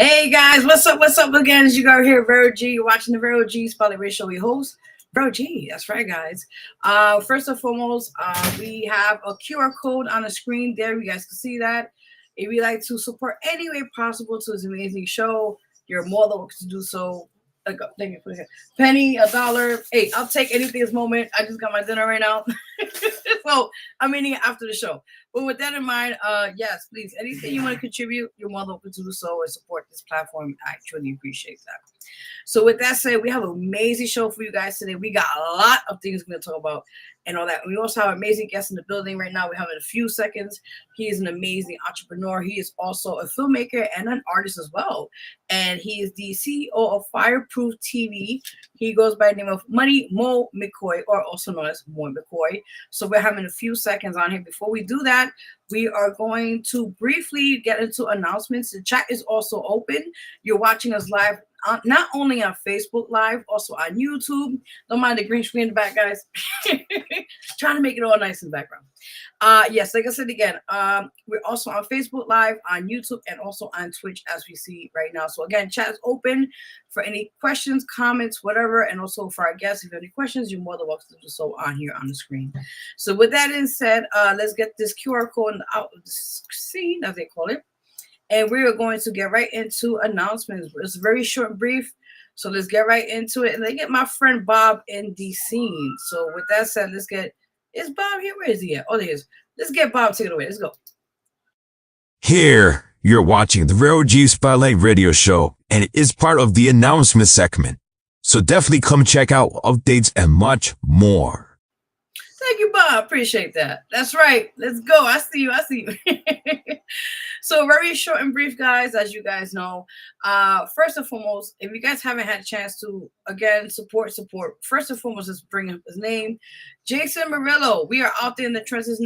Hey guys, what's up? What's up again? As you got here, Vero G. You're watching the Vero G Spotlight Radio Show. We host Vero G. That's right, guys. First and foremost, we have a QR code on the screen there. You guys can see that. If you'd like to support any way possible to this amazing show, you're more than welcome to do so. Thank you for that. Penny, $1. Hey, I'll take anything this moment. I just got my dinner right now. So I'm eating it after the show. But with that in mind, yes, please, anything you want to contribute, you're more than welcome to do so and support this platform. I truly appreciate that. So with that said, we have an amazing show for you guys today. We got a lot of things we're going to talk about and all that. We also have an amazing guest in the building right now. We have in a few seconds. He is an amazing entrepreneur. He is also a filmmaker and an artist as well. And he is the CEO of Fireproof TV. He goes by the name of Money Mo McCoy, or also known as Mo McCoy. So we're having a few seconds on here. Before we do that, we are going to briefly get into announcements. The chat is also open. You're watching us live, not only on Facebook Live, also on YouTube. Don't mind the green screen in the back, guys. Trying to make it all nice in the background. Yes, like I said again, we're also on Facebook Live, on YouTube, and also on Twitch as we see right now. So again, chat is open for any questions, comments, whatever, and also for our guests. If you have any questions, you're more than welcome to do so on here on the screen. So with that being said, let's get this QR code out of the scene, as they call it. And we are going to get right into announcements. It's very short and brief. So let's get right into it. And let's get my friend Bob in the scene. So with that said, let's get, is Bob here? Where is he at? Oh, there he is. Let's get Bob, take it away. Let's go. Here, you're watching the Vero G Spotlight Radio Show, and it is part of the announcement segment. So definitely come check out updates and much more. Thank you, Bob. Appreciate that. That's right. Let's go. I see you. I see you. So very short and brief, guys, as you guys know. First and foremost, if you guys haven't had a chance to, again, support. First and foremost, let's bring up his name. Jason Murillo. We are out there in the trenches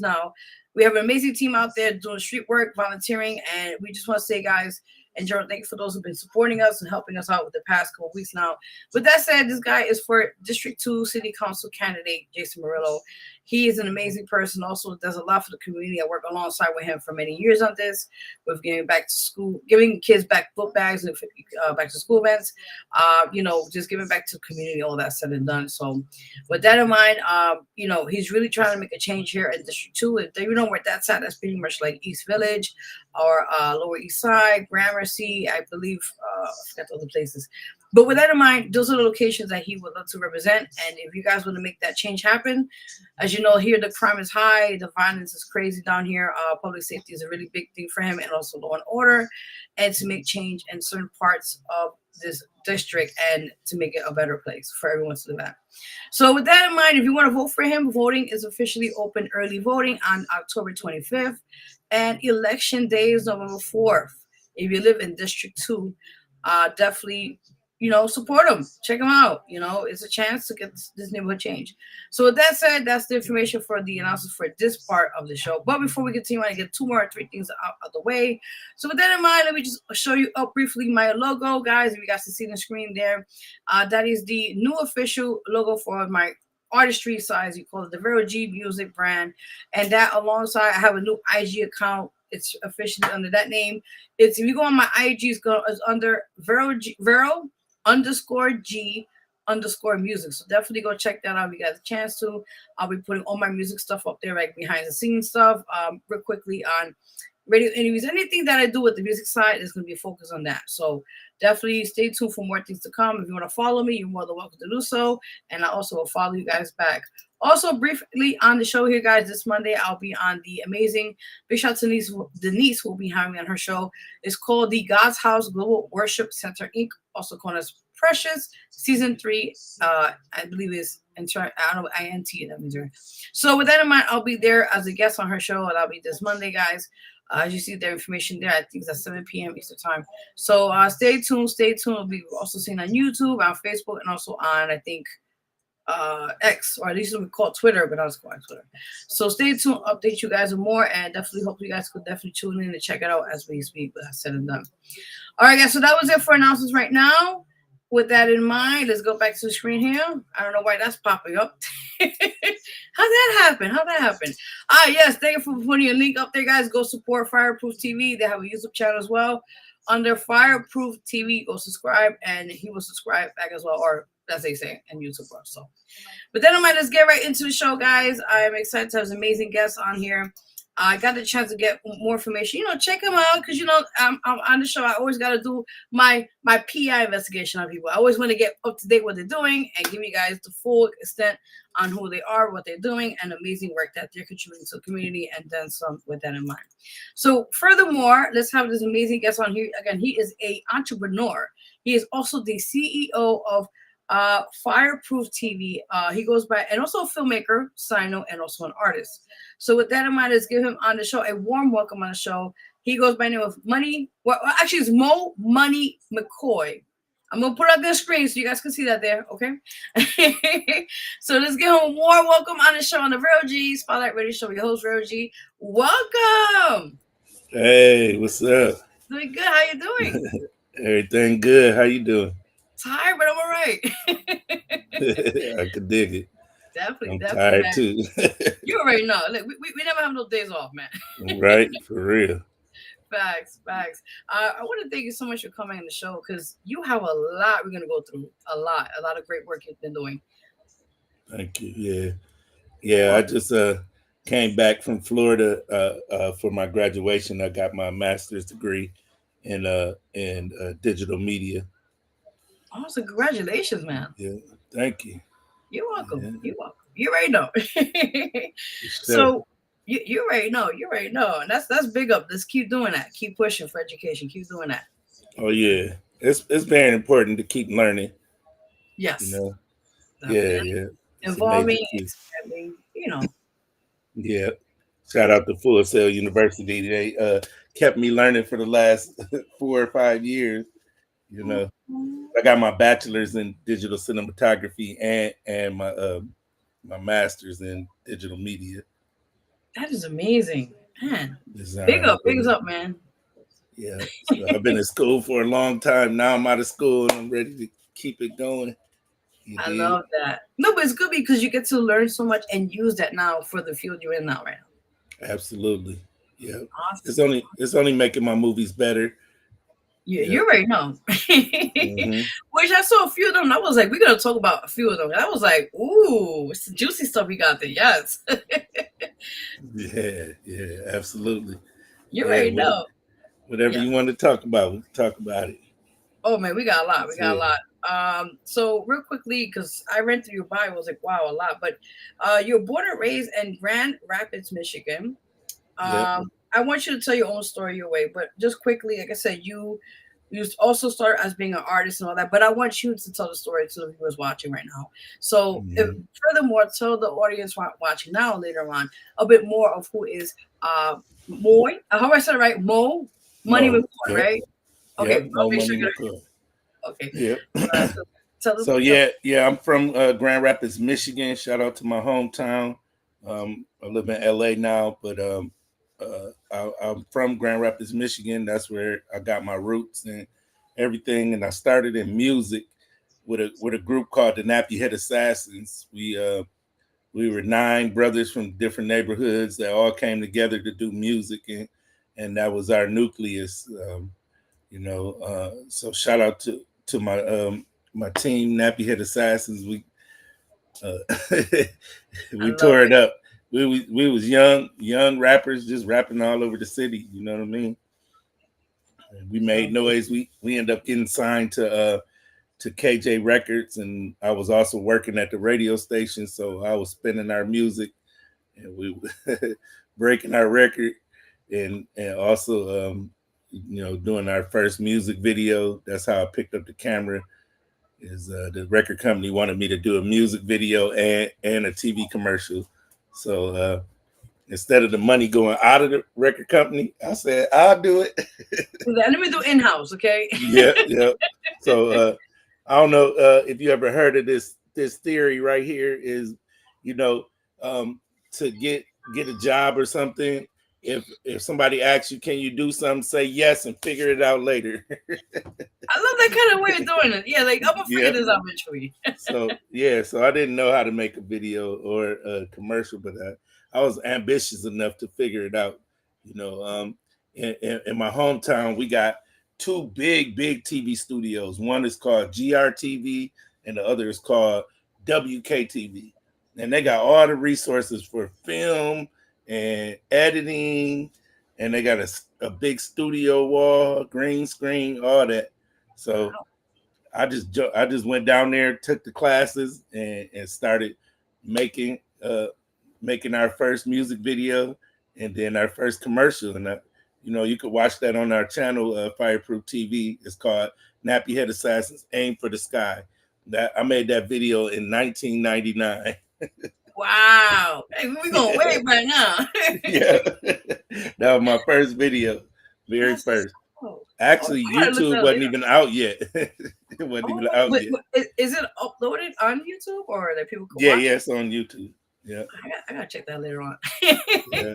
now. We have an amazing team out there doing street work, volunteering, and we just want to say, guys, and Gerald, thank you for those who've been supporting us and helping us out with the past couple weeks now. With that said, this guy is for District 2 City Council candidate, Jason Murillo. He is an amazing person, also does a lot for the community. I work alongside with him for many years on this, with giving back to school, giving kids back book bags and back to school events, just giving back to the community, all that said and done. So with that in mind, he's really trying to make a change here in District 2. If you know where that's at, that's pretty much like East Village or Lower East Side, Gramercy, I believe, I forgot the other places. But with that in mind, those are the locations that he would love to represent. And if you guys want to make that change happen, as you know, here the crime is high, the violence is crazy down here. Public safety is a really big thing for him, and also law and order, and to make change in certain parts of this district and to make it a better place for everyone to live at. So with that in mind, if you want to vote for him, voting is officially open, early voting on October 25th, and election day is November 4th. If you live in District 2, definitely, support them. Check them out. It's a chance to get this neighborhood change. So with that said, that's the information for the announcements for this part of the show. But before we continue, I want to get 2 or 3 things out of the way. So with that in mind, let me just show you up briefly my logo, guys. If you guys can see the screen there, that is the new official logo for my artistry size. You call it the Vero G music brand. And that alongside, I have a new IG account. It's officially under that name. If you go on my IG, it's under Vero _G_ music. So definitely go check that out if you guys have a chance to. I'll be putting all my music stuff up there, like behind the scenes stuff, real quickly on radio interviews. Anything that I do with the music side is going to be focused on that. So definitely stay tuned for more things to come. If you want to follow me, you're more than welcome to do so. And I also will follow you guys back. Also, briefly on the show here, guys, this Monday, I'll be on the amazing, big shout to Denise who will be having me on her show. It's called the God's House Global Worship Center, Inc., also called as Precious, Season 3, I believe is, INT, that means right. So with that in mind, I'll be there as a guest on her show, and I'll be this Monday, guys. As you see their information there, I think it's at 7 p.m. Eastern time. So stay tuned. We'll be also seen on YouTube, on Facebook, and also on, I think, X, or at least we call it Twitter, but I was calling Twitter. So stay tuned, update you guys with more, and definitely hope you guys could definitely tune in and check it out as we speak. But that's said and done. All right, guys. So that was it for announcements right now. With that in mind, let's go back to the screen here. I don't know why that's popping up. How'd that happen? Yes, thank you for putting a link up there, guys. Go support Fireproof TV. They have a YouTube channel as well. under Fireproof TV. Go subscribe, and he will subscribe back as well, or as they say, and YouTube also. But then I might just get right into the show, guys. I'm excited to have some amazing guests on here. I got the chance to get more information. Check them out because I'm on the show. I always got to do my PI investigation on people. I always want to get up to date what they're doing and give you guys the full extent on who they are, what they're doing, and amazing work that they're contributing to the community, and then some with that in mind. So, furthermore, let's have this amazing guest on here. Again, he is an entrepreneur. He is also the CEO of Fireproof TV. He goes by, and also a filmmaker, Sino, and also an artist. So with that in mind, let's give him on the show a warm welcome on the show. He goes by the name of actually it's Mo Money McCoy. I'm gonna put up the screen so you guys can see that there, okay? So let's give him a warm welcome on the show on the Vero G Spotlight Radio Show. Your host, Vero G. Welcome. Hey, what's up? Doing good. How you doing? Everything good. How you doing? Tired, but I'm all right. I could dig it. Definitely. Tired too. You already know. Look, we never have no days off, man. Right, for real. Facts. I want to thank you so much for coming on the show because you have a lot we're gonna go through. A lot of great work you've been doing. Thank you. Yeah. I just came back from Florida for my graduation. I got my master's degree in digital media. Oh, so congratulations, man. Yeah, thank you. You're welcome. Yeah. You're welcome. You already know. So you already know. And that's big up. Let's keep doing that. Keep pushing for education. Keep doing that. Oh yeah. It's very important to keep learning. Yes. Definitely. Yeah. Involving, expanding, Yeah. Shout out to Full Sail University. They kept me learning for the last 4 or 5 years. I got my bachelor's in digital cinematography and my master's in digital media. That is amazing, man. Design. Big up, man. Yeah, so I've been in school for a long time. Now I'm out of school and I'm ready to keep it going. I love that. No, but it's good because you get to learn so much and use that now for the field you're in now, right now. Absolutely. Yeah. Awesome. It's only making my movies better. Yeah, you already know. Mm-hmm. Which I saw a few of them. I was like, we're gonna talk about a few of them. And I was like, ooh, it's the juicy stuff we got there. Yes. Yeah, absolutely. You already know. Whatever you want to talk about, we can talk about it. Oh man, we got a lot. A lot. So real quickly, because I read through your bio, I was like, wow, a lot. But you're born and raised in Grand Rapids, Michigan. I want you to tell your own story your way, but just quickly, like I said, you also started as being an artist and all that, but I want you to tell the story to the viewers watching right now. So furthermore, tell the audience watching now later on a bit more of who is Moy. I hope I said it right. Mo Money McCoy, right? Okay. Mo Money McCoy. Okay. Yeah. So I'm from Grand Rapids, Michigan. Shout out to my hometown. I live in LA now, but I'm from Grand Rapids, Michigan. That's where I got my roots and everything. And I started in music with a group called the Nappy Head Assassins. We were 9 brothers from different neighborhoods that all came together to do music, and that was our nucleus. So shout out to my team, Nappy Head Assassins. We tore it up. We was young rappers just rapping all over the city. You know what I mean? And we made noise. We ended up getting signed to KJ Records, and I was also working at the radio station, so I was spinning our music, and we breaking our record, and also doing our first music video. That's how I picked up the camera. Is the record company wanted me to do a music video and a TV commercial. So instead of the money going out of the record company, I said, I'll do it. Let me do in-house, okay? Yeah. So I don't know if you ever heard of this theory right here is, to get a job or something, if somebody asks you, can you do something, say yes and figure it out later. I love that kind of way of doing it. Yeah, like I'm gonna figure this out eventually. So I didn't know how to make a video or a commercial, but I was ambitious enough to figure it out. In my hometown, we got two big TV studios. One is called GRTV and the other is called WKTV. And they got all the resources for film and editing, and they got a big studio wall, green screen, all that. So I just went down there, took the classes, and started making our first music video, and then our first commercial. And you could watch that on our channel, Fireproof TV. It's called Nappy Head Assassins Aim for the Sky. That I made that video in 1999. Wow, hey, we going way back now. Yeah, that was my first video, very first. Actually, YouTube wasn't even out yet. It wasn't even out yet. Is it uploaded on YouTube or that people can watch? Yeah, it's on YouTube. Yeah, I gotta check that later on. Yeah.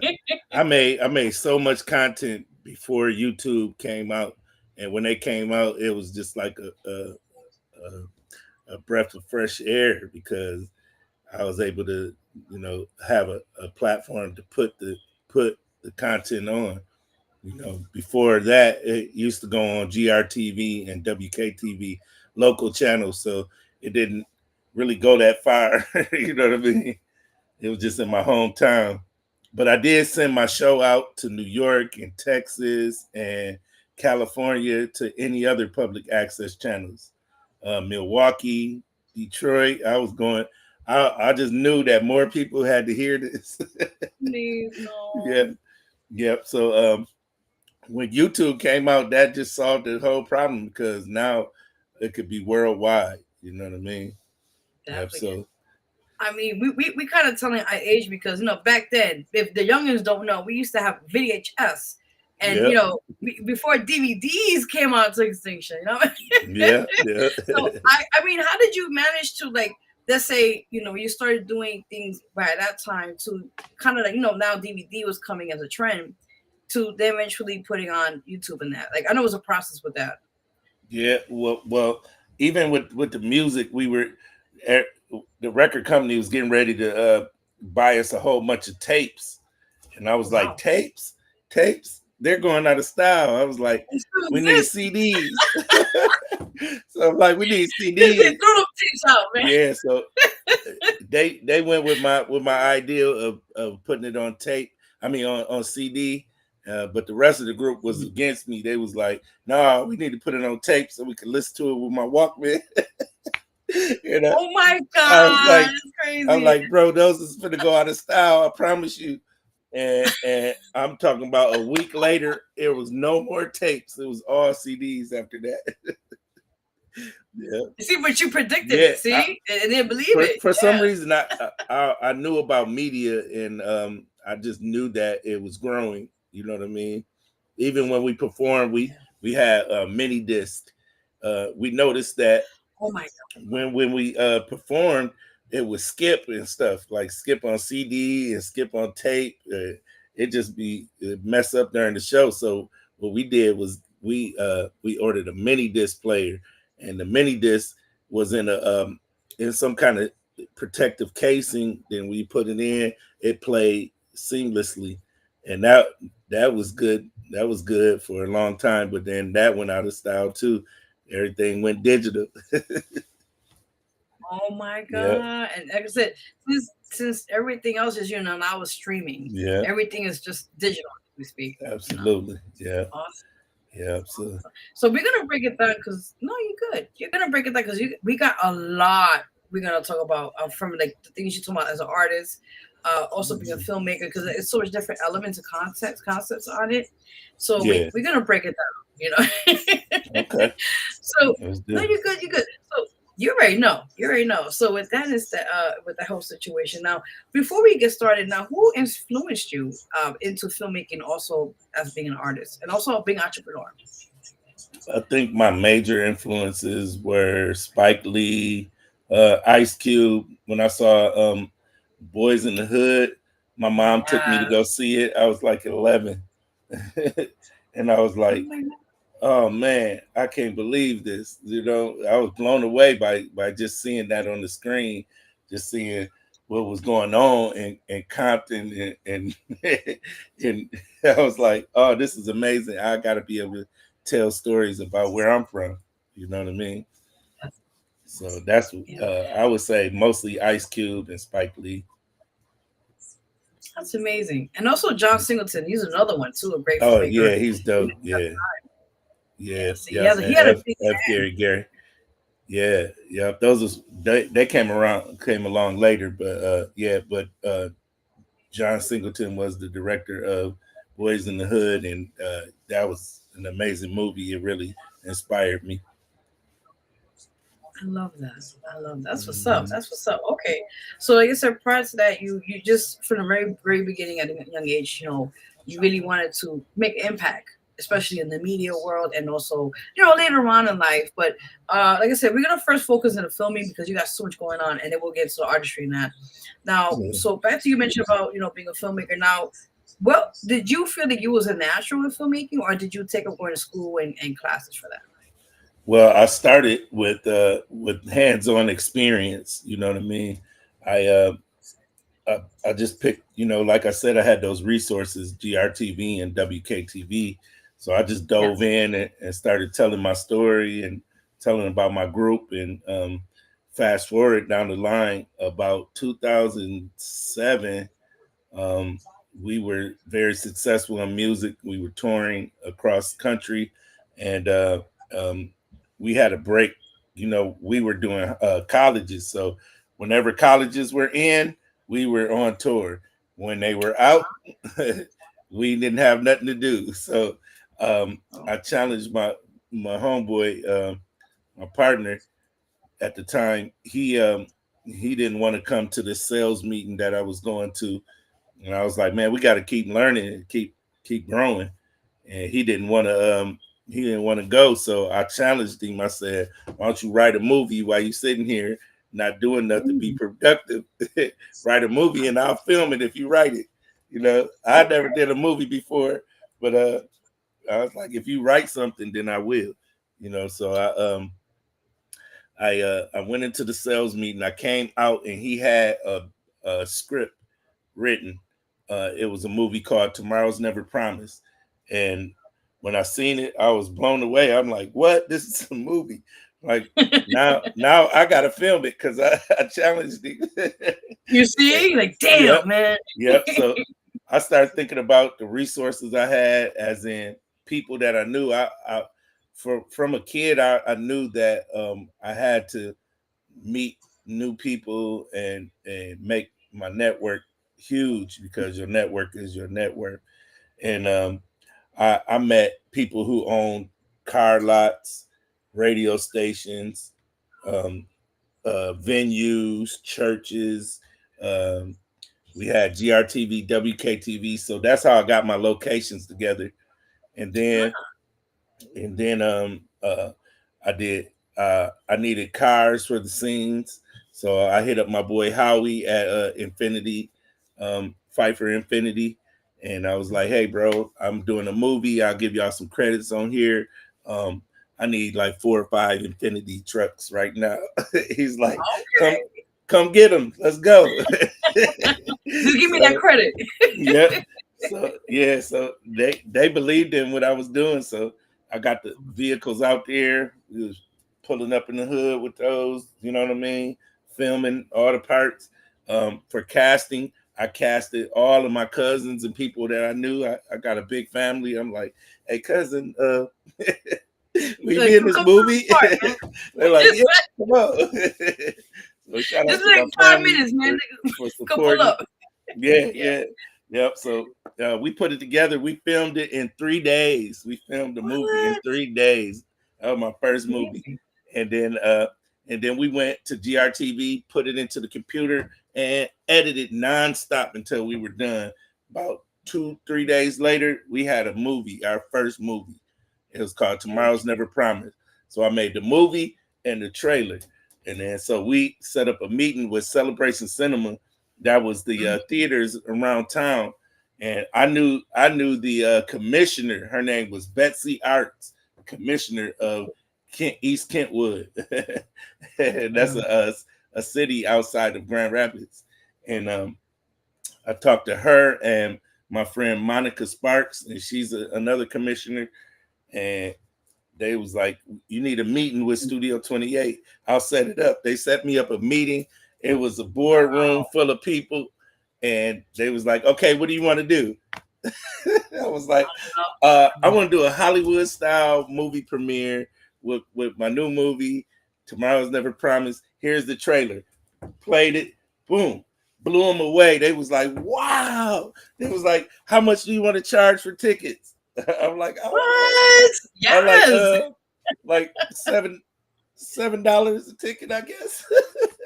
I made so much content before YouTube came out, and when they came out, it was just like a breath of fresh air because I was able to, have a platform to put the content on. Before that, it used to go on GRTV and WKTV local channels, so it didn't really go that far. You know what I mean? It was just in my hometown. But I did send my show out to New York and Texas and California to any other public access channels. Milwaukee, Detroit. I just knew that more people had to hear this. Please, no. Yeah. Yep. So when YouTube came out, that just solved the whole problem because now it could be worldwide. You know what I mean? Yep, so I mean, we kind of telling our age because back then, if the youngins don't know, we used to have VHS, and before DVDs came out to extinction. Yeah. So I mean, how did you manage to let's say you started doing things by that time to kind of now DVD was coming as a trend to then eventually putting on YouTube and that. I know it was a process with that. Yeah, well, even with the music, we were the record company was getting ready to buy us a whole bunch of tapes, and I was like, tapes, they're going out of style. I was like, we need CDs. So I'm like, we need CDs. Throw them tapes out, man. Yeah, so they went with my idea of putting it on tape. I mean on CD. But the rest of the group was against me. They was like, "Nah, we need to put it on tape so we can listen to it with my Walkman." Oh my God, that's crazy. I'm like, bro, those is gonna go out of style. I promise you. And I'm talking about a week later, it was no more tapes. It was all CDs after that. Yeah. See, but you predicted it. See, and didn't believe it. For some reason, I knew about media, and I just knew that it was growing. You know what I mean? Even when we performed, we had a mini disc. We noticed that when we performed, it would skip and stuff, like skip on CD and skip on tape. It mess up during the show. So what we did was we ordered a mini disc player, and the mini disc was in some kind of protective casing. Then we put it in, it played seamlessly, and that was good. That was good for a long time, but then that went out of style too. Everything went digital. Oh my God. Yep. And like I said, since everything else is, now is streaming. Yeah. Everything is just digital, as we speak. Absolutely. Yeah. Awesome. Yeah. So we're going to break it down because, no, you're good. You're going to break it down because we got a lot we're going to talk about from the things you talk about as an artist, also being a filmmaker, because it's so much different elements and concepts on it. So we're going to break it down, Okay. So, no, you're good. So, you already know. So with that is with the whole situation. Now, before we get started, who influenced you into filmmaking, also as being an artist and also being an entrepreneur? I think my major influences were Spike Lee, Ice Cube. When I saw Boys in the Hood, my mom took me to go see it. I was like 11, and I was like, oh man, I can't believe this. I was blown away by just seeing that on the screen, just seeing what was going on in Compton, and and I was like, oh, this is amazing. I got to be able tell stories about where I'm from. You know what I mean? So that's I would say mostly Ice Cube and Spike Lee. That's amazing. And also John Singleton, he's another one too, a great Oh filmmaker. yeah, he's dope. Yeah, yeah, Yes, yeah. he And had a big F. hand. Gary. Yeah, yeah. Those was they came along later, but John Singleton was the director of Boys in the Hood, and that was an amazing movie. It really inspired me. I love that. I love that. That's what's up. Mhm. That's what's up. Okay. So like I said, prior to that, you just from the very beginning at a young age, you really wanted to make an impact, especially in the media world and also, later on in life. But like I said, we're gonna first focus on the filming because you got so much going on, and then we'll get to the artistry and that. Now, Yeah. so back to you mentioned about being a filmmaker. Now, well, did you feel that you was a natural in filmmaking, or did you take up going to school and classes for that? Well, I started with hands-on experience. You know what I mean? I uh, I just picked, like I said, I had those resources, GRTV and WKTV. So I just dove Yes. in and started telling my story and telling about my group. And fast forward down the line, about 2007, um, we were very successful in music. We were touring across the country, and um, we had a break. We were doing colleges. So whenever colleges were in, we were on tour. When they were out, we didn't have nothing to do. So Oh, I challenged my homeboy, my partner at the time. He didn't want to come to the sales meeting that I was going to, and I was like, man, we got to keep learning and keep growing. And he didn't want to go. So I challenged him. I said, why don't you write a movie while you sitting here not doing nothing? Be productive. Write a movie and I'll film it if you write it. I never okay. did a movie before, but I was like, if you write something, then I will. So I went into the sales meeting. I came out and he had a script written. It was a movie called Tomorrow's Never Promised. And when I seen it, I was blown away. I'm like, what? This is a movie. Like now I gotta film it because I challenged it. You see, like, Yep. damn, man. Yep. So I started thinking about the resources I had, as in people that I knew. From a kid, I knew that I had to meet new people and make my network huge, because your network is your network. And I met people who own car lots, radio stations, um, venues, churches. Um, we had GRTV, WKTV. So that's how I got my locations together. And then and then I did I needed cars for the scenes, so I hit up my boy Howie at Infinity, Pfeiffer Infinity, and I was like, hey bro, I'm doing a movie, I'll give y'all some credits on here. um I need like 4 or 5 Infinity trucks right now. He's like, come Okay. come get them, let's go. Just give me that So credit. yep. So yeah, so they believed in what I was doing. So I got the vehicles out there. We was pulling up in the hood with those, you know what I mean? Filming all the parts. For casting, I casted all of my cousins and people that I knew. I got a big family. I'm like, hey cousin, will you be Like, in this come to movie? the part, man. They're like, Just, yeah, come on. So shout just out to like my 5 minutes, family man. for Come pull supporting. up. Yeah, Yeah. yeah, yep. So we put it together. We filmed it in 3 days. We filmed the movie in What? 3 days. That was my first movie, Amazing. and then we went to GRTV, put it into the computer, and edited nonstop until we were done. About 2 3 days later, we had a movie, our first movie. It was called Tomorrow's Never Promised. So I made the movie and the trailer, and then so we set up a meeting with Celebration Cinema. That was the Mhm. theaters around town, and I knew the commissioner. Her name was Betsy Arts, commissioner of East Kentwood. And that's Mm. a city outside of Grand Rapids. And I talked to her and my friend Monica Sparks, and she's another commissioner. And they was like, you need a meeting with Studio 28. I'll set it up. They set me up a meeting. It was a boardroom full of people, and they was like, okay, what do you want to do? I was like, I want to do a Hollywood style movie premiere with my new movie, Tomorrow's Never Promised. Here's the trailer. Played it, boom, blew them away. They was like, wow. They was like, how much do you want to charge for tickets? I'm like, oh, what? Yes. I'm like $7 a ticket, I guess.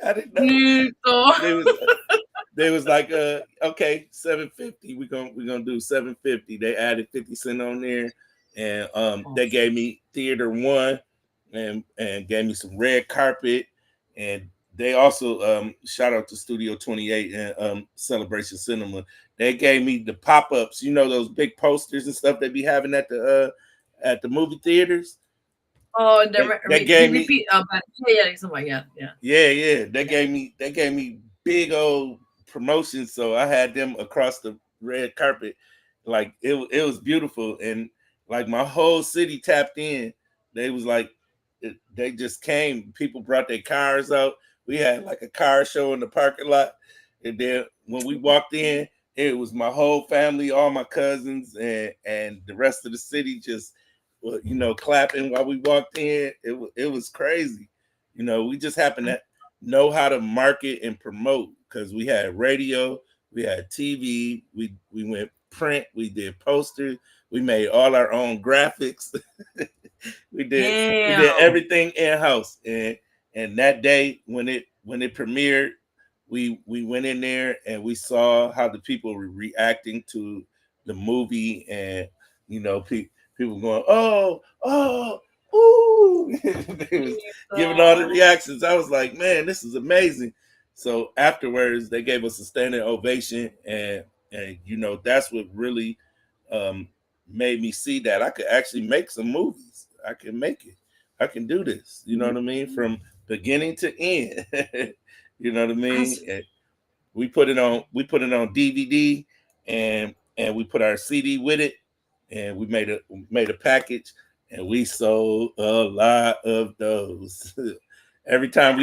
I didn't know. They was like, okay, $7.50. We're gonna do $7.50. They added 50 cents on there, and they gave me theater 1 and gave me some red carpet, and they also shout out to Studio 28 and Celebration Cinema. They gave me the pop-ups, you know, those big posters and stuff they be having at the movie theaters. Oh, they gave me yeah. They gave me big old promotions, so I had them across the red carpet. Like it was beautiful, and like my whole city tapped in. They was like, they just came. People brought their cars out. We had like a car show in the parking lot, and then when we walked in, it was my whole family, all my cousins, and the rest of the city just, you know, clapping while we walked in. It was crazy. You know, we just happened to know how to market and promote, because we had radio, we had TV, we went print, we did posters, we made all our own graphics. we did everything in-house. And that day when it premiered, we went in there and we saw how the people were reacting to the movie, and you know, people going, oh, ooh. They was giving all the reactions. I was like, man, this is amazing. So afterwards, they gave us a standing ovation, and you know, that's what really made me see that I could actually make some movies. I can make it. I can do this. You know what I mean? From beginning to end. You know what I mean? And we put it on DVD, and we put our CD with it, and we made a package, and we sold a lot of those. Every time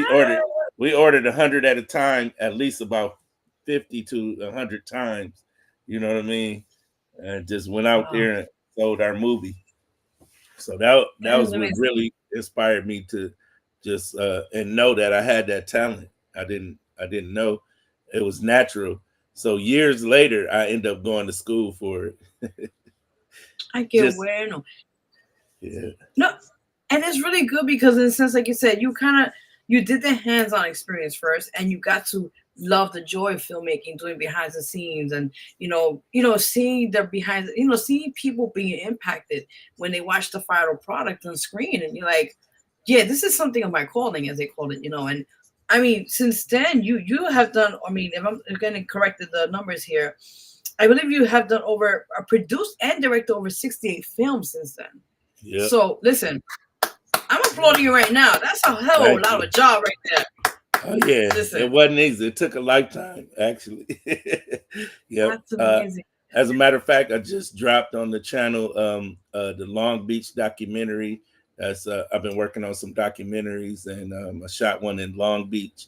we ordered 100 at a time, at least about 50 to 100 times. You know what I mean? And just went out there and sold our movie. So that was what really inspired me to just and know that I had that talent. I didn't know. It was natural. So years later, I end up going to school for it. I get bueno. Yeah. No, and it's really good because in a sense, like you said, you did the hands-on experience first, and you got to love the joy of filmmaking, doing behind the scenes, and you know, seeing the behind, seeing people being impacted when they watch the final product on screen, and you're like, yeah, this is something of my calling, as they call it, and I mean, since then you have done, I mean, if I'm going to correct the numbers here, I believe you have done produced and directed over 68 films since then. Yeah. So listen, I'm applauding you right now. That's a hell of a lot of a job right there. Oh yeah, listen. It wasn't easy. It took a lifetime, actually. Yeah. That's amazing. As a matter of fact, I just dropped on the channel the Long Beach documentary. That's I've been working on some documentaries, and I shot one in Long Beach,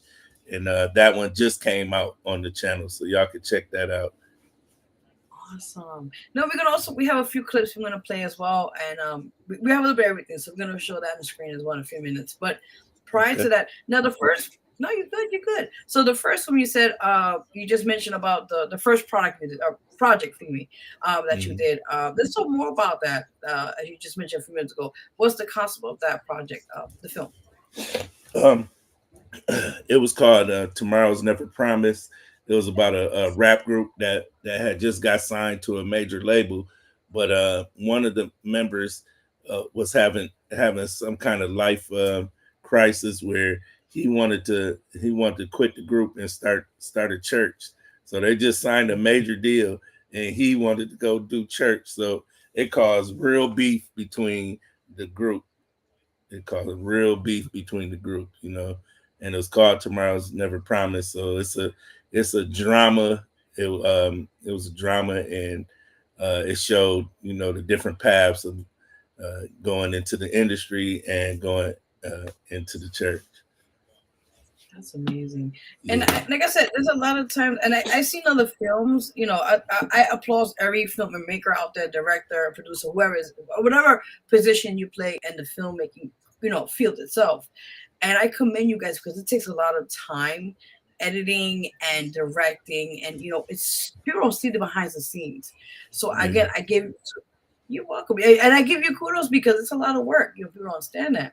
and that one just came out on the channel, so y'all can check that out. Awesome. No, we have a few clips we're gonna play as well, and we have a little bit of everything, so we're gonna show that on the screen as well in a few minutes. But prior to that, now you're good. So the first one you said, you just mentioned about the first project you did, that you did. Let's talk more about that. As you just mentioned a few minutes ago, what's the concept of that project, the film? It was called Tomorrow's Never Promised. It was about a rap group that had just got signed to a major label, but one of the members was having some kind of life crisis where he wanted to quit the group and start a church. So they just signed a major deal, and he wanted to go do church. So it caused real beef between the group. And it was called Tomorrow's Never Promised. So it's a drama. It was a drama, and it showed, the different paths of going into the industry and going into the church. That's amazing. And Yeah. like I said, there's a lot of times, and I've seen other films. You know, I applaud every filmmaker out there, director, producer, whoever is, whatever position you play in the filmmaking, field itself. And I commend you guys because it takes a lot of time, editing and directing, and it's people don't see the behind the scenes. So Yeah. I give you're welcome, and I give you kudos because it's a lot of work. People don't understand that.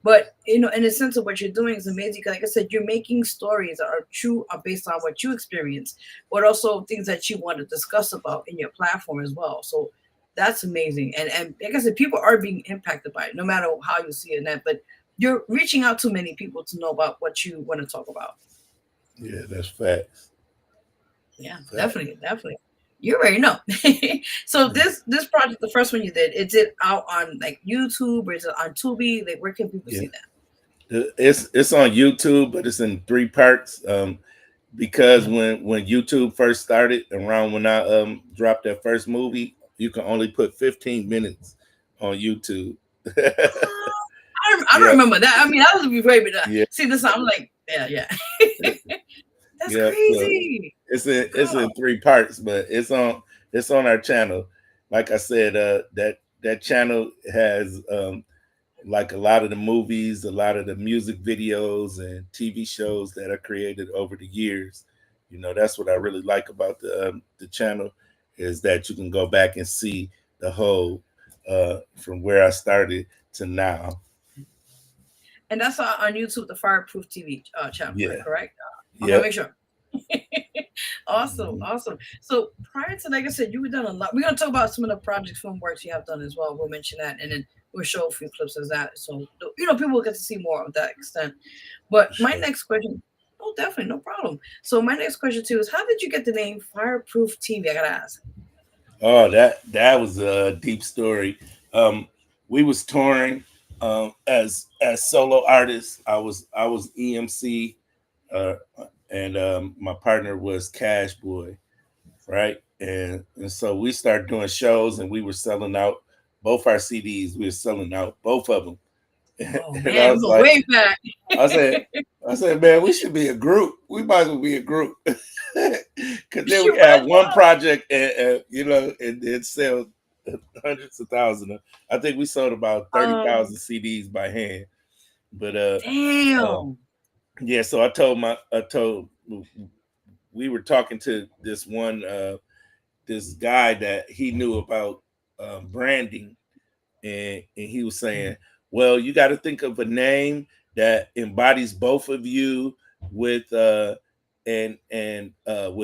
But in the sense of what you're doing is amazing. Like I said, you're making stories that are true, are based on what you experience, but also things that you want to discuss about in your platform as well. So that's amazing. And like I said, people are being impacted by it, no matter how you see it in that. But you're reaching out to many people to know about what you want to talk about. Yeah, that's facts. Yeah, definitely. You already know. So this project, the first one you did, is it out on like YouTube or is it on Tubi? Like, where can people see that? It's on YouTube, but it's in 3 parts. Because when YouTube first started, around when I dropped that first movie, you can only put 15 minutes on YouTube. I don't remember that. I mean, I was before me that. Yeah. See this, I'm like, yeah. That's Yeah, crazy. so it's in 3 parts, but it's on our channel. Like I said, that channel has like a lot of the movies, a lot of the music videos and TV shows that are created over the years. That's what I really like about the channel, is that you can go back and see the whole from where I started to now. And that's on YouTube, the Fireproof TV channel, Yeah. correct? Yeah. Make sure. Awesome. So prior to, like I said, you've done a lot. We're gonna talk about some of the project film works you have done as well. We'll mention that, and then we'll show a few clips of that, so people will get to see more of that extent. But my next question, oh, definitely, no problem. So my next question too is, how did you get the name Fireproof TV? I gotta ask. Oh, that was a deep story. We was touring as solo artists. I was EMC, and my partner was Cash Boy, right? And so we started doing shows, and we were selling out both our CDs. We were selling out both of them. Oh And man, we go way back. I said, man, we should be a group. We might as well be a group. Because then we You have might one project, and it sells hundreds of thousands. I think we sold about 30,000 CDs by hand. But damn. yeah. So I told we were talking to this one this guy that he knew about branding, and he was saying, well, you got to think of a name that embodies both of you with with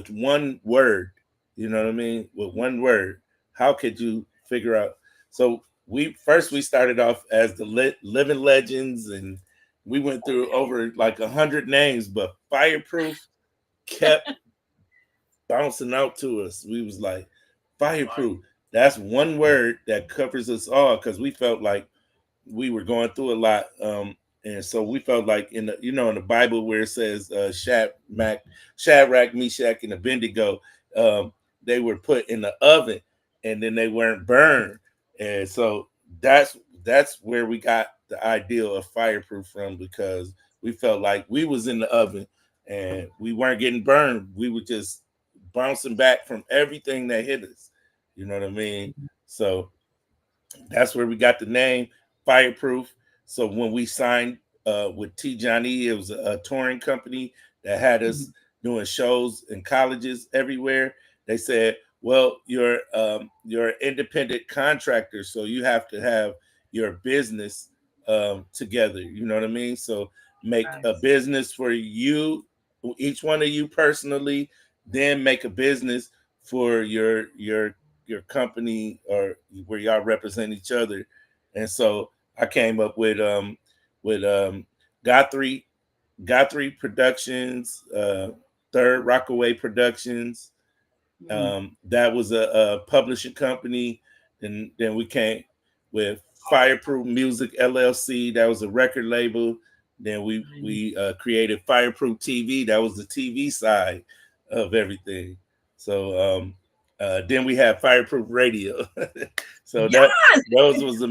one word. You know what I mean? With one word. How could you figure out? So we started off as the Living Legends, and we went through over like 100 names, but Fireproof kept bouncing out to us. We was like, Fireproof. That's one word that covers us all, because we felt like we were going through a lot. And so we felt like in the in the Bible where it says Shadrach, Meshach, and Abednego, they were put in the oven and then they weren't burned. And so that's where we got the idea of Fireproof from, because we felt like we was in the oven and we weren't getting burned. We were just bouncing back from everything that hit us. You know what I mean? So that's where we got the name Fireproof. So when we signed with T. Johnny, it was a touring company that had us doing shows in colleges everywhere. They said, well, you're an independent contractor, so you have to have your business together. You know what I mean? So make a business for you, each one of you personally, then make a business for your company, or where y'all represent each other. And so I came up with Guthrie Productions, Third Rockaway Productions. That was a publishing company. And then we came with Fireproof Music LLC. That was a record label. Then we created Fireproof TV. That was the TV side of everything. So then we had Fireproof Radio. So those was the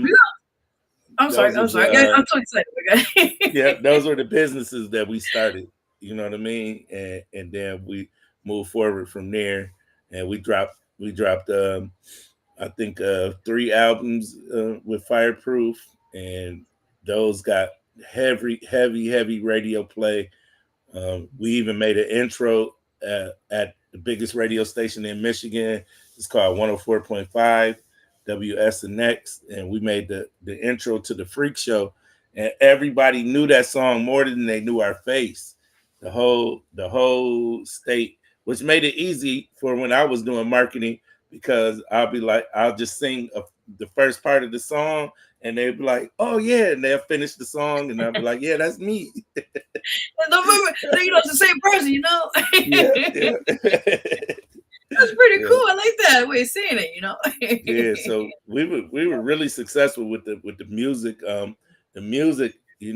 I'm sorry. I'm sorry. I'm so excited. Okay. Yeah, those were the businesses that we started. You know what I mean? And then we moved forward from there, and we dropped I think 3 albums with Fireproof, and those got heavy radio play. We even made an intro at the biggest radio station in Michigan. It's called 104.5 WSNX, and we made the intro to the Freak Show, and everybody knew that song more than they knew our face. The whole state, which made it easy for when I was doing marketing, because I'll just sing the first part of the song, and they'd be like, "Oh yeah," and they'll finish the song, and I'll be like, "Yeah, that's me." Don't remember, it's the same person, Yeah. That's pretty cool. I like that way of saying it, Yeah, so we were really successful with the music. The music, we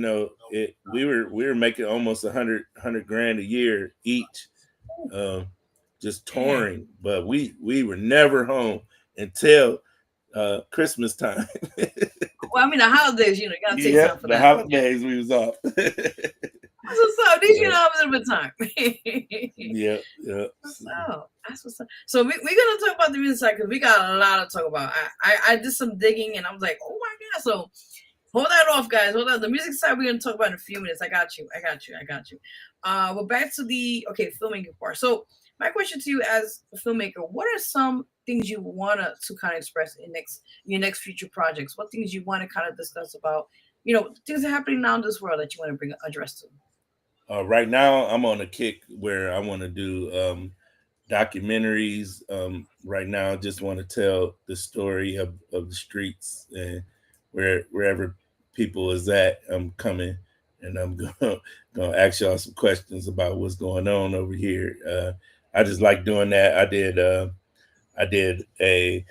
were making almost 100 grand a year each, just touring. But we were never home until Christmas time. Well, I mean, the holidays, you gotta take time for the that. holidays we was off. That's what's up. These have a little bit of time. Yeah. That's what's up. So we're gonna talk about the music side, because we got a lot to talk about. I did some digging, and I was like, oh my god. So hold that off, guys. Hold on. The music side we're gonna talk about in a few minutes. I got you. But back to the filmmaking part. So my question to you as a filmmaker: what are some things you want to kind of express in your next future projects? What things you want to kind of discuss about, things that are happening now in this world that you want to address to? Right now, I'm on a kick where I want to do documentaries. Right now, I just want to tell the story of the streets, and wherever people is at, I'm coming, and I'm gonna ask y'all some questions about what's going on over here. I just like doing that. I did a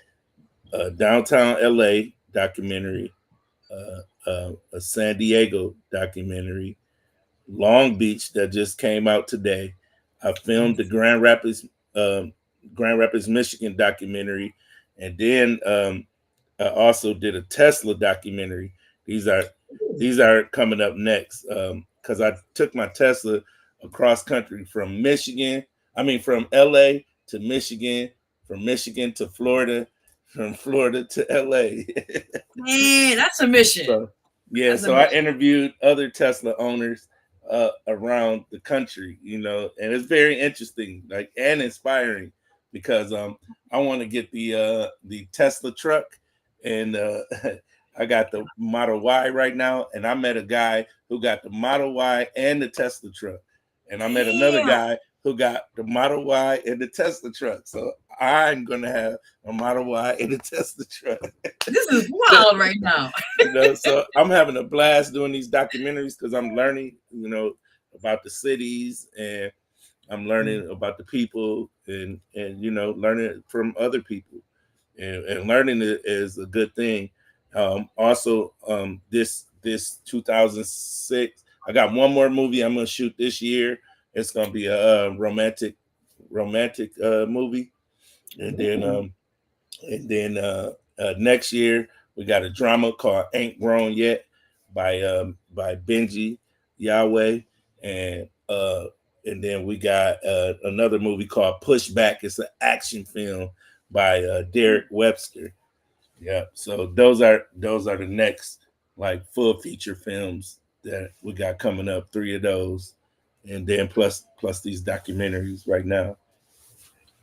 downtown LA documentary, a San Diego documentary, Long Beach that just came out today. I filmed the Grand Rapids, Michigan documentary, and then I also did a Tesla documentary. These are coming up next, because I took my Tesla across country from LA to Michigan, from Michigan to Florida, from Florida to LA. Man, that's a mission. So I interviewed other Tesla owners around the country, and it's very interesting, and inspiring, because I want to get the Tesla truck, and I got the Model Y right now, and I met a guy who got the Model Y and the Tesla truck, and I met another guy who got the Model Y and the Tesla truck. So I'm gonna have a Model Y and a Tesla truck. This is wild right now. So I'm having a blast doing these documentaries, because I'm learning, about the cities, and I'm learning about the people, and learning from other people, and learning is a good thing. Also, this 2006, I got one more movie I'm gonna shoot this year. It's gonna be a romantic movie, and then next year we got a drama called Ain't Grown Yet by Benji Yahweh, and then we got another movie called Pushback. It's an action film by Derek Webster. Yeah, so those are the next full feature films that we got coming up. 3 of those, and then plus these documentaries right now.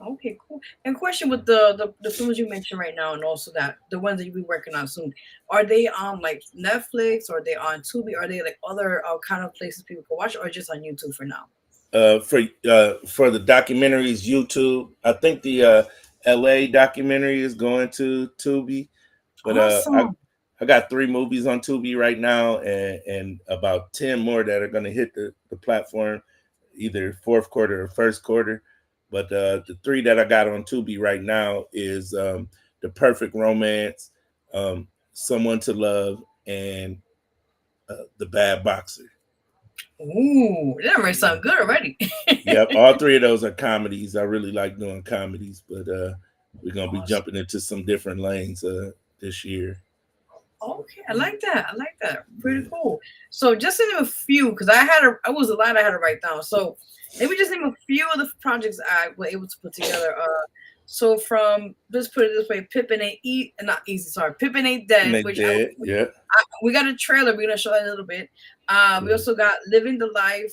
Okay, cool. And question with the films you mentioned right now, and also that the ones that you'll be working on soon, are they on Netflix, or are they on Tubi? Are they other kind of places people can watch, or just on YouTube for now? For the documentaries, YouTube. I think the LA documentary is going to Tubi, but awesome. I got 3 movies on Tubi right now, and about 10 more that are going to hit the platform either fourth quarter or first quarter. But the 3 that I got on Tubi right now is The Perfect Romance, Someone to Love, and The Bad Boxer. Ooh, that might sound good already. Yep, all 3 of those are comedies. I really like doing comedies, but we're going to be jumping into some different lanes this year. Okay, I like that. I like that. Pretty cool. So just to name a few, because I was a lot I had to write down. So maybe just name a few of the projects I was able to put together. So from let's put it this way, Pippin ain't not easy. Sorry, Pippin ain't And dead. they Which did, yeah. we got a trailer. We're gonna show that a little bit. We also got Living the Life,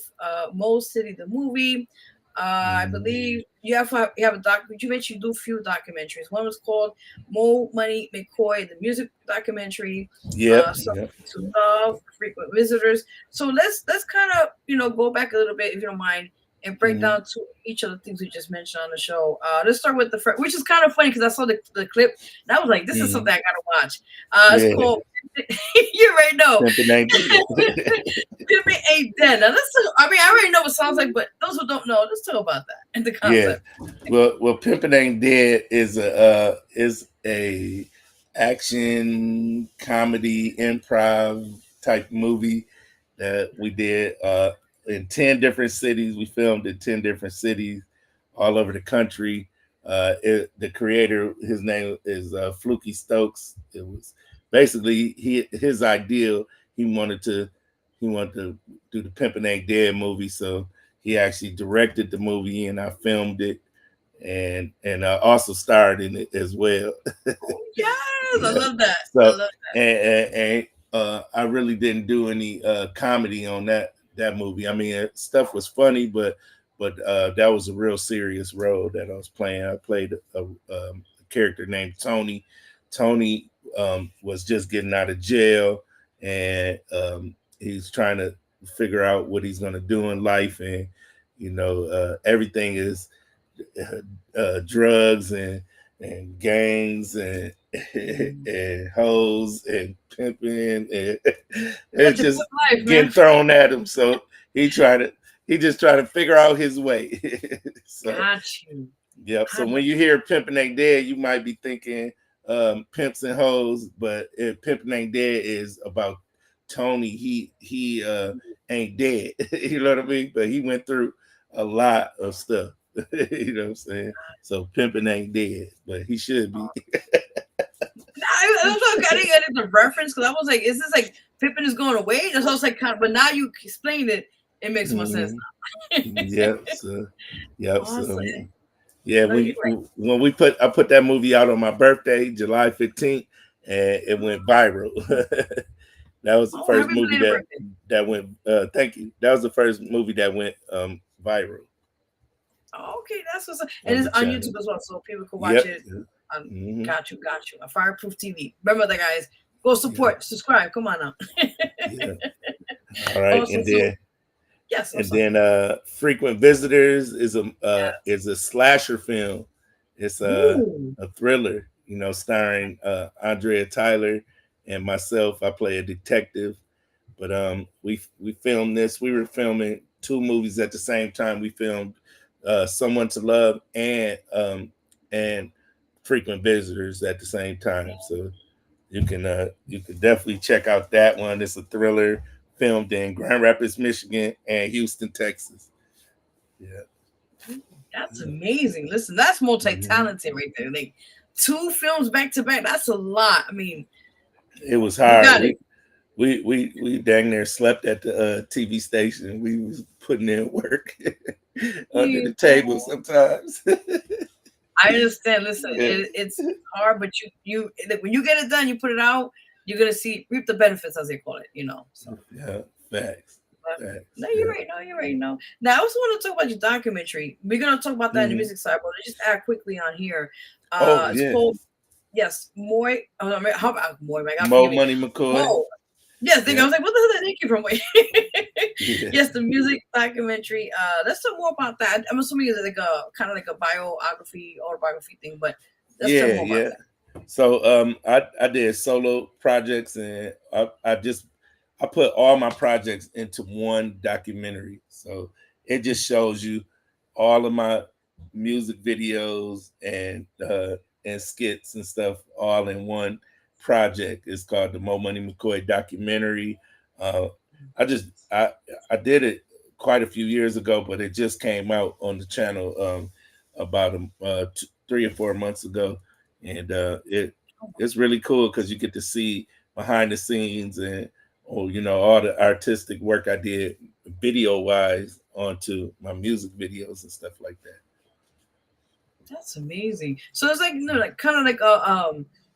Mo City the movie. I believe you have a doc. You mentioned you do a few documentaries. One was called Mo Money McCoy, the music documentary. Yep, Something yep. to Love, Frequent Visitors. So let's kind of go back a little bit if you don't mind and break Mhm. down to each of the things we just mentioned on the show. Let's start with the first, which is kind of funny because I saw the clip and I was like, this is something I gotta watch. It's Yeah, called You already know. something ain't dead. Pippin ain't dead. Now let's talk, I mean I already know what it sounds like, but those who don't know, let's talk about that and the Yeah. concept. Well, Pimpin' Ain't Dead is a action comedy improv type movie that we did in 10 different cities. We filmed in 10 different cities all over the country. The creator, his name is Fluky Stokes. It was basically his ideal. He wanted to do the Pimpin' Ain't Dead movie, so he actually directed the movie and I filmed it and also starred in it as well. Oh yes, I Yeah. love that. I So love and I really didn't do any comedy on that movie. I mean, stuff was funny, but that was a real serious role that I was playing. I played a character named Tony. Tony was just getting out of jail, and he's trying to figure out what he's going to do in life, and everything is drugs and gangs and and hoes and pimping and Such it's a good just life, man. getting thrown at him. So he tried to he just trying to figure out his way. So Got you. yep. So I when you hear Pimpin' Ain't Dead, you might be thinking pimps and hoes, but Pimpin' Ain't Dead is about Tony. He ain't dead. You know what I mean? But he went through a lot of stuff. You know what I'm saying? So Pimpin' ain't dead, but he should be. I was like, I didn't get the reference because I was like, is this like Pippin is going away? That's what I was like, kind of, but now you explained it, it makes more sense Mhm. now. Yep. So, yep. So, Awesome. yeah, No, you're right. when I put that movie out on my birthday, July 15th, and it went viral. That was the Oh, first happy movie belated birthday. that went. Thank you. That was the first movie that went viral Oh, okay, that's what's up. And on it's the on channel. YouTube as well, so people can watch Yep. it. Hmm. Got you, got you. A Fireproof TV. Remember that, guys. Go Yeah. support, subscribe. Come on now. Yeah. All right. Also, so yes, I'm And sorry. then Frequent Visitors Yes. is a slasher film. It's Ooh. a thriller, starring Andrea Tyler and myself. I play a detective. But we filmed this. We were filming two movies at the same time. We filmed Someone to Love and Frequent Visitors at the same time. So you can definitely check out that one. It's a thriller filmed in Grand Rapids, Michigan, and Houston, Texas. Yeah. That's amazing. Listen, that's Mhm. multi-talented right there. Like 2 films back to back. That's a lot. I mean, It was you hard. got it. We dang near slept at the TV station. We was putting in work under the You table sometimes. I understand. Listen, Yeah, it's hard, but like, when you get it done, you put it out, you're gonna reap the benefits as they call it. So. yeah, facts, But facts. no, you're Yeah. right. No, you're right. No. Now I also want to talk about your documentary. We're gonna talk about that in the Mhm. music side, but let's just add quickly on here. Oh It's yeah, called yes, Moy. Oh, no, how about Moy? My God, Mo forgive me. Money McCoy. Mo. Yes, I Yeah, was like, what the hell did I take you from? yeah, Yes, the music documentary. Let's talk more about that. I'm assuming it's like a kind of like a biography, autobiography thing, but let's talk yeah, more about yeah. that. So I did solo projects and I put all my projects into one documentary. So it just shows you all of my music videos and skits and stuff all in one project. It's called the Mo Money McCoy documentary. Uh, I just I did it quite a few years ago, but it just came out on the channel about 3 or 4 months ago, and it's really cool because you get to see behind the scenes and all the artistic work I did video wise onto my music videos and stuff like that. That's amazing. So it's like, like kind of like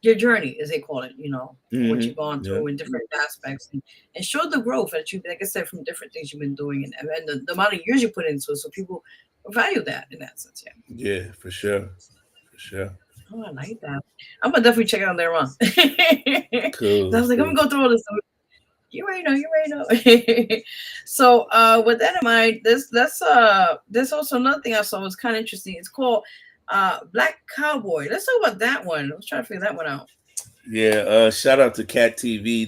your journey, as they call it, what you've gone Yeah. through in different aspects, and show the growth that you, like I said, from different things you've been doing, and the amount of years you put into it, so people value that in that sense. Yeah. Yeah, for sure. For sure. Oh, I like that. I'm gonna definitely check it out later on. I Cool. was like, I'm Cool. gonna go through all this. You already know. You already know. So, with that in mind, there's also another thing I saw was kind of interesting. It's called Black Cowboy. Let's talk about that one. I was trying to figure that one out. Yeah, shout out to Cat TV.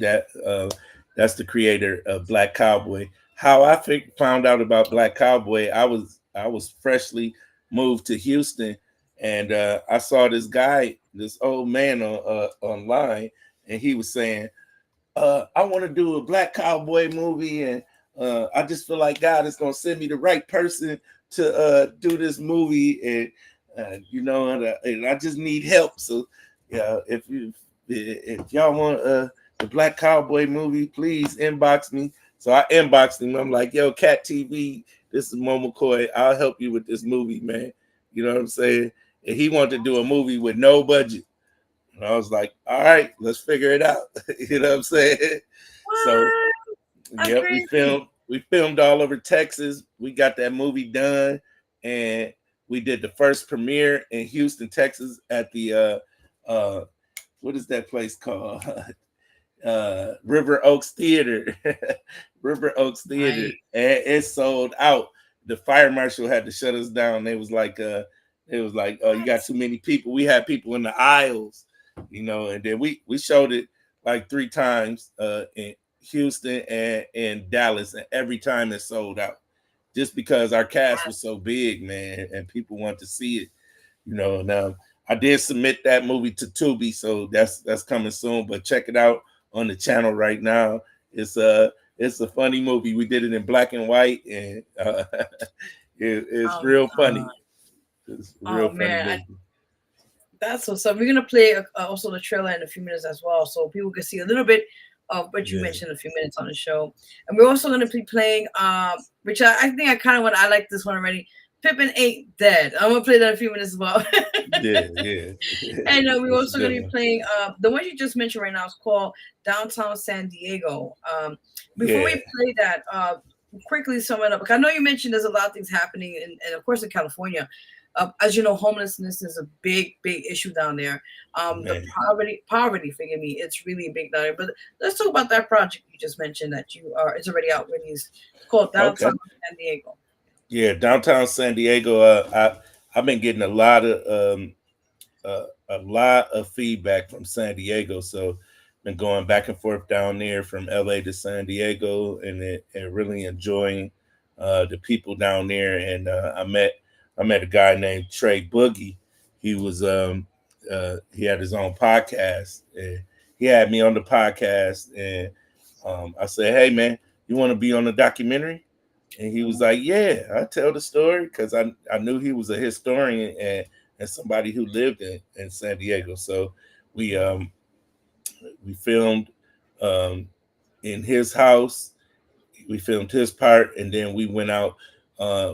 That's the creator of Black Cowboy. How I found out about Black Cowboy, I was freshly moved to Houston, and I saw this guy, this old man online, and he was saying, I want to do a Black Cowboy movie, and I just feel like God is gonna send me the right person to do this movie, and I just need help. So yeah, if y'all want the Black Cowboy movie, please inbox me. So I inboxed him. I'm like, yo, Cat TV, this is McCoy. I'll help you with this movie, man. You know what I'm saying? And he wanted to do a movie with no budget. And I was like, all right, let's figure it out. You know what I'm saying? What? So yeah, Crazy. we filmed all over Texas. We got that movie done, and we did the first premiere in Houston, Texas at the what is that place called? River Oaks Theater. River Oaks Theater. Right. And it sold out. The fire marshal had to shut us down. It was like oh, you got too many people. We had people in the aisles, and then we showed it like 3 times in Houston and in Dallas, and every time it sold out. Just because our cast was so big, man, and people want to see it, Now I did submit that movie to Tubi, so that's coming soon. But check it out on the channel right now. It's a funny movie. We did it in black and white, and it's real funny. It's a real funny movie. That's what's up. We're gonna play also the trailer in a few minutes as well, so people can see a little bit of what you mentioned a few minutes on the show. And we're also gonna be playing, which I think I like this one already. Pippin Ain't Dead. I'm gonna play that in a few minutes as well. Yeah. And we're also gonna be playing the one you just mentioned right now is called Downtown San Diego. Before we play that, quickly sum it up. Because I know you mentioned there's a lot of things happening, and of course in California. As you know, homelessness is a big issue down there. The poverty, forgive me, it's really big down there. But let's talk about that project you just mentioned that it's already out released. It's called Downtown San Diego. Yeah, Downtown San Diego. I've been getting a lot of feedback from San Diego, so been going back and forth down there from LA to San Diego, and really enjoying the people down there. And I met a guy named Trey Boogie. He was he had his own podcast, and he had me on the podcast, and I said, hey man, you want to be on the documentary? And he was like, yeah, I tell the story, because I knew he was a historian and somebody who lived in San Diego. So we filmed in his house. We filmed his part, and then we went out.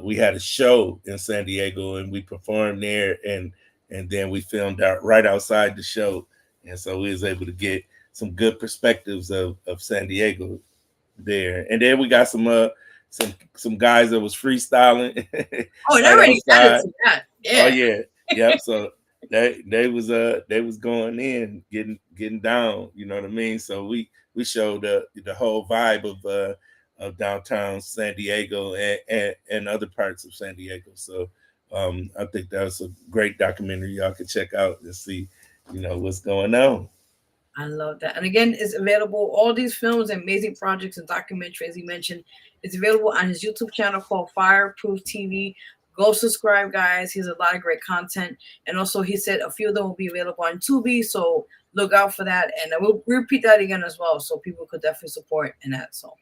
We had a show in San Diego, and we performed there, and then we filmed out right outside the show. And so we was able to get some good perspectives of San Diego there. And then we got some guys that was freestyling. Oh, they already added to that. Yeah. Oh yeah. Yep. So they was going in, getting down, you know what I mean? So we showed the whole vibe of downtown San Diego and other parts of San Diego. So I think that's a great documentary y'all can check out and see, what's going on. I love that. And again, it's available. All these films, amazing projects, and documentaries he mentioned, it's available on his YouTube channel called Fireproof TV. Go subscribe, guys. He has a lot of great content. And also, he said a few of them will be available on Tubi, so look out for that. And we'll repeat that again as well, so people could definitely support in that. So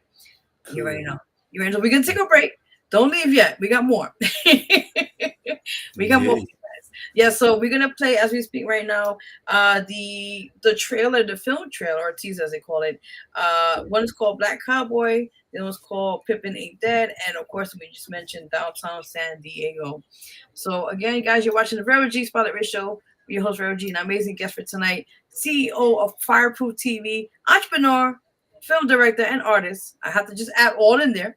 cool. You already know. We're going to take a break. Don't leave yet. We got more. We got more for you guys. Yeah, so we're gonna play as we speak right now. The trailer, the film trailer or teaser as they call it. One is called Black Cowboy. The other one's called Pippin Ain't Dead, and of course we just mentioned Downtown San Diego. So again, guys, you're watching the Vero G Spotlight Radio Show. Your host Vero G, an amazing guest for tonight, CEO of Fireproof TV, entrepreneur, film director, and artist. I have to just add all in there.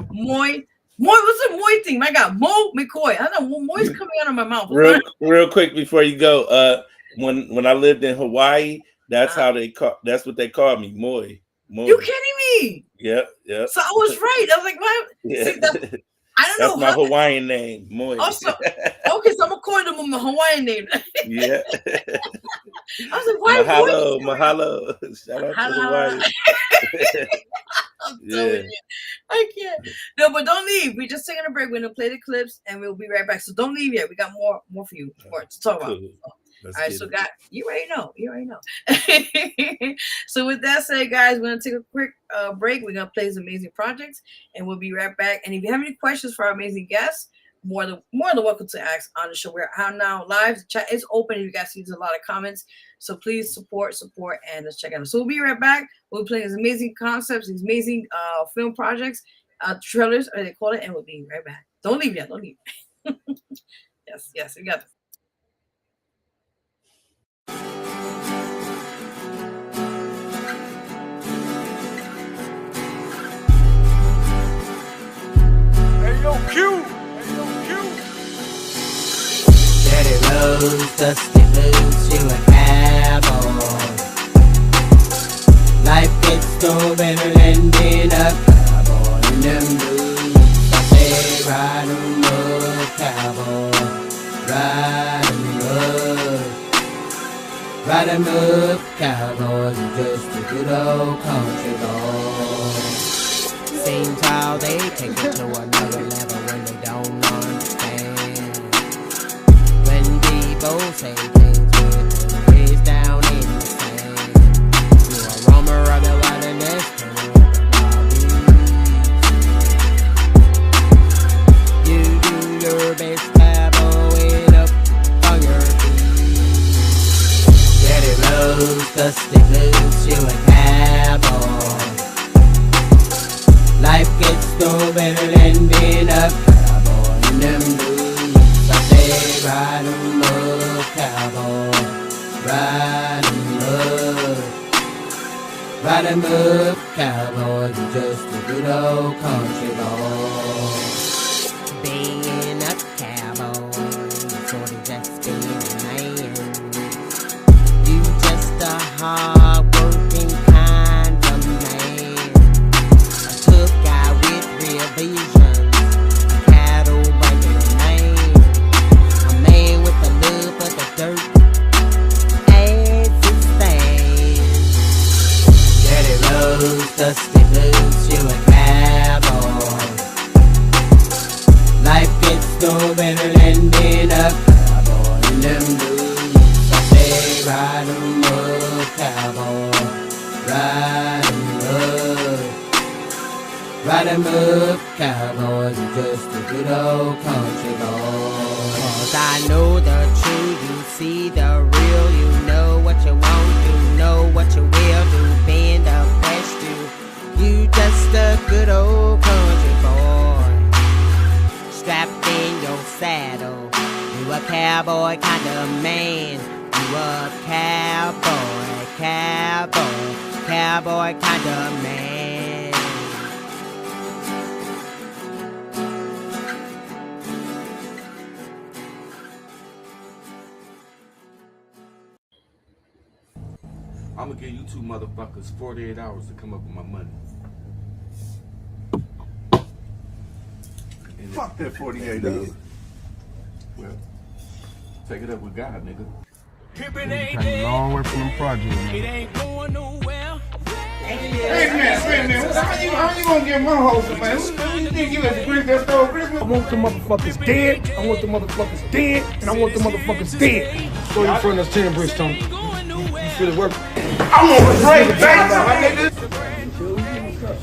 Moy, what's the Moy thing? My God, Mo McCoy. I don't know, Moy's coming out of my mouth. Real quick before you go, when I lived in Hawaii, that's what they called me, Moy. You kidding me? Yep. So I was right. I was like, what? Yeah. See, I don't know. That's my Hawaiian name, Moy. Also, okay, so I'm gonna call them my Hawaiian name. Yeah. I was like, why? Mahalo. Shout out to Hawaii. I'm telling you, I can't. No, but don't leave. We're just taking a break. We're gonna play the clips, and we'll be right back. So don't leave yet. We got more for you to talk about. Cool. All right, so guys, you already know. So with that said, guys, we're gonna take a quick break. We're gonna play some amazing projects, and we'll be right back. And if you have any questions for our amazing guests, more than welcome to ask on the show. We're out now live. The chat is open. You guys see there's a lot of comments, so please support, and let's check it out. So we'll be right back. We'll be playing these amazing concepts, these amazing film projects, trailers, or they call it, and we'll be right back. Don't leave yet. Don't leave. Yes, we got this. Dirty roads, dusty boots, you a cowboy. Life gets so better than being a cowboy in them boots. I say ride 'em up, cowboy, ride 'em up. Ride 'em up, cowboys, you're just a good old country boy. Seems how they take it to another level when they don't understand. When people say things with their heads down in the sand, you're a roamer of the wilderness, you do your best, cowboying up on your feet. Dirty roads, dusty boots, you a cowboy. Life gets no better than being a cowboy in them boots. I say ride 'em up, cowboy, ride 'em up. Ride 'em up, cowboy, you're just a good old country boy. Being a cowboy, sort of just being a man. You just a hard-working kind of man. A tough guy with real vision, a cattle-breaking man. A man with a love for the dirt as it stands. Dirty roads, dusty boots, you a cowboy. Life gets no better than being a cowboy in them boots. I say ride 'em up, cowboy, ride 'em up. Ride 'em up, cowboys, you're just a good old country boy. 'Cause I know the truth, you see the real, you know what you want, you know what you will do, being the best you just a good old country boy. Strapped in your saddle, you a cowboy kind of man, you a cowboy kind of man. I'm gonna give you two motherfuckers 48 hours to come up with my money. And Fuck that 48 hours. Well, take it up with God, nigga. Came a long way from the project, man. It ain't going nowhere. Hey man, how you gonna get my hoes, man? Who you think you let the Christmas throw Christmas? I want the motherfuckers dead, I want the motherfuckers dead, and I want the motherfuckers dead. So you front us 10 bricks, Tony. You feel it working? I want to break back, my nigga.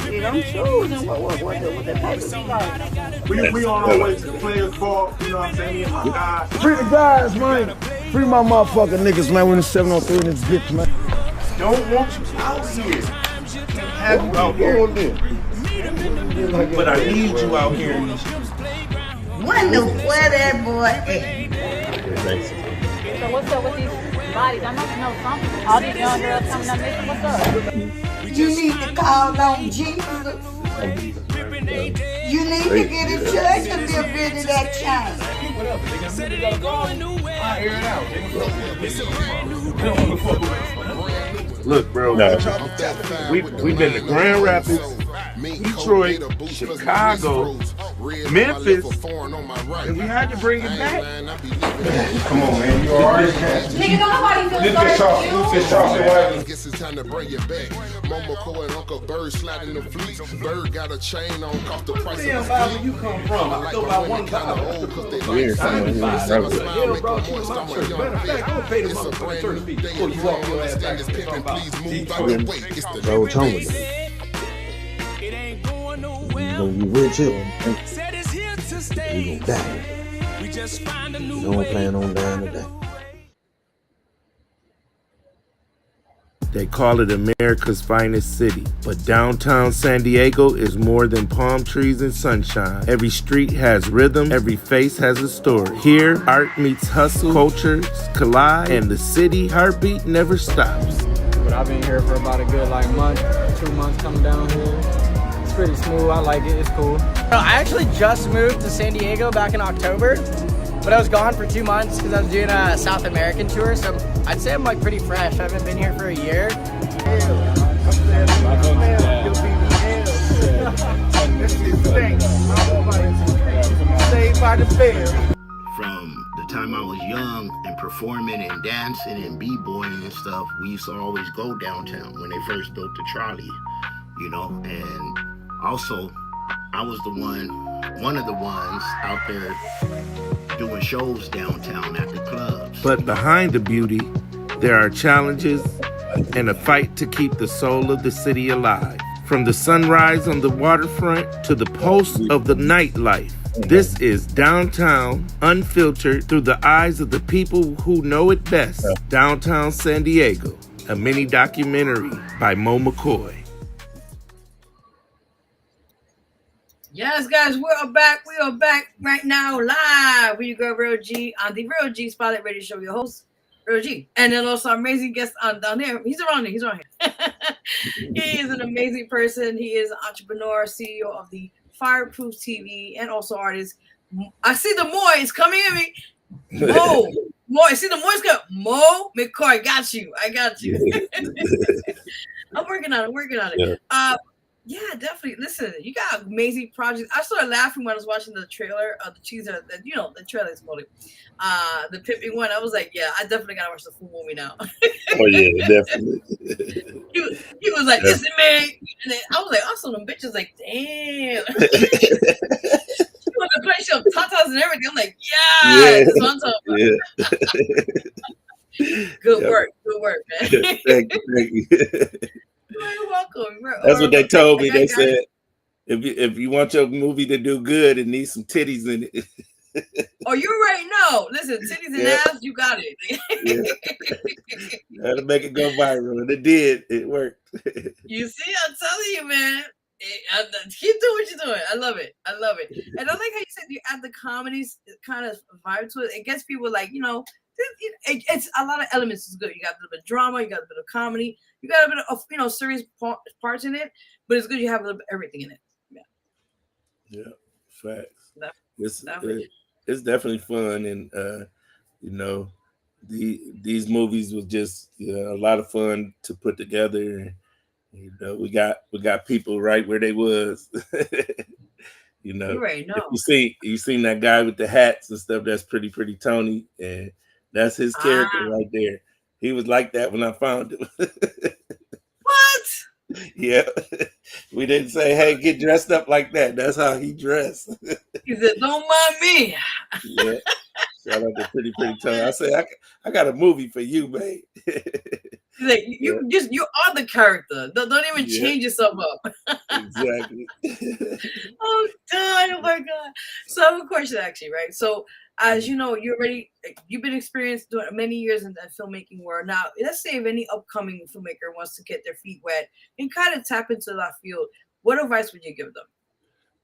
Shit, I'm choosing. What the paper be like? We on our way to the Players Ball. You know what I'm saying? Me and my guys. Free the guys, man. Free my motherfucking niggas, man. We're in the 703 in this bitch, man. Don't want you out here. Have you out here. But I need you out here in this shit. Wonder where that boy at. So what's up with these bodies? I must know something. All these young girls coming up missing. What's up? You need to call on Jesus. You need to get a church to be a bit of that change. Look, bro, we've been to Grand Rapids, Detroit, Chicago, Memphis, and we had to bring it back. Come on, man, you alright? Nigga, nobody feels sorry for you. Guess it's time to bring it back. McCoy and Uncle Bird sliding the fleets. Bird got a chain on, cost the price of the where you come from? I go by one time. Weird. I would pay the motherfucker 30 feet before you walk your ass back. Please move out the way. It's the bro, Tony. You rich here, you gonna die. You don't plan on dying today. They call it America's finest city, but downtown San Diego is more than palm trees and sunshine. Every street has rhythm, every face has a story. Here, art meets hustle, cultures collide, and the city heartbeat never stops. But I've been here for about a good month, 2 months coming down here. It's pretty smooth, I like it, it's cool. I actually just moved to San Diego back in October, but I was gone for 2 months because I was doing a South American tour, so I'd say I'm pretty fresh. I haven't been here for a year. From the time I was young and performing and dancing and b-boying and stuff, we used to always go downtown when they first built the trolley, you know, and also I was one of the ones out there doing shows downtown at the clubs. But behind the beauty, there are challenges and a fight to keep the soul of the city alive. From the sunrise on the waterfront to the pulse of the nightlife, this is Downtown, unfiltered through the eyes of the people who know it best. Downtown San Diego, a mini documentary by McCoy. Yes, guys, we are back. We are back right now live with your girl Vero G on the Vero G Spotlight Radio Show. Your host, Vero G. And then also amazing guest on down there. He's around here. He is an amazing person. He is an entrepreneur, CEO of the Fireproof TV, and also artist. I see the Moy is coming at me. Mo. I see the Moy's coming. Mo McCoy, got you. I got you. I'm working on it. Yeah, definitely. Listen, you got amazing projects. I started laughing when I was watching the trailer of the teaser. The trailer is molded. The pimping one. I was like, yeah, I definitely gotta watch the full movie now. Oh yeah, definitely. he was like, listen, man. And then I was like, I saw them bitches like, damn. She was the place of tatas and everything. I'm like, yeah. Good work, man. Thank you. You're welcome. That's what they told me. They said, if you want your movie to do good, it needs some titties in it. Oh, you already know. Listen, titties and ass, you got it. Gotta make it go viral, and it did. It worked. You see, I'm telling you, man. Keep doing what you're doing. I love it. And I like how you said you add the comedies kind of vibe to it. It gets people like, it's a lot of elements is good. You got a little bit of drama, you got a bit of comedy, you got a bit of serious parts in it, but it's good you have a little bit of everything in it. Yeah, facts. It's definitely fun, and these movies was just a lot of fun to put together. We got people right where they was. You already know. You seen that guy with the hats and stuff. That's pretty Tony, and that's his character right there. He was like that when I found him. What? Yeah. We didn't say, hey, get dressed up like that. That's how he dressed. He said, don't mind me. Yeah. Shout out to pretty Tony. I said, I got a movie for you, man. He Like you are the character. Don't even change yourself up. Exactly. Oh God! Oh my God! So I have a question actually, right? So as you know, you've been experienced doing many years in the filmmaking world. Now, let's say if any upcoming filmmaker wants to get their feet wet and kind of tap into that field, what advice would you give them?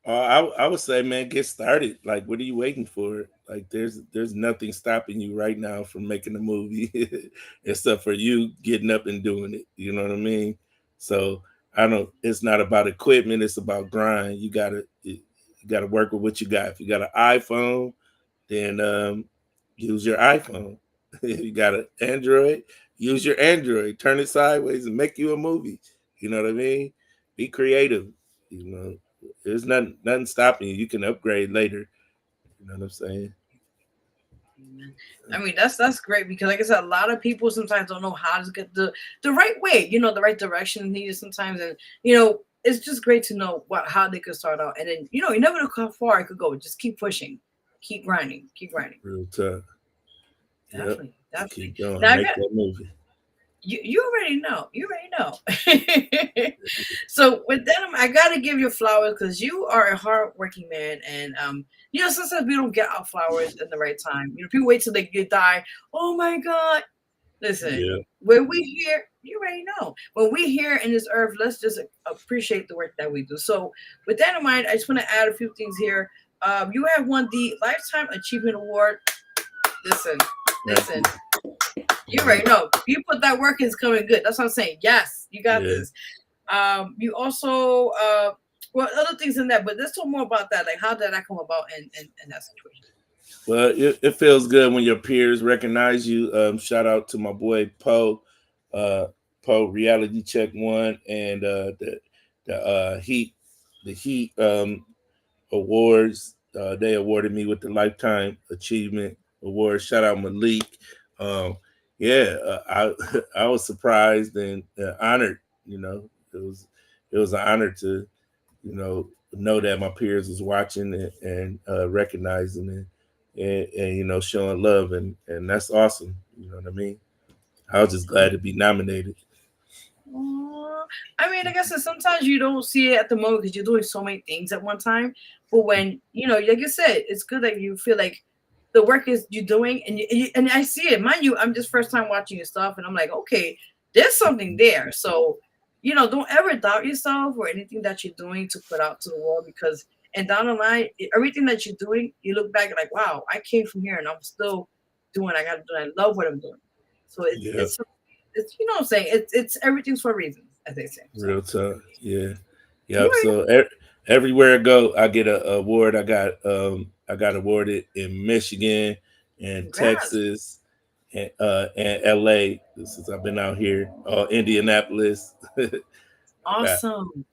I would say, man, get started. Like, what are you waiting for? Like, there's nothing stopping you right now from making a movie, except for you getting up and doing it. You know what I mean? So it's not about equipment. It's about grind. You gotta work with what you got. If you got an iPhone, then use your iPhone. If you got an Android, use your Android. Turn it sideways and make you a movie. You know what I mean? Be creative. You know. There's nothing stopping you. You can upgrade later. You know what I'm saying? I mean, that's great because, like I said, a lot of people sometimes don't know how to get the right way. The right direction needed sometimes, and it's just great to know how they could start out, and then you never know how far it could go. Just keep pushing, keep grinding. Real tough. Definitely. Keep going. Now, Make that movie. You already know. So with that, I gotta give you flowers because you are a hardworking man, and sometimes we don't get our flowers in the right time. People wait till they die. Oh my God! Listen, when we here, you already know. When we here in this earth, let's just appreciate the work that we do. So with that in mind, I just want to add a few things here. You have won the Lifetime Achievement Award. Listen. You already know. You put that work in, it's coming good. That's what I'm saying. Yes, you got this. You also other things in that, but let's talk more about that. Like, how did that come about in that situation? Well, it feels good when your peers recognize you. Shout out to my boy Poe. Poe Reality Check 1 and the Heat Awards. They awarded me with the Lifetime Achievement Award. Shout out Malik. I was surprised and honored. It was an honor to know that my peers was watching and recognizing it and showing love, and that's awesome. You know what I mean? I was just glad to be nominated. I mean, like I said, sometimes you don't see it at the moment because you're doing so many things at one time. But when like you said, it's good that you feel like the work is you're doing, and I see it. Mind you, I'm just first time watching your stuff, and I'm like, okay, there's something there. So don't ever doubt yourself or anything that you're doing to put out to the world, because and down the line, everything that you're doing, you look back like, wow, I came from here and I'm still doing. I got to do. I love what I'm doing. So it's what I'm saying. It's everything's for a reason, as they say. So. Real tough, yeah. So everywhere I go, I get an award. I got awarded in Michigan and Texas and LA since I've been out here. Indianapolis. Awesome.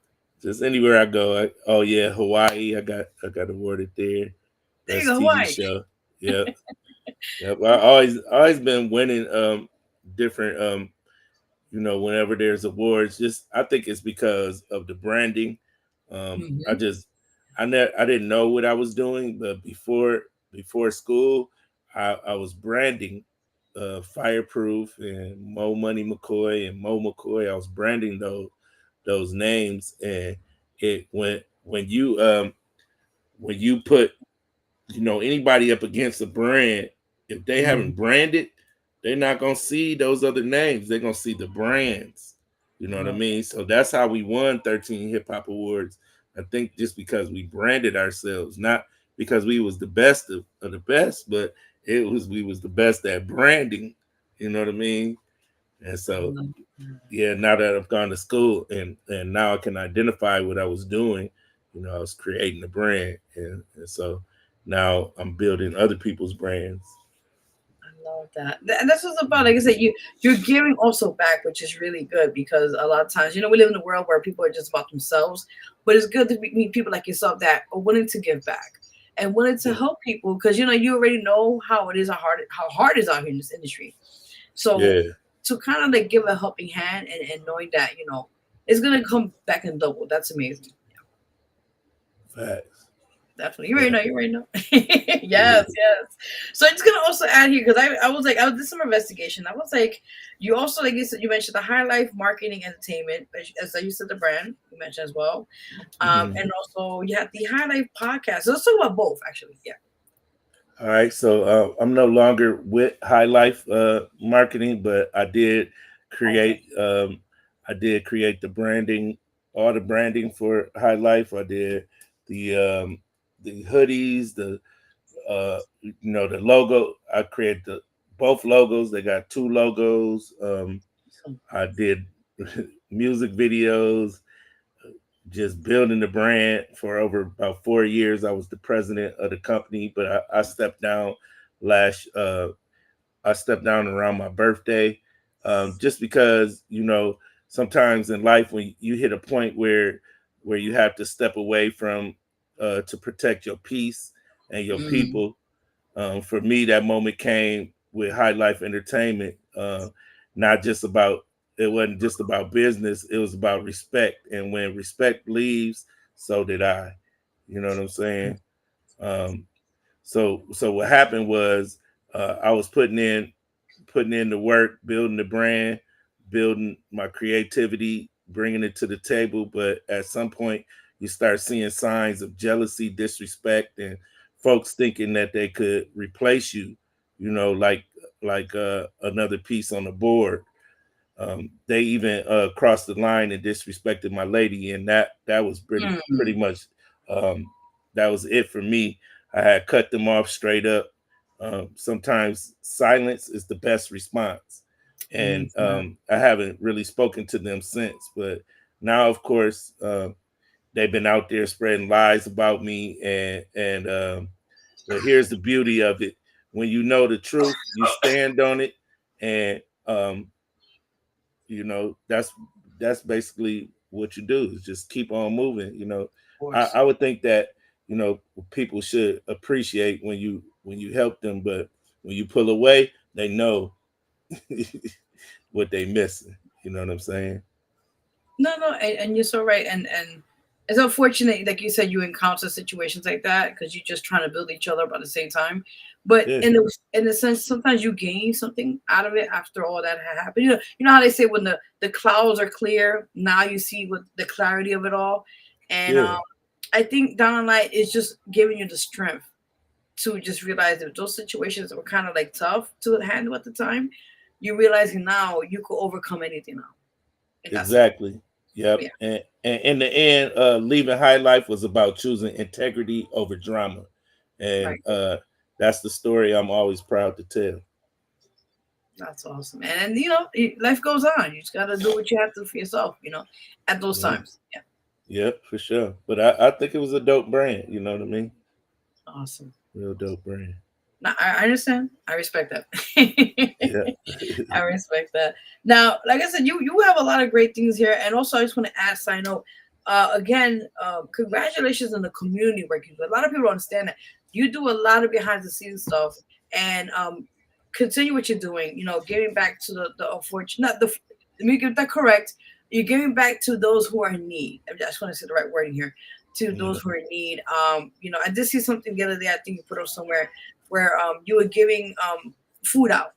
Just anywhere I go. Hawaii. I got awarded there. There you go, Hawaii. Show. Yep. Yep. I always been winning different whenever there's awards. I think it's because of the branding. I didn't know what I was doing, but before school, I was branding Fireproof and Mo Money McCoy and Mo McCoy. I was branding those names, and when you put anybody up against a brand, if they haven't branded, they're not gonna see those other names. They're gonna see the brands. You know what I mean? So that's how we won 13 hip hop awards. I think just because we branded ourselves, not because we was the best of the best, but we was the best at branding. You know what I mean? And so, now that I've gone to school and now I can identify what I was doing, I was creating a brand, and so now I'm building other people's brands. Love that. And that's what's about. Like I said, you're giving also back, which is really good, because a lot of times, we live in a world where people are just about themselves, but it's good to meet people like yourself that are willing to give back and willing to help people, because you already know how it is, how hard it is out here in this industry. So to kind of like give a helping hand and knowing that it's gonna come back in double. That's amazing. Facts. Definitely. You already know. You already know. Yes. So I'm just gonna also add here because I was like I did some investigation. I was like, you also like you said you mentioned the High Life Marketing Entertainment as you said the brand you mentioned as well, and also you have the High Life Podcast. So let's talk about both actually. Yeah. All right, so I'm no longer with High Life Marketing, but I did create the branding, all the branding for High Life. I did the hoodies, the the logo. I created both logos. They got two logos. I did music videos, just building the brand for over about 4 years. I was the president of the company, but I stepped down last. I stepped down around my birthday, just because sometimes in life when you hit a point where you have to step away from to protect your peace and your people. For me, that moment came with High Life Entertainment. Not just about It wasn't just about business. It was about respect. And when respect leaves, so did I. You know what I'm saying? So what happened was I was putting in the work, building the brand, building my creativity, bringing it to the table. But at some point, you start seeing signs of jealousy, disrespect, and folks thinking that they could replace you. Like another piece on the board. They even crossed the line and disrespected my lady, and that was pretty much that was it for me. I had cut them off straight up. Sometimes silence is the best response, and I haven't really spoken to them since. But now, of course, they've been out there spreading lies about me, and but here's the beauty of it: when you know the truth, you stand on it, and that's basically what you do is just keep on moving. I would think that people should appreciate when you help them, but when you pull away, they know what they missing. You know what I'm saying? No, and you're so right, and it's unfortunate, like you said, you encounter situations like that because you're just trying to build each other up at the same time. But Yeah. in the sense, sometimes you gain something out of it after all that had happened. You know how they say when the clouds are clear, now you see what the clarity of it all. And Yeah. I think down the line it's just giving you the strength to just realize that those situations were kind of like tough to handle at the time. You're realizing now you could overcome anything now. And that's it. Exactly. Yep. Yeah. And in the end, leaving High Life was about choosing integrity over drama. And Right. that's the story I'm always proud to tell. That's awesome. And life goes on. You just gotta do what you have to for yourself, at those Yeah. times. Yeah. Yep, for sure. But I think it was a dope brand, you know what I mean? Awesome. Real dope brand. Now, I understand. I respect that. Yeah. I respect that. Now, like I said, you have a lot of great things here, and also I just want to ask. I know, again, congratulations on the community work you do. A lot of people don't understand that you do a lot of behind the scenes stuff, and continue what you're doing. Giving back to the unfortunate. Not the. Let me get that correct. You're giving back to those who are in need. I just want to say the right wording here. To those who are in need. I did see something the other day. I think you put up somewhere where you were giving food out,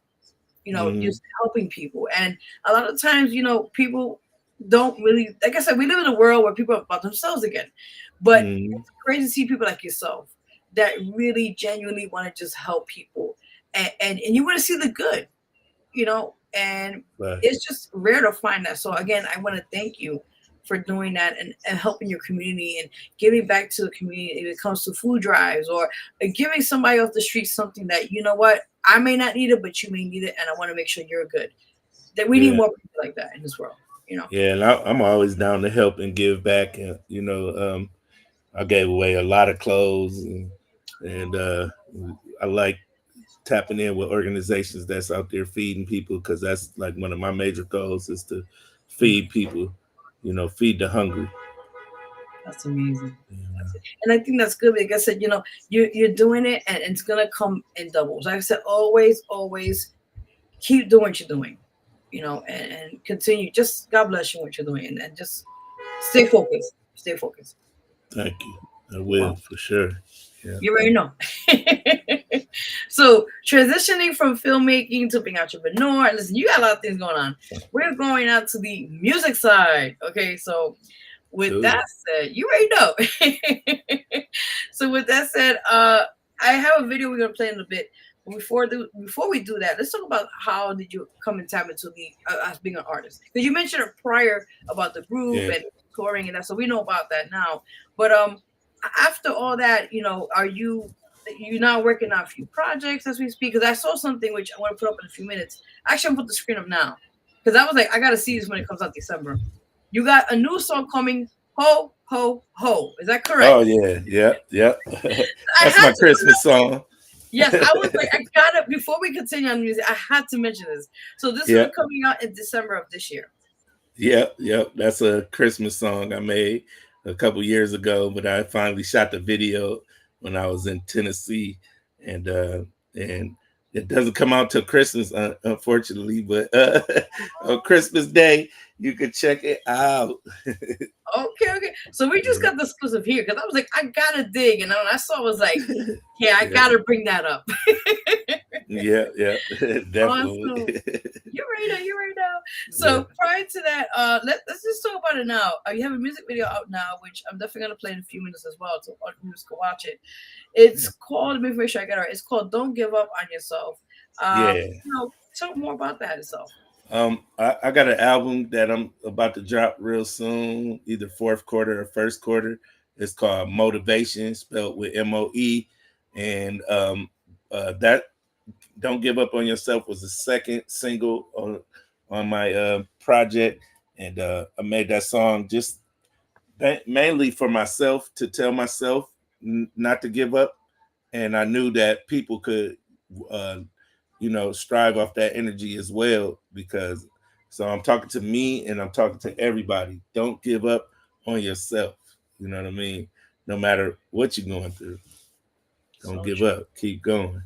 just helping people. And a lot of times, people don't really, like I said, we live in a world where people are about themselves again. But it's crazy to see people like yourself that really genuinely want to just help people. And you want to see the good, and Right. it's just rare to find that. So again, I want to thank you for doing that and helping your community and giving back to the community if it comes to food drives or giving somebody off the street something that, what, I may not need it, but you may need it. And I want to make sure you're good. That we need more people like that in this world, Yeah, and I'm always down to help and give back. And, I gave away a lot of clothes and I like tapping in with organizations that's out there feeding people because that's like one of my major goals is to feed people, feed the hungry. That's amazing. And I think that's good. Like I said, you're doing it and it's going to come in doubles. Like I said, always keep doing what you're doing, and continue. Just God bless you what you're doing and just stay focused. Stay focused. Thank you. I will for sure. Yeah. You already know. So transitioning from filmmaking to being entrepreneur. Listen, you got a lot of things going on. We're going out to the music side. Okay, so with that said, you already know. So with that said, I have a video we're gonna play in a bit. But before we do that, let's talk about how did you come and tap into the as being an artist? Because you mentioned it prior about the group and touring and that, so we know about that now. But after all that, are you're now working on a few projects as we speak? Because I saw something which I want to put up in a few minutes. Actually, I'm gonna put the screen up now because I was like, I gotta see this when it comes out December. You got a new song coming, Ho Ho Ho. Is that correct? Oh yeah. That's my Christmas song. Yes, I was like, I gotta, before we continue on music, I had to mention this. So this is coming out in December of this year. Yep. That's a Christmas song I made a couple years ago, but I finally shot the video when I was in Tennessee, and it doesn't come out till Christmas, unfortunately. But on Christmas Day, you can check it out. Okay. So we just got the exclusive here because I was like, I gotta dig, and I saw, I was like, yeah, I gotta bring that up. Yeah, definitely. Awesome. You're right now. So prior to that, let's just talk about it now. You have a music video out now, which I'm definitely gonna play in a few minutes as well, so all viewers can watch it. It's called, let me make sure I get it right. It's called "Don't Give Up on Yourself." Talk more about that itself. I got an album that I'm about to drop real soon, either fourth quarter or first quarter. It's called Motivation, spelled with MOE, and that "Don't Give Up on Yourself" was the second single on my project, and I made that song just mainly for myself, to tell myself not to give up, and I knew that people could strive off that energy as well, because so I'm talking to me and I'm talking to everybody. Don't give up on yourself. You know what I mean? No matter what you're going through, don't give up. Keep going.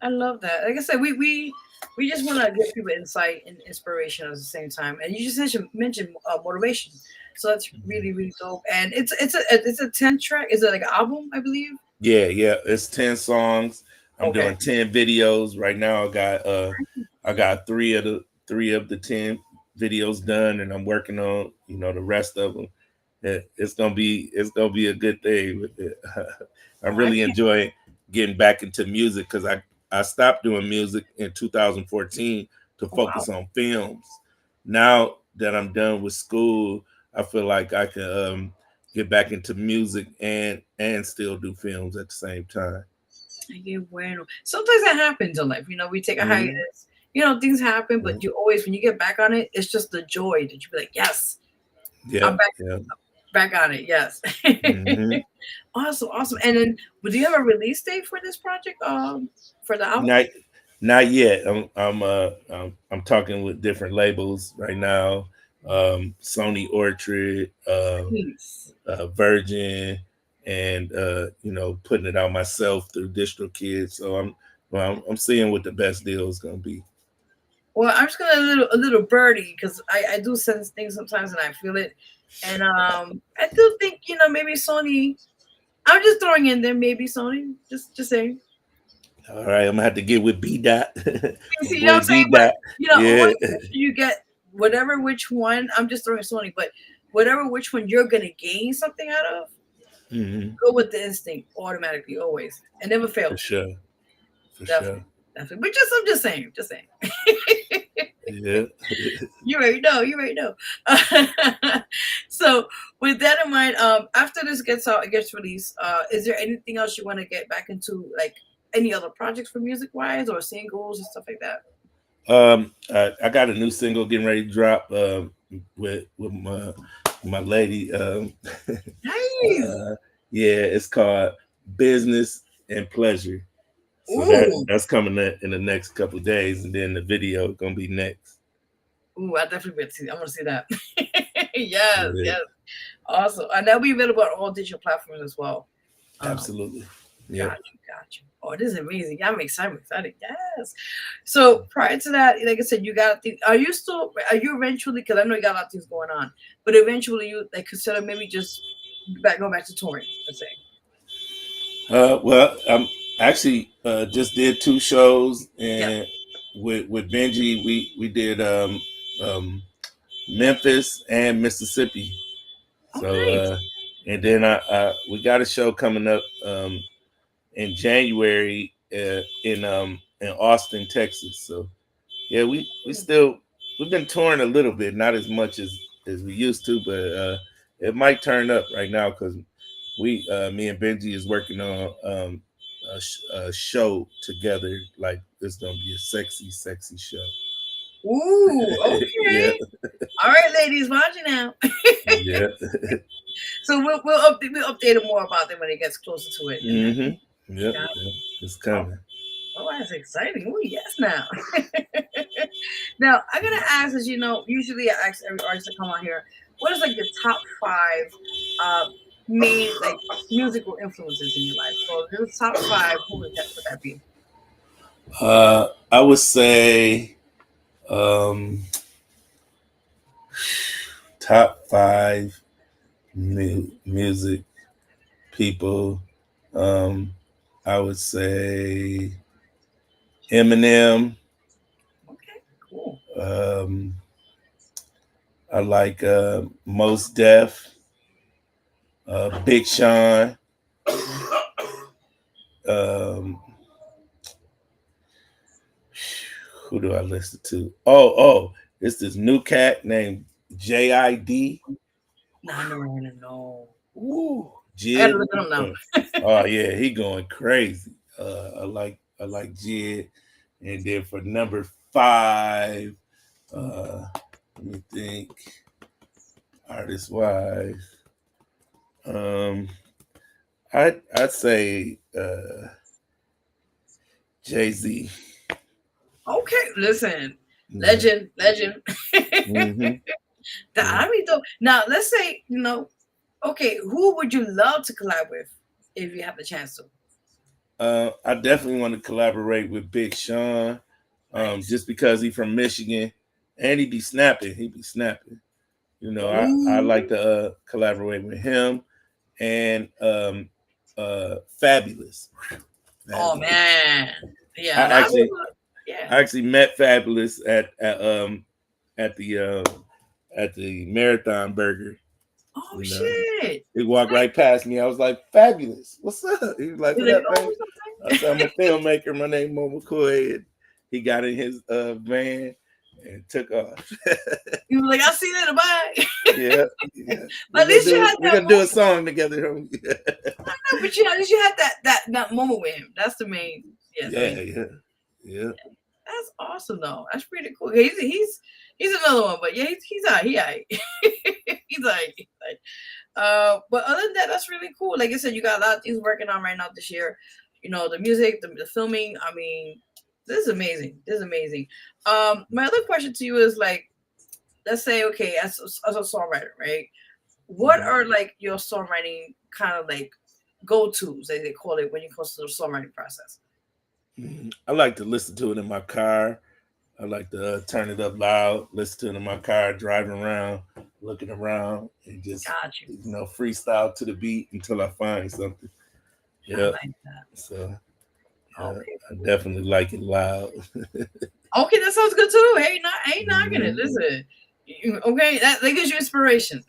I love that. Like I said, we just want to give people insight and inspiration at the same time. And you just mentioned motivation, so that's really, really dope. And it's a 10-track. Is it like an album? I believe. Yeah. It's 10 songs. I'm doing 10 videos right now. I got three of the 10 videos done, and I'm working on the rest of them. It's gonna be a good thing with it. I'm really enjoying getting back into music because I stopped doing music in 2014 to focus on films. Now that I'm done with school, I feel like I can get back into music and still do films at the same time. Sometimes that happens in life. We take a hiatus. Things happen, but you always, when you get back on it, it's just the joy that you be like, yes, I'm back on it. Yes. Awesome. And then, do you have a release date for this project? For the album? Not yet. I'm talking with different labels right now. Sony Orchard, Virgin, and putting it out myself through DistroKid. So I'm seeing what the best deal is going to be. Well, I'm just gonna a little birdie because I do sense things sometimes and I feel it, and I do think maybe Sony. I'm just throwing in there maybe Sony. Just saying. All right, I'm gonna have to get with B Dot. You know what I'm saying? But you get whatever which one. I'm just throwing Sony, but whatever which one you're gonna gain something out of. Go with the instinct automatically, always, and never fail. For sure. Definitely. But I'm just saying. Yeah. You already know. So with that in mind, after this gets released, is there anything else you want to get back into, like any other projects for music wise or singles and stuff like that? I got a new single getting ready to drop with my lady. Nice. It's called Business and Pleasure. So that's coming in the next couple of days, and then the video gonna be next. Ooh, I definitely want to see. I want to see that. Yes. Awesome. And that'll be available on all digital platforms as well. Absolutely. Yeah. Got you. Oh, this is amazing. I'm excited. Yes. So prior to that, like I said, you got to think. Are you eventually? Because I know you got a lot of things going on, but eventually you consider maybe just go back to touring? Let's say. Well, I'm actually just did 2 shows, and with Benji, we did Memphis and Mississippi. So and then we got a show coming up in January in Austin, Texas. So yeah, we've been touring a little bit, not as much as we used to, but it might turn up right now because me and Benji is working on a show together. Like it's gonna be a sexy show. Ooh, okay. Yeah. All right, ladies, watch it now. Yeah. So we'll update it more about them when it gets closer to it. Mm-hmm. Yep. It's coming. Oh, that's exciting. Oh, yes, now. Now, I'm going to ask, as you know, usually I ask every artist to come on here, what is like the top 5 main like musical influences in your life? So those top 5, who would that be? I would say top 5 music people. I would say Eminem. Okay, cool. I like Mos Def, Big Sean. Who do I listen to? Oh, it's this new cat named JID. No. Ooh, I gotta look at him now. Oh yeah, he going crazy. I like Jid. And then for number 5, let me think. Artist wise, I'd say Jay-Z. Okay, listen, legend. Mm-hmm. I mean, though, now let's say okay, who would you love to collab with if you have the chance to? I definitely want to collaborate with Big Sean, just because he's from Michigan and he be snapping. I like to collaborate with him and Fabulous. Oh man, yeah. I actually met Fabulous at the Marathon Burger. Oh shit! He walked right past me. I was like, "Fabulous, what's up?" He was like, "What up, man?" I said, "I'm a filmmaker. My name is McCoy." And he got in his van and took off. You were like, "I'll see you later, bye." Yeah. But at least we're gonna do a song together. I know, but at least you had that moment with him. That's the main. Yeah. That's awesome, though. That's pretty cool. He's another one, but yeah, he's all right. He's all right. But other than that, that's really cool. Like I said, you got a lot of things working on right now this year. The music, the filming. I mean, this is amazing. My other question to you is like, let's say, okay, as a songwriter, right? What are like your songwriting kind of like go-tos, as they call it, when you go to the songwriting process? I like to listen to it in my car. I like to turn it up loud, listen to it in my car, driving around, looking around, and just freestyle to the beat until I find something. Yeah, I like that. So I definitely like it loud. Okay, that sounds good too. Hey, ain't knocking it. Listen, okay, that gives you inspiration.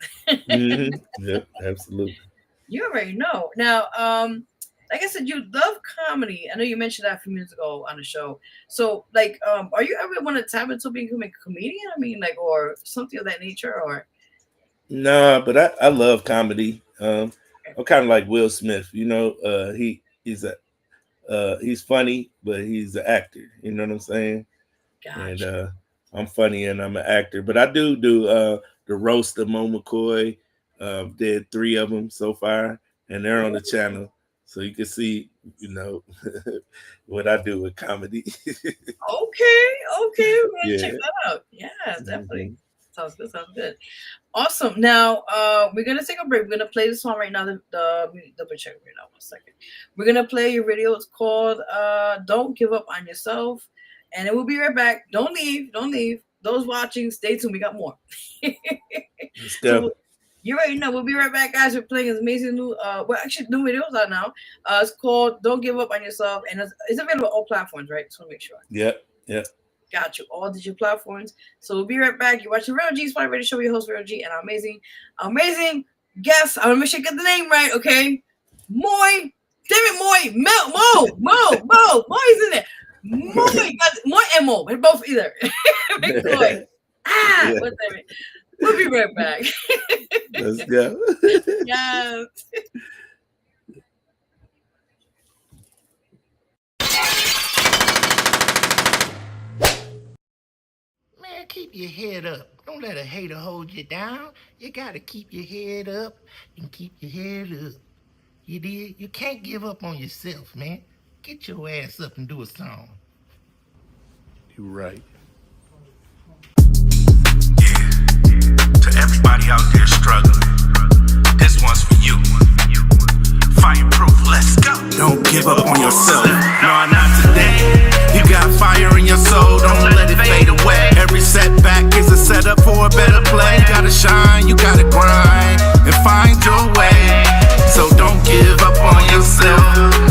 Yep, absolutely. You already know. Now, like I said, you love comedy. I know you mentioned that a few minutes ago on the show. So, like, are you ever want to tap into being a comedian? I mean, like, or something of that nature, or? No, but I love comedy. I'm kind of like Will Smith. He's funny, but he's an actor. You know what I'm saying? Gotcha. And I'm funny and I'm an actor. But I do the roast of Mo McCoy. Did 3 of them so far, and they're on the channel. So you can see, what I do with comedy. Okay. We're gonna check that out. Yeah, definitely. Sounds good. Awesome. Now, we're gonna take a break. We're gonna play the song right now. Double check right now. 1 second. We're gonna play your video. It's called "Don't Give Up on Yourself," and then we'll be right back. Don't leave. Those watching, stay tuned. We got more. Let's go. You already know. We'll be right back, guys. We're playing his amazing new, actually, new videos out now. It's called "Don't Give Up on Yourself," and it's available on all platforms, right? Just want to make sure. Yep. Got you, all digital platforms. So we'll be right back. You're watching Vero G's Spotlight Radio Show. Your host Vero G and our amazing guest. I want to make sure I get the name right, okay? Moy, Moy's in there. Moy and Mo, they're both either. McCoy. What's that? We'll be right back. Let's go. Yes. Man, keep your head up. Don't let a hater hold you down. You gotta keep your head up and keep your head up. You did? You can't give up on yourself, man. Get your ass up and do a song. You're right. To everybody out there struggling, this one's for you. Fireproof, let's go. Don't give up on yourself. No, not today. You got fire in your soul, don't let it fade away. Every setback is a setup for a better play. You gotta shine, you gotta grind, and find your way. So don't give up on yourself.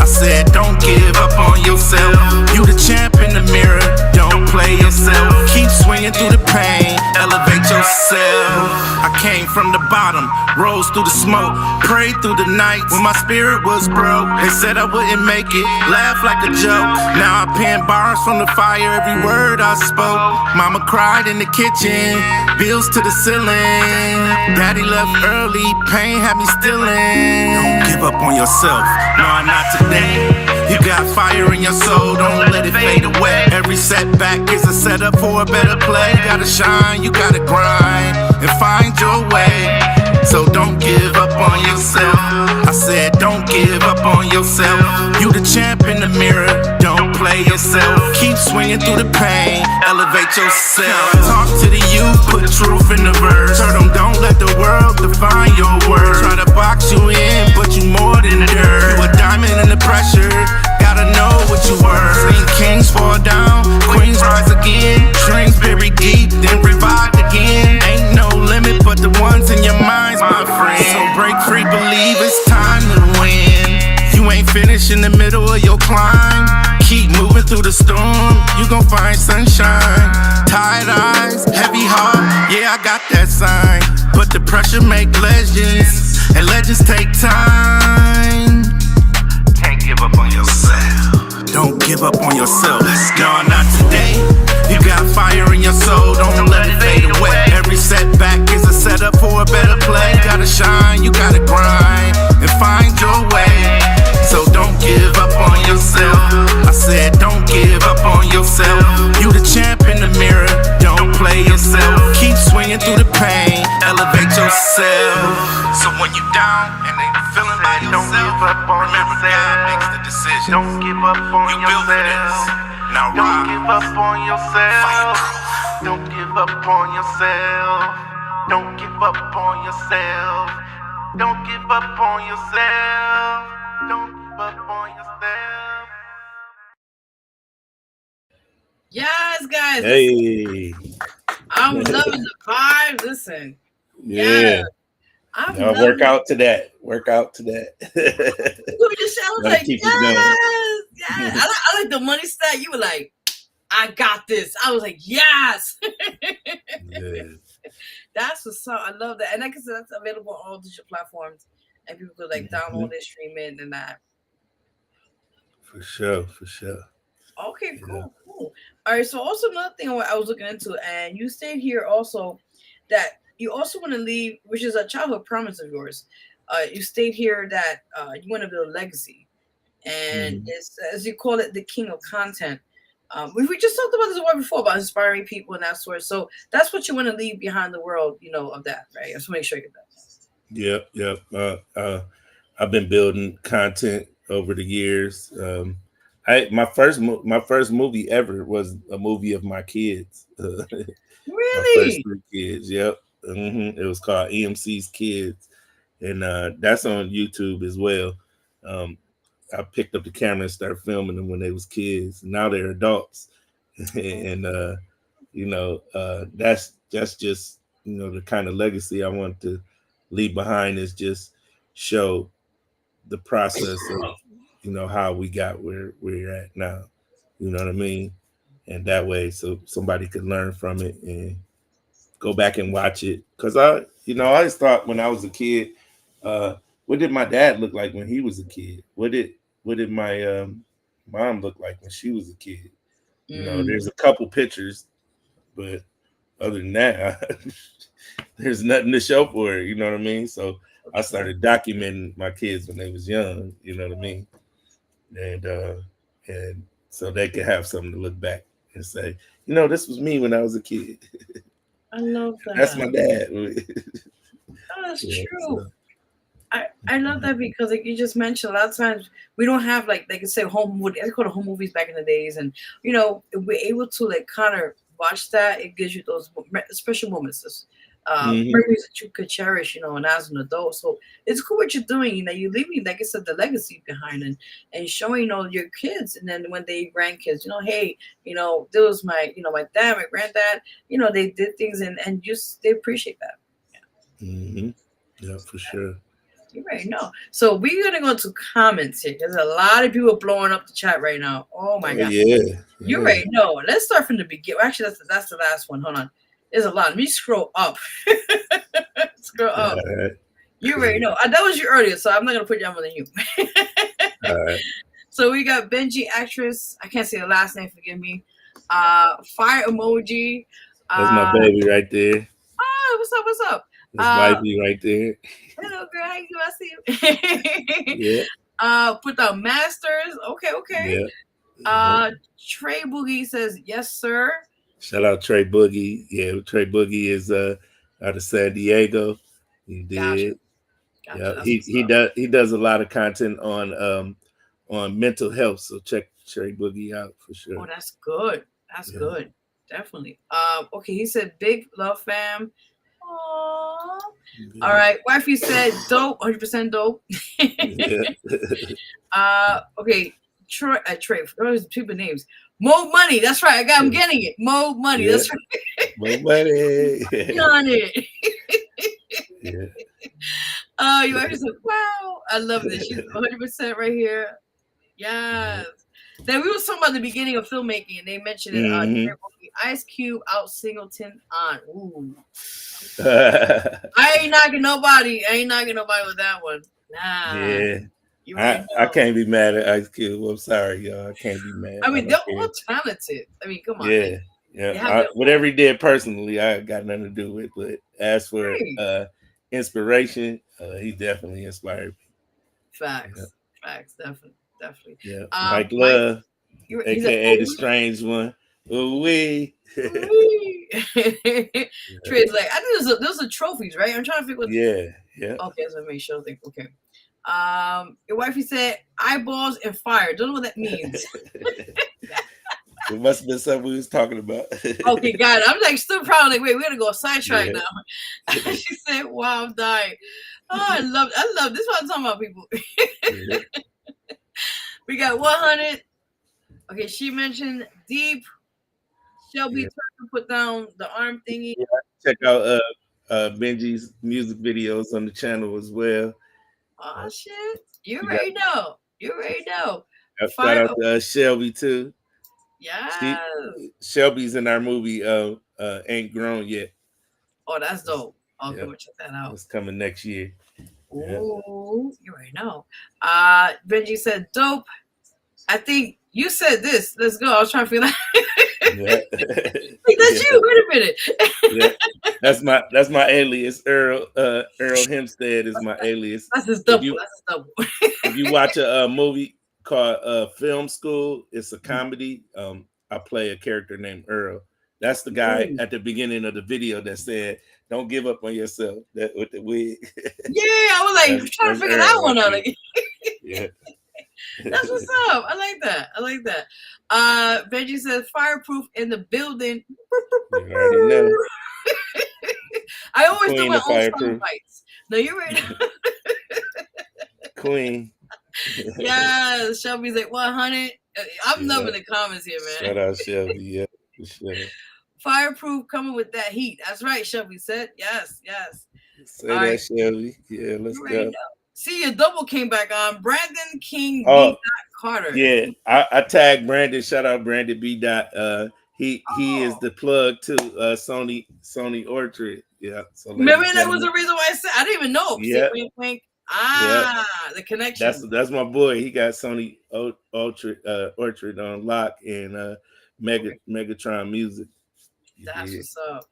I said don't give up on yourself. You the champ in the mirror, don't play yourself. Keep swinging through the pain, elevate yourself. I came from the bottom, rose through the smoke, prayed through the nights when my spirit was broke. They said I wouldn't make it, laughed like a joke. Now I pen bars from the fire, every word I spoke. Mama cried in the kitchen, bills to the ceiling. Daddy left early, pain had me stealing. Don't give up on yourself, no, not today. You got fire in your soul, don't let it fade away. Every setback is a setup for a better play. You gotta shine, you gotta grind, and find your way. So don't give up on yourself. I said don't give up on yourself. You the champ in the mirror, don't play yourself. Keep swinging through the pain, elevate yourself. Talk to the youth, put truth in the verse. Tell them don't let the world define your worth. Try to box you in, but you more than dirt. You a diamond in the pressure, gotta know what you were. Seen kings fall down, queens rise again. Dreams buried deep, then revived again. Ain't no limit but the ones in your minds, my friend. So break free, believe it's time to win. You ain't finished in the middle of your climb. Keep moving through the storm, you gon' find sunshine. Tired eyes, heavy heart, yeah, I got that sign. But the pressure make legends, and legends take time. Can't give up on yourself. Don't give up on yourself. No, not today. You got fire in your soul, don't let it fade away. Every setback is a setup for a better play. You gotta shine, you gotta grind, and find your way. So don't give up on yourself. I said don't give up on yourself. You the champ in the mirror, don't play yourself. Keep swinging through the pain, elevate yourself. So when you down and they feeling by yourself, don't give up on remember yourself. God makes the decision. Don't give up on you yourself. Built for this. Now don't give up on yourself. Don't give up on yourself. Don't give up on yourself. Don't give up on yourself. Don't give up on yourself. Yes, guys. Hey. I'm loving the vibes. Listen. Yeah. I'm work out to that. Work out to that. You just sound like yes. I like the money stat. You were like, I got this. I was like, yes. That's what's up. I love that. And like I said, that's available on all digital platforms. And people could like download it, stream it, and that. For sure. Okay, cool. All right. So also another thing I was looking into, and you stated here also that you also want to leave, which is a childhood promise of yours. You state here that you want to build a legacy, and it's, as you call it, the king of content. We just talked about this a while before about inspiring people and that sort. So that's what you want to leave behind the world, of that, right? Just make sure you get that. Yep. I've been building content over the years. My first movie ever was a movie of my kids. Really? My first 3 kids. Yep. It was called EMC's Kids, and that's on YouTube as well. I picked up the camera and started filming them when they was kids. Now they're adults, and that's just the kind of legacy I want to leave behind is just show the process of, you know, how we got where we're at now. You know what I mean? And that way, so somebody could learn from it and go back and watch it. Because I always thought when I was a kid, what did my dad look like when he was a kid? What did my mom look like when she was a kid? You know, there's a couple pictures, but other than that, there's nothing to show for it. You know what I mean? So I started documenting my kids when they was young. You know what I mean? And so they could have something to look back and say, you know, this was me when I was a kid. I love that. That's my dad. Oh, that's true. So. I love that because, like you just mentioned, a lot of times we don't have like you say home movie. I call it home movies back in the days, and you know, if we're able to like kind of watch that, it gives you those special moments, those memories that you could cherish, you know, and as an adult. So it's cool what you're doing. You know, you're leaving, like I said, the legacy behind and showing, you know, your kids, and then when they grandkids, you know, hey, you know, this was my, you know, my dad, my granddad, you know, they did things and just they appreciate that. Yeah, for sure. You already know. So we're gonna go to comments here. There's a lot of people blowing up the chat right now. Oh my god. Yeah. You already know. Let's start from the beginning. Actually, that's the last one. Hold on. There's a lot. Let me scroll up. Scroll up. Right. You already know. That was you earlier, so I'm not gonna put you on more than you. All right. So we got Benji Actress. I can't say the last name. Forgive me. Fire emoji. That's my baby right there. Oh, what's up? What's up? That's wifey right there. Hello, girl. How you doing? I see you. Yeah. Put the Masters. Okay. Yeah. Trey Boogie says, yes, sir. Shout out Trey Boogie. Yeah, Trey Boogie is out of San Diego. He did. Gotcha. Yeah, he does a lot of content on mental health. So check Trey Boogie out for sure. Oh, that's good. That's good. Definitely. Okay, he said big love fam. Aww. Yeah. All right. Wifey said dope, 100% dope. Okay. Trey, what are people names? Mo Money. That's right. I'm getting it. Mo Money. Yeah. That's right. Mo Money. On it. Yeah. Your wife said, wow. I love this. She's 100% right here. Yes. Then we were talking about the beginning of filmmaking, and they mentioned it. Ice Cube out Singleton on. Ooh. I ain't knocking nobody. with that one. Nah. Yeah. I can't be mad at Ice Cube. I'm sorry, y'all. I can't be mad. I mean, they're all talented. I mean, come on. Yeah. Whatever he did personally, I got nothing to do with. But as for inspiration, he definitely inspired me. Facts. Definitely. Yeah. Mike Love, aka the strange one. Ooh-wee. Trey's like, I think those are trophies, right? I'm trying to figure what. Yeah. Okay, so make sure. Okay. Your wifey said eyeballs and fire. Don't know what that means. It must have been something we was talking about. Okay, got it. I'm like still proud. Like, wait, we're gonna go sidetrack now. She said, "Wow, I'm dying." Oh, I love this. Is what I'm talking about, people. We got 100. Okay, she mentioned deep. Shelby put down the arm thingy. Yeah, check out Benji's music videos on the channel as well. Oh shit! You already know. Shout out to Shelby too. Yeah. Shelby's in our movie. Ain't Grown Yet. Oh, that's dope. Okay, we'll check that out. It's coming next year. Ooh, you already know. Benji said dope. I think you said this. Let's go. I was trying to figure out. That's you. Wait a minute. That's my alias. Earl Hempstead is my alias. That's his double. If you watch a movie called Film School, it's a comedy. I play a character named Earl. That's the guy at the beginning of the video that said, "Don't give up on yourself." That with the wig. Yeah, I was like trying to figure that one out. Yeah. That's what's up. I like that. Benji says fireproof in the building. You already know. I always do my own sound bites. No, you're right. Queen. Yes, Shelby's like 100. I'm loving the comments here, man. Shout out Shelby. Yeah, for sure. Fireproof coming with that heat. That's right, Shelby said. Yes. Say that, Shelby. Yeah, let's go. See, your double came back on. Brandon King Oh, B. Carter. yeah. I tagged Brandon. Shout out Brandon B. He is the plug to Sony Orchard. Yeah. So maybe that was the reason why I said I didn't even know. Yeah. See, wink, wink. The connection. That's my boy. He got Sony Orchard on lock and Megatron Music. That's what's up.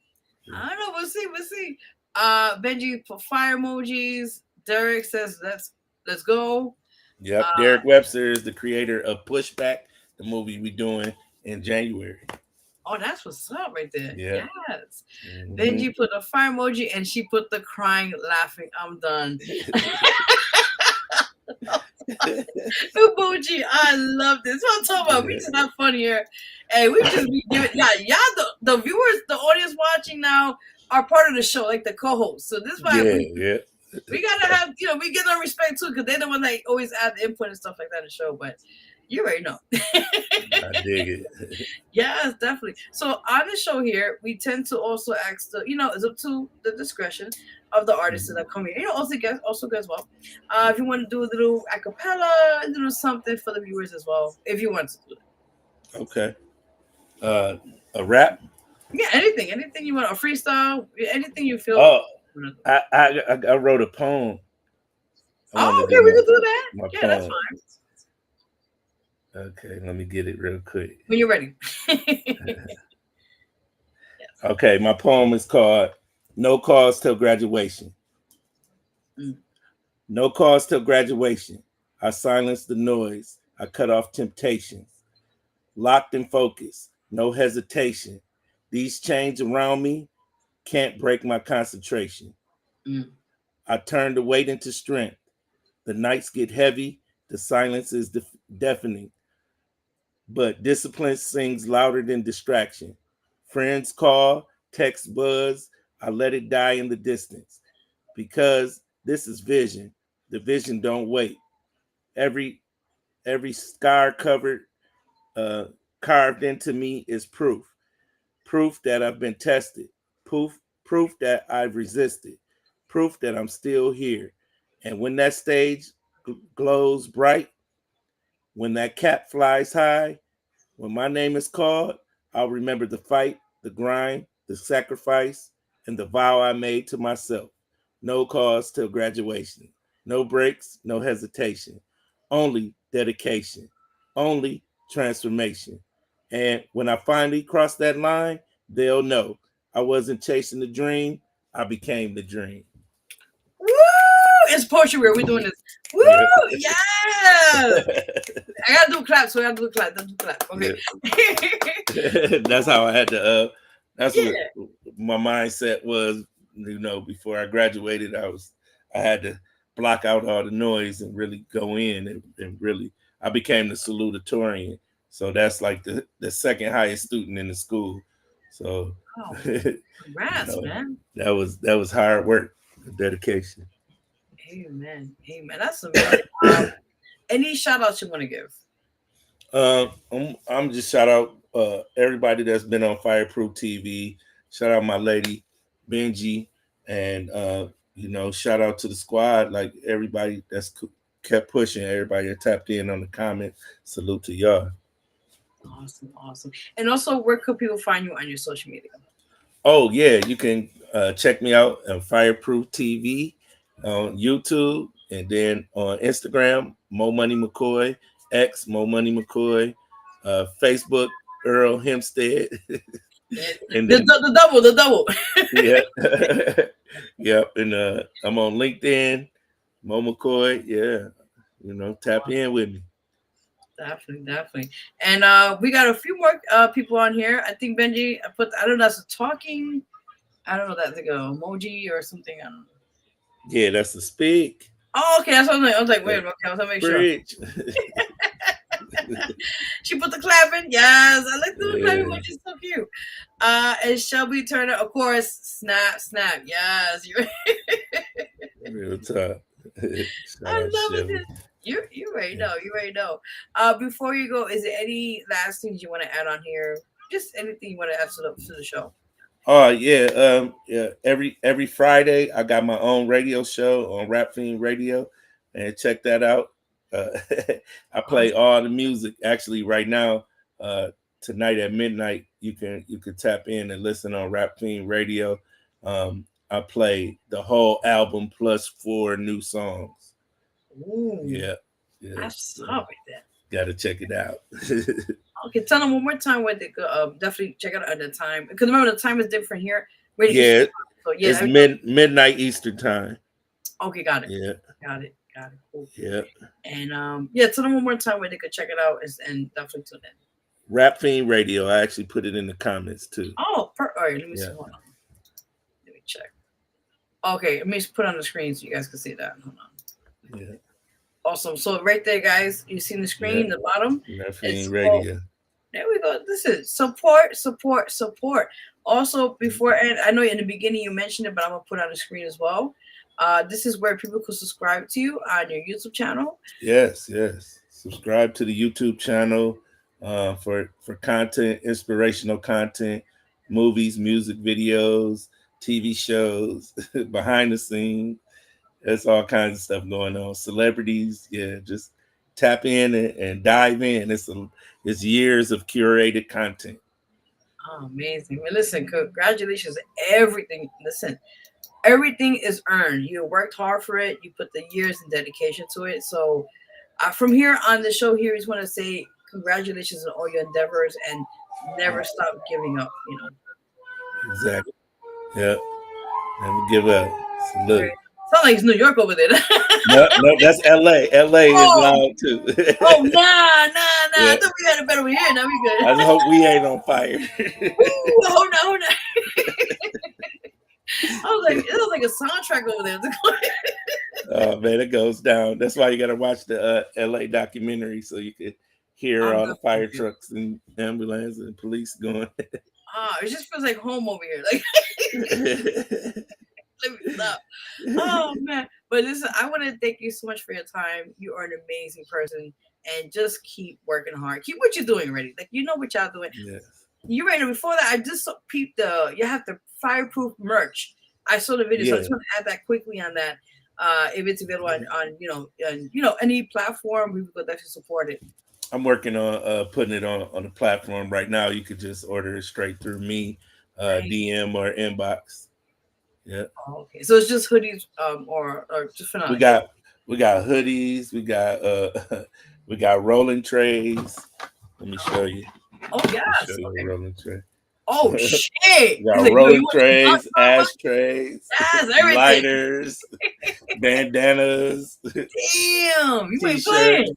I don't know. We'll see. Benji put fire emojis. Derek says let's go. Yep. Derek Webster is the creator of Pushback, the movie we doing in January. Oh, that's what's up right there. Yeah. Yes. Benji put a fire emoji and she put the crying, laughing. I'm done. Emoji. I love this. What I'm talking about. We just not funny here. Hey, we just be giving y'all the viewers, the audience watching now are part of the show, like the co-hosts. So this is why we gotta have, we get no respect too, because they're the one that always add the input and stuff like that in the show. But you already know. I dig it. Yes, definitely. So on the show here, we tend to also ask it's up to the discretion of the artists that come here. Also guys well. If you want to do a little acapella, a little something for the viewers as well, if you want to do it. Okay. A rap? Yeah, anything you want, a freestyle, anything you feel. Oh, I wrote a poem. Oh, okay, we can do that. Yeah, poem. That's fine. Okay, let me get it real quick. When you're ready. Okay, my poem is called No Cause Till Graduation. No cause till graduation. I silence the noise. I cut off temptations. Locked in focus, no hesitation. These chains around me can't break my concentration. I turn the weight into strength. The nights get heavy. The silence is deafening. But discipline sings louder than distraction. Friends call, text buzz. I let it die in the distance. Because this is vision. The vision don't wait. Every scar covered, carved into me is proof. Proof that I've been tested. Proof that I've resisted. Proof that I'm still here. And when that stage glows bright, when that cap flies high, when my name is called, I'll remember the fight, the grind, the sacrifice, and the vow I made to myself. No cause till graduation. No breaks, no hesitation. Only dedication. Only transformation. And when I finally cross that line, they'll know I wasn't chasing the dream. I became the dream. Woo! It's poetry. We're doing this. Woo! Yeah! I gotta do claps. So I gotta do clap. Okay. Yeah. That's how I had to. That's what my mindset was. Before I graduated, I had to block out all the noise and really go in and really. I became the salutatorian. So that's like the second highest student in the school. So congrats, man. That was hard work, dedication. Amen. That's amazing. Any shout outs you want to give? I'm just shout out everybody that's been on Fireproof TV. Shout out my lady Benji, and shout out to the squad, like everybody that's kept pushing, everybody that tapped in on the comment. Salute to y'all. Awesome. And also, where could people find you on your social media? Oh yeah, you can check me out on Fireproof TV on YouTube, and then on Instagram, Mo Money McCoy, X Mo Money McCoy, Facebook Earl Hempstead, and then, the double. Yeah, yep. And I'm on LinkedIn, Mo McCoy. Yeah, tap in with me. Definitely. And we got a few more people on here. I think Benji, I don't know, that's a talking. I don't know, that's like an emoji or something. I don't know. Yeah, that's the speak. Oh, okay. That's what I was like, wait, okay, I was gonna make Bridge. Sure. She put the clapping. Yes, I like the clapping, which is so cute. And Shelby Turner, of course, snap. Yes, you're real tough. I love it. You already know. Before you go, is there any last things you want to add on here? Just anything you want to add to the show? Oh yeah. Every Friday, I got my own radio show on Rap Fiend Radio, and check that out. I play all the music. Actually, right now, tonight at midnight, you can tap in and listen on Rap Fiend Radio. I play the whole album plus 4 new songs. Ooh, yeah. I saw it there. Got to check it out. Okay, tell them one more time where they go. Definitely check it out at the time, because remember the time is different here. Yeah, So yeah, it's midnight Eastern time. Okay, got it. Yeah, got it. Cool. Yeah, and tell them one more time where they could check it out and definitely tune in. Rap Fiend Radio. I actually put it in the comments too. Oh, all right. Let me see. Hold on. Let me check. Okay, let me just put it on the screen so you guys can see that. Hold on. Yeah. Awesome. So right there, guys, you see the screen, the bottom. Rap Fiend Radio. There we go. This is support. Also, before, and I know in the beginning you mentioned it, but I'm gonna put it on the screen as well. This is where people could subscribe to you on your YouTube channel. Yes. Subscribe to the YouTube channel for content, inspirational content, movies, music videos, TV shows, behind the scenes. There's all kinds of stuff going on. Celebrities, just tap in and dive in. It's years of curated content. Oh, amazing. Well, listen, congratulations. Everything is earned. You worked hard for it. You put the years and dedication to it. So from here on the show here, I just want to say congratulations on all your endeavors and never stop giving up, Exactly. Yeah. Never give up. Salute. Sound like it's New York over there. No, that's LA. LA is loud too. Nah. I thought we had it better over here. Now we good. I just hope we ain't on fire. Ooh, hold on. I was like, it was like a soundtrack over there. Oh man, it goes down. That's why you got to watch the LA documentary so you could hear all the fire trucks and ambulance and police going. It just feels like home over here. Like. Let me stop. Oh man. But listen, I want to thank you so much for your time. You are an amazing person, and just keep working hard. Keep what you're doing already. Like, you know what y'all doing. Yes. You right now. Before that, I just peeped you have the fireproof merch. I saw the video, so I just want to add that quickly on that. If it's available on any platform, we could definitely support it. I'm working on putting it on the platform right now. You could just order it straight through me, DM or inbox. Yeah. Oh, okay. So it's just hoodies, or just for now. We got hoodies. We got rolling trays. Let me show you. Oh yes. Okay. Rolling tray. Oh shit. We got rolling trays, ashtrays, lighters, bandanas. Damn, you ain't playing.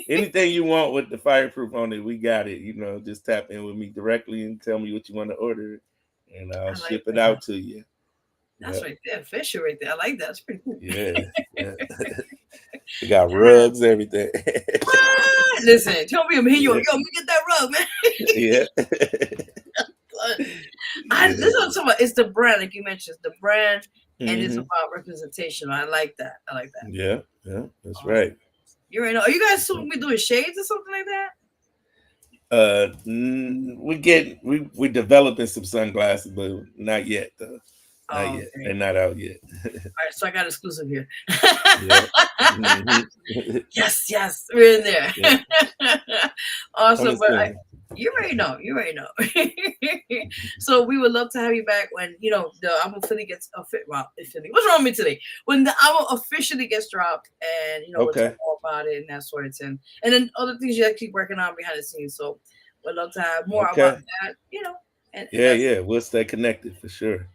Anything you want with the fireproof on it, we got it. Just tap in with me directly and tell me what you want to order, and I'll ship it out to you. That's right there, official right there. I like that. That's pretty cool. Yeah. We got rugs, everything. Listen, tell me I'm here. Yo, let me get that rug, man. Yeah. This is what I'm talking about. It's the brand, like you mentioned, the brand, and it's about representation. I like that. Yeah, that's right. You already know. Are you guys soon be doing shades or something like that? We're developing some sunglasses, but not yet though. Not yet. They're not out yet. All right, so I got exclusive here. Mm-hmm. Yes, we're in there. Yeah. Awesome, but you already know. So we would love to have you back when the album fully gets what's wrong with me today? When the album officially gets dropped, and we'll talk more about it and that sort of thing, and then other things you have to keep working on behind the scenes. So we'd love to have more about that. Yeah, we'll stay connected for sure.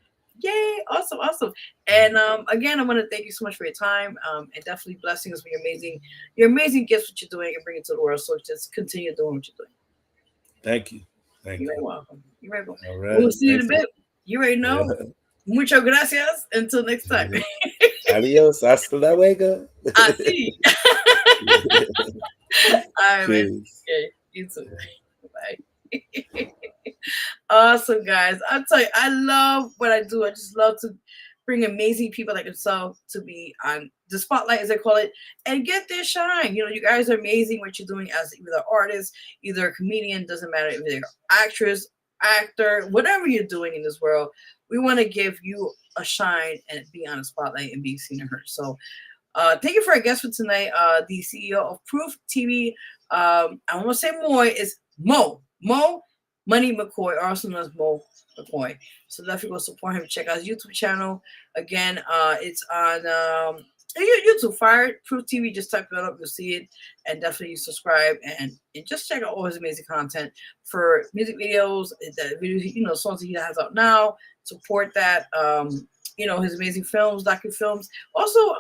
Yay! Awesome. And again, I want to thank you so much for your time. And definitely blessings for your amazing gifts, what you're doing, and bring it to the world. So just continue doing what you're doing. Thank you. You're welcome. You're welcome. All right. We'll see you in a bit. You already know. Yeah. Mucho gracias. Until next time. Adios. Hasta luego. Así. All right, man. Okay. You too. Bye. Awesome, guys. I'll tell you, I love what I do. I just love to bring amazing people like yourself to be on the spotlight, as I call it, and get their shine. You guys are amazing what you're doing as either an artist, either a comedian, doesn't matter if they're actress, actor, whatever you're doing in this world, we want to give you a shine and be on the spotlight and be seen and heard. So thank you for our guest for tonight, the CEO of Proof TV. I want to say more is Mo Money McCoy, also known as Mo McCoy. So definitely go support him. Check out his YouTube channel. Again, it's on YouTube, Fire Proof TV. Just type it up, you'll see it, and definitely subscribe and just check out all his amazing content for music videos, the videos, songs that he has out now. Support that. His amazing films, docu-films, also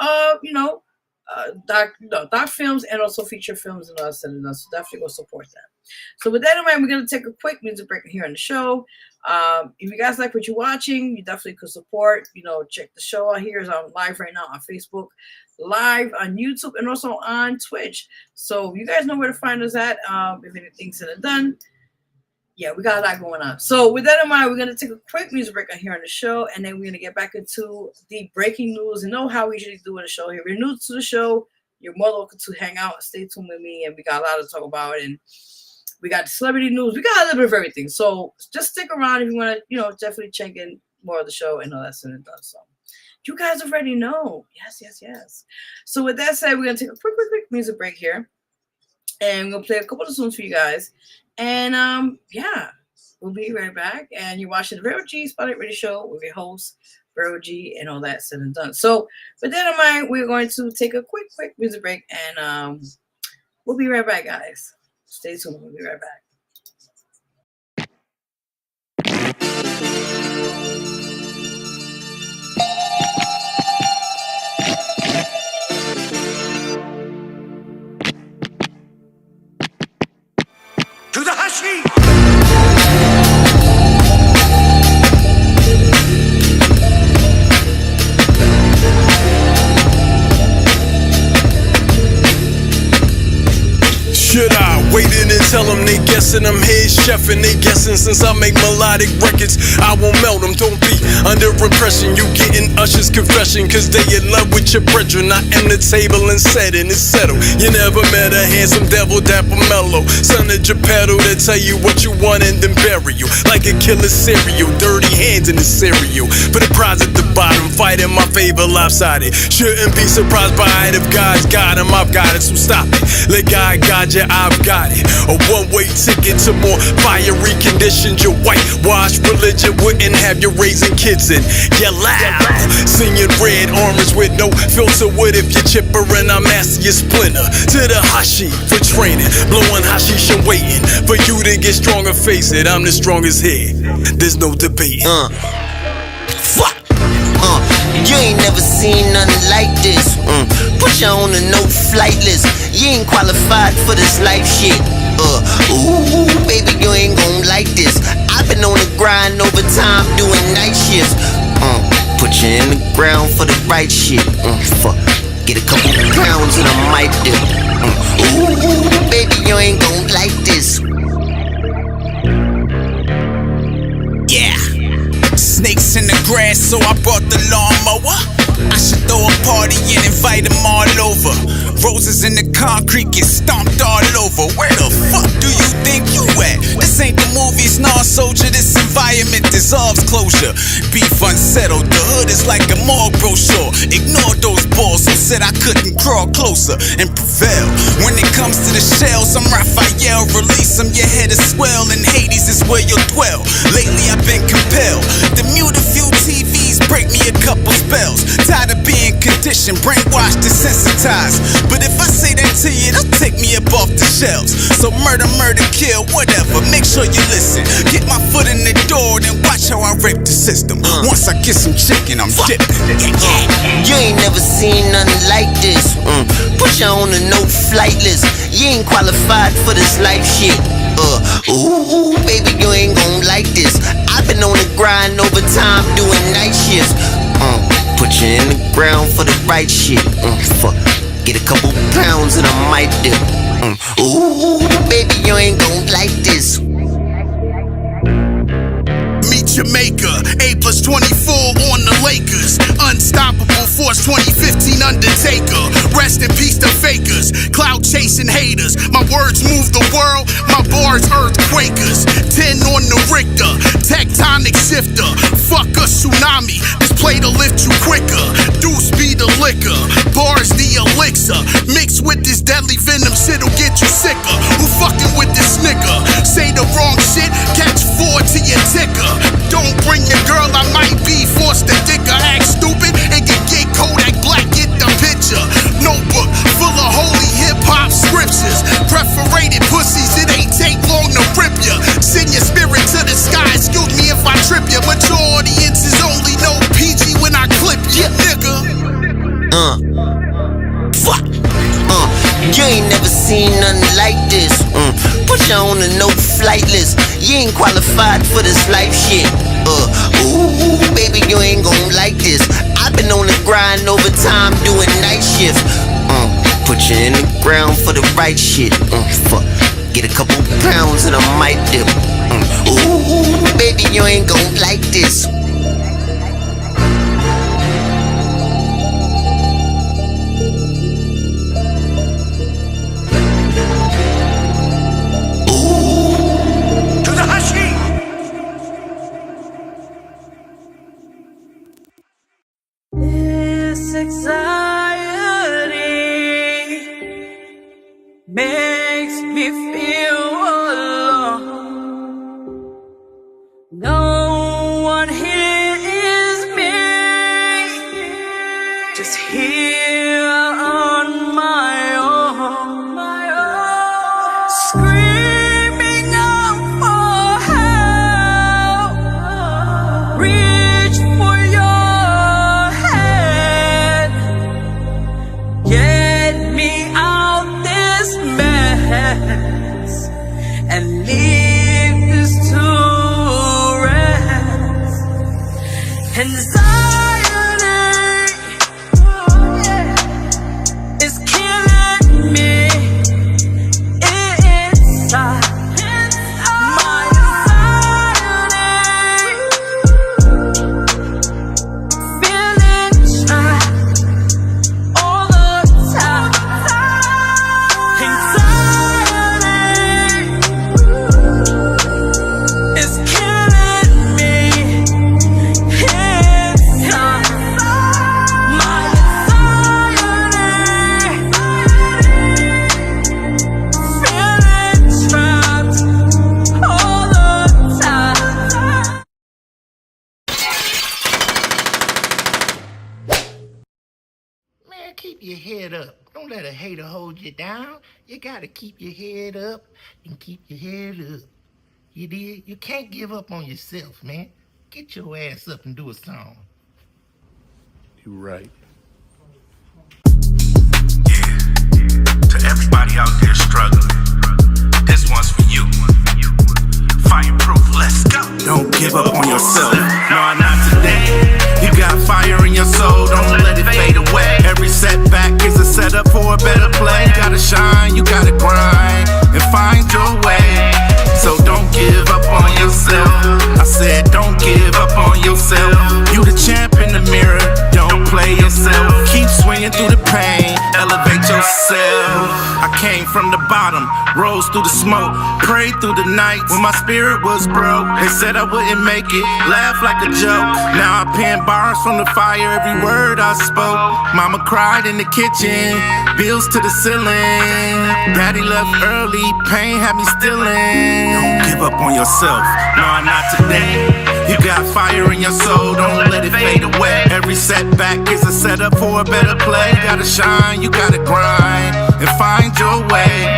doc films, and also feature films and all that. So definitely go support that. So with that in mind, we're going to take a quick music break here on the show. If you guys like what you're watching, you definitely could support. Check the show out here. It's on live right now on Facebook, live on YouTube, and also on Twitch. So you guys know where to find us at. If anything's said and done, yeah, we got a lot going on. So with that in mind, we're going to take a quick music break on here on the show, and then we're going to get back into the breaking news and know how we usually do in the show here. If you're new to the show, you're more welcome to hang out and stay tuned with me, and we got a lot to talk about, and we got celebrity news. We got a little bit of everything. So just stick around if you want to, definitely check in more of the show and all that said and done. So you guys already know. Yes. So with that said, we're going to take a quick music break here, and we're going to play a couple of songs for you guys. And we'll be right back. And you're watching the Vero G Spotlight Radio Show with your host, Vero G, and all that said and done. So with that in mind, we're going to take a quick music break, and we'll be right back, guys. Stay tuned. We'll be right back. To the Hashi! Should I wait in and tell them they guessing I'm head chef and they guessing since I make melodic records I won't melt them, don't be under impression. You getting Usher's confession cause they in love with your brethren. I am the table and setting it's settled. You never met a handsome devil, dapper mellow son of Geppetto that tell you what you want and then bury you like a killer cereal. Dirty hands in the cereal for the prize at the bottom, fighting my favor lopsided. Shouldn't be surprised by it if God's got him, I've got it, so stop it. Let God guide you, I've got it. A one-way ticket to more fiery conditions. Your whitewash religion wouldn't have you raising kids in. You're loud, singing red orange with no filter. What if you're chipper and I'm asking you splinter? To the Hashi for training, blowing hashish and waiting for you to get stronger. Face it, I'm the strongest here. There's no debating. Fuck. You ain't never seen nothing like this. Put you on a no-flight list. You ain't qualified for this life shit. Ooh, baby, you ain't gon' like this. I've been on the grind over time doing night shifts. Put you in the ground for the right shit. Fuck, get a couple pounds and I might dip. Ooh, baby, you ain't gon' like this. Yeah. Snakes in the grass, so I brought the lawnmower. I should throw a party and invite them all over. Roses in the concrete get stomped all over. Where the fuck do you think you at? This ain't the movies, nah, soldier. This environment deserves closure. Beef unsettled, the hood is like a morgue brochure. Ignore those balls who said I couldn't crawl closer and prevail. When it comes to the shells, I'm Raphael. Release them, your head is swell, and Hades is where you'll dwell. Lately I've been compelled to mute a few TVs, break me a couple spells. Tired of being conditioned, brainwashed, desensitized. But if I say that to you, they'll take me up off the shelves. So murder, kill, whatever, make sure you listen. Get my foot in the door, then watch how I rape the system. Once I get some chicken, I'm dipping. You ain't never seen nothing like this. Put you on a no-flight list. You ain't qualified for this life shit. Ooh, baby, you ain't gon' like this. I've been on the grind over time doing night shifts. Put you in the ground for the right shit. Fuck, get a couple pounds and I might dip. Ooh, baby, you ain't gon' like this. Meet Jamaica, A+24 on the Lakers. Unstoppable Force 2015 Undertaker. Rest in peace to fakers, cloud chasing haters. My words move the world, my bars earthquakers. 10 on the Richter, tectonic shifter. Fuck a tsunami, this play to lift you quicker. Deuce be the liquor, bars the elixir. Mixed with this deadly venom, shit'll get you sicker. Who fucking with this nigga? Say the wrong shit, catch 4 to your ticker. Don't bring your girl, I might be forced to dick her. Act stupid, it can get Kodak Black, get the picture. Notebook full of holy hip-hop scriptures. Perforated pussies, it ain't take long to rip ya. Send your spirit to the sky, excuse me if I trip ya. Mature audiences only know PG when I clip ya, nigga. Fuck. You ain't never seen nothing like this. Put you on a no-flight list. You ain't qualified for this life shit. Ooh, baby, you ain't gon' like this. I've been on the grind over time doing night shift. Put you in the ground for the right shit. Fuck. Get a couple pounds and I might dip. Ooh, baby, you ain't gon' like this. This anxiety makes me feel alone. No one here is me, just here on my own. Screaming out for help. Reach for your hand. Get me out this mess and leave this to rest. Anxiety is killing me inside. My anxiety, feeling trapped all the time. Anxiety is killing me inside. My anxiety, feeling trapped all the time. Man, keep your head up. Don't let a hater hold you down. You gotta keep your head up and keep your head up. You did? You can't give up on yourself, man. Get your ass up and do a song. You right. To everybody out there struggling, this one's for you. Fireproof, let's go. Don't give up on yourself. No, not today. You got fire in your soul, don't let it fade away. Every setback is a setup for a better play. You gotta shine, you gotta grind, and find your way. So don't give up on yourself. I said don't give up on yourself. You the champ in the mirror, don't play yourself. Keep swinging through the pain, elevate yourself. I came from the bottom, rose through the smoke, prayed through the nights when my spirit was broke. They said I wouldn't make it, laughed like a joke. Now I pen bars from the fire, every word I spoke. Mama cried in the kitchen, bills to the ceiling. Daddy left early, pain had me stealing. Don't give up on yourself, no, not today. You got fire in your soul, don't let it fade away. Every setback is a setup for a better play. You gotta shine, you gotta grind, and find your way.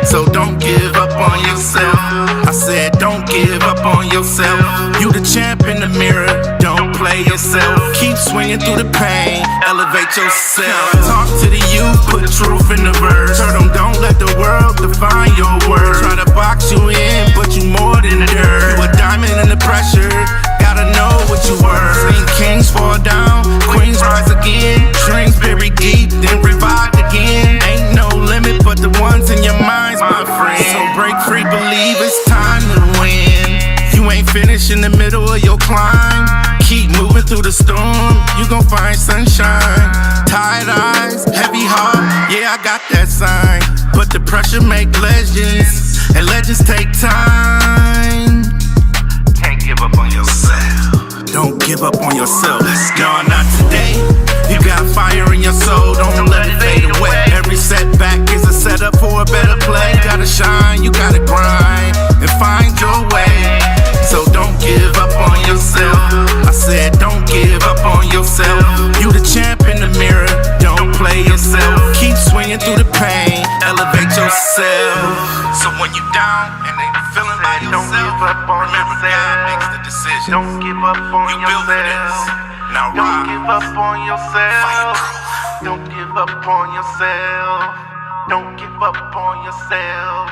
So don't give up on yourself. I said don't give up on yourself. You the champ in the mirror, don't play yourself. Keep swinging through the pain, elevate yourself. Talk to the youth, put truth in the verse. Tell them don't let the world define your worth. Try to box you in, but you more than dirt. You a diamond in the pressure, gotta know what you were. Seen kings fall down, queens rise again. Dreams buried deep, then revived again. Ain't no limit but the ones in your minds, my friend. So break free, believe it's time to win. You ain't finished in the middle of your climb. keep moving through the storm, you gon' find sunshine. Tired eyes, heavy heart, yeah, I got that sign. But the pressure make legends, and legends take time. Can't give up on yourself. Don't give up on yourself. No, not today. You got fire in your soul, don't let it fade away. Every setback is a setup for a better play. Gotta shine, you gotta grind, and find your way. So don't give up on yourself. I said don't give up on yourself. You the champ in the mirror, don't play yourself. Keep swinging through the pain, elevate yourself. So when you down and they feeling like don't give up on yourself. God makes the decision. Don't give up on you yourself. Built for this. Now don't give up on yourself. Don't give up on yourself. Don't give up on yourself.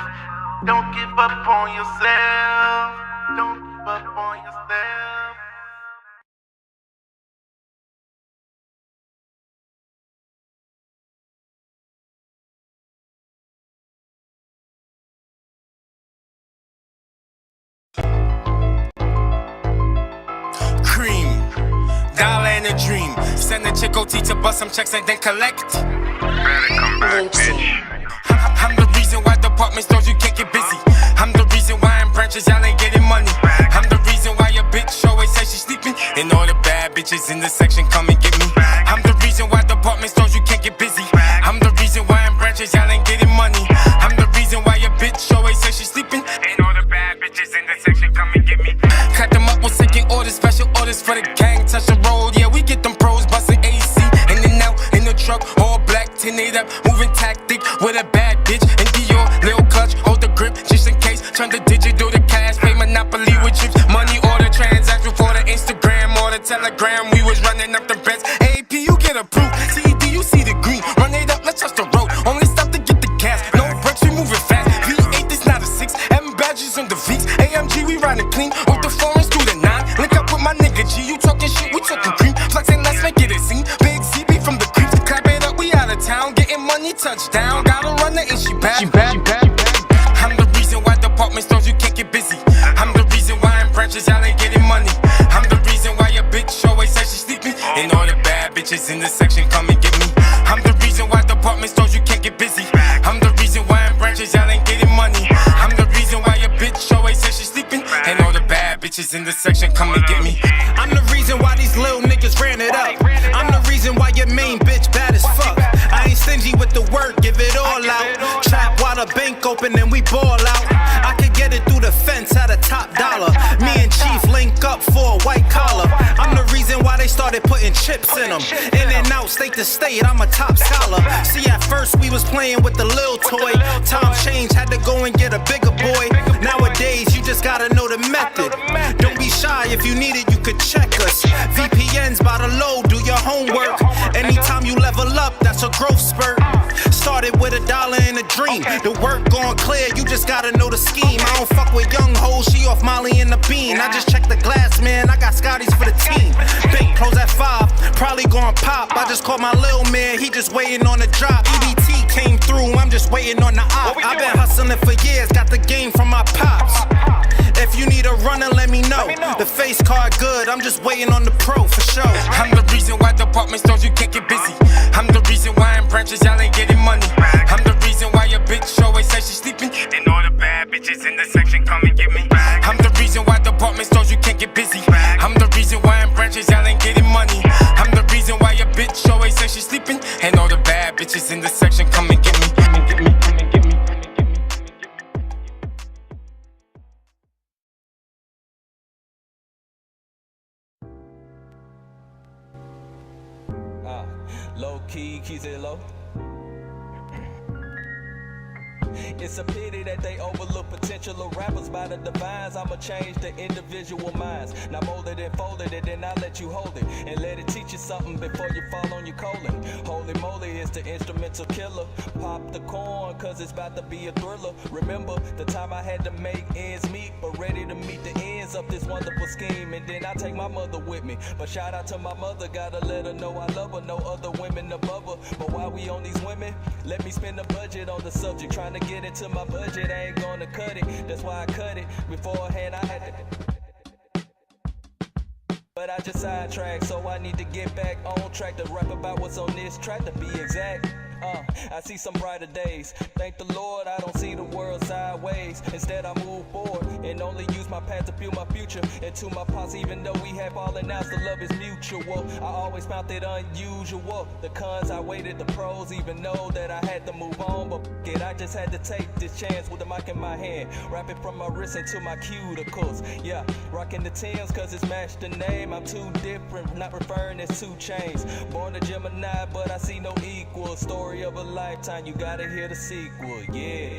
Don't give up on yourself. Don't give up on yourself. Cream, dollar and a dream. Send a chick OT to bust some checks and then collect. Better come back, bitch. I'm the reason why department stores you can't get busy. I'm the reason why in branches y'all ain't getting money. I'm the reason why your bitch always says she's sleeping. And all the bad bitches in the section come and get me. I'm the reason why department stores you can't get busy. I'm the reason why in branches y'all ain't getting money. I'm the reason why your bitch always says she's sleeping. And all the bad bitches in the section come and get me. Cut them up with second orders, special orders for the gang. Touch the road, yeah, we get them pros busting AC. In and out in the truck, all black, tinted up, moving tactic with a bad bitch. And Dior, Lil Clutch, hold the grip just in case. Turn the digital to cash, pay Monopoly with chips. Money order transaction for the Instagram or the Telegram. We was running up the bets. AP, you get approved. CED, you see the green. Run it up, let's touch the road. Only stop to get the gas. No brakes, we moving fast. V8, this not a 6. M badges on the V's. AMG, we riding clean. Off the foreigns through the 9. Link up with my nigga G. You talking shit, we talking cream. Flexing, let's make it a scene. Big CB from the creeps. Clap it up, we out of town. Getting money, touchdown. Gotta run the and she bad. I'm the reason why department stores you can't get busy. I'm the reason why in branches y'all ain't getting money. I'm the reason why your bitch always says she's sleeping. And all the bad bitches in the section come and get me. I'm the reason why department stores you can't get busy. I'm the reason why in branches y'all ain't getting money. I'm the reason why your bitch always says she's sleeping. And all the bad bitches in the section come and get me. I'm the reason why these little niggas ran it up. I'm the reason why your main bitch bad as fuck. I ain't stingy with the work, give it all out. Trap while the bank open and we ball out. I could get it through the fence at a top dollar. Me and Chief link up for a white collar. I'm the reason why they started putting chips in them. In and out, state to state, I'm a top scholar. See, at first we was playing with the little toy. Time change, had to go and get a bigger boy. Nowadays, you just gotta know the method. Don't be shy, if you need it, you could check us. VPNs by the load, do your homework. Anytime you level up, that's a growth spurt. Started with $1 and a dream. The work going clear, you just gotta know the scheme. I don't fuck with young hoes, she off Molly and the bean. I just check the glass, man, I got Scotties for the team. Bank close at 5, probably gon' pop. I just called my lil man, he just waiting on the drop. EBT came through, I'm just waiting on the op. I've been hustling for years, got the game from my pops. If you need a runner, let me know. The face card good, I'm just waiting on the pro for sure. I'm the reason why department stores you can't get busy. I'm the reason why in branches y'all ain't getting money. I'm the reason why your bitch always says she's sleeping. And all the bad bitches in the section come and get me. I'm the reason why department stores you can't get busy. I'm the reason why in branches y'all ain't getting money. I'm the reason why your bitch always says she's sleeping. And all the bad bitches in the section come and get me. Come and get me. Come and get me. Low key, keys it low. It's a pity that they overlook potential of rappers by the divines. I'ma change the individual minds. Now molded and folded it, then I let you hold it and let it teach you something before you fall on your colon. Holy moly is the instrumental killer. Pop the corn, cause it's about to be a thriller. Remember the time I had to make ends meet, but ready to meet the ends of this wonderful scheme. And then I take my mother with me. But shout out to my mother, gotta let her know I love her. No other women above her. But while we on these women, let me spend a budget on the subject. Trying to get into my budget, I ain't gonna cut it. That's why I cut it. Beforehand I had to. But I just sidetracked, so I need to get back on track to rap about what's on this track, to be exact. I see some brighter days. Thank the Lord, I don't see the world sideways. Instead, I move forward and only use my path to build my future. And to my posse, even though we have all announced the love is mutual, I always found it unusual. The cons, I waited the pros, even know that I had to move on. But f- it, I just had to take this chance with the mic in my hand. Rapping from my wrist into my cuticles. Yeah, rocking the Timbs cause it's matched the name. I'm too different, not referring as 2 Chainz. Born a Gemini, but I see no equal. Story of a lifetime, you gotta hear the sequel, yeah.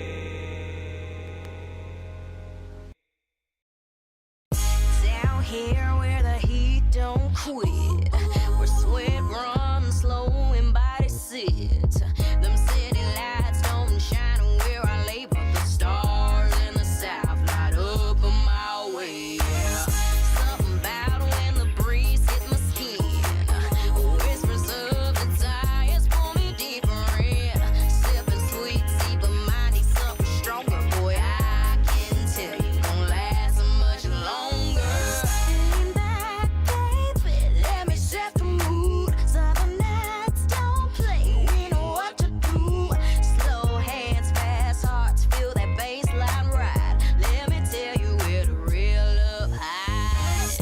Down here where the heat don't quit, where sweat runs slow and body sit. Them city lights don't shine where I lay, but the stars in the south light up a mile away. Something about when the breeze hit my skin, whispers of the tires pull me deeper in. Sipping sweet tea, but mine needs something stronger. Boy, I can tell you gon' last so much longer. Lean back, baby, let me set the mood. Southern nights don't play, we know what to do. Slow hands, fast hearts, feel that bass line ride. Let me tell you where the real love hides.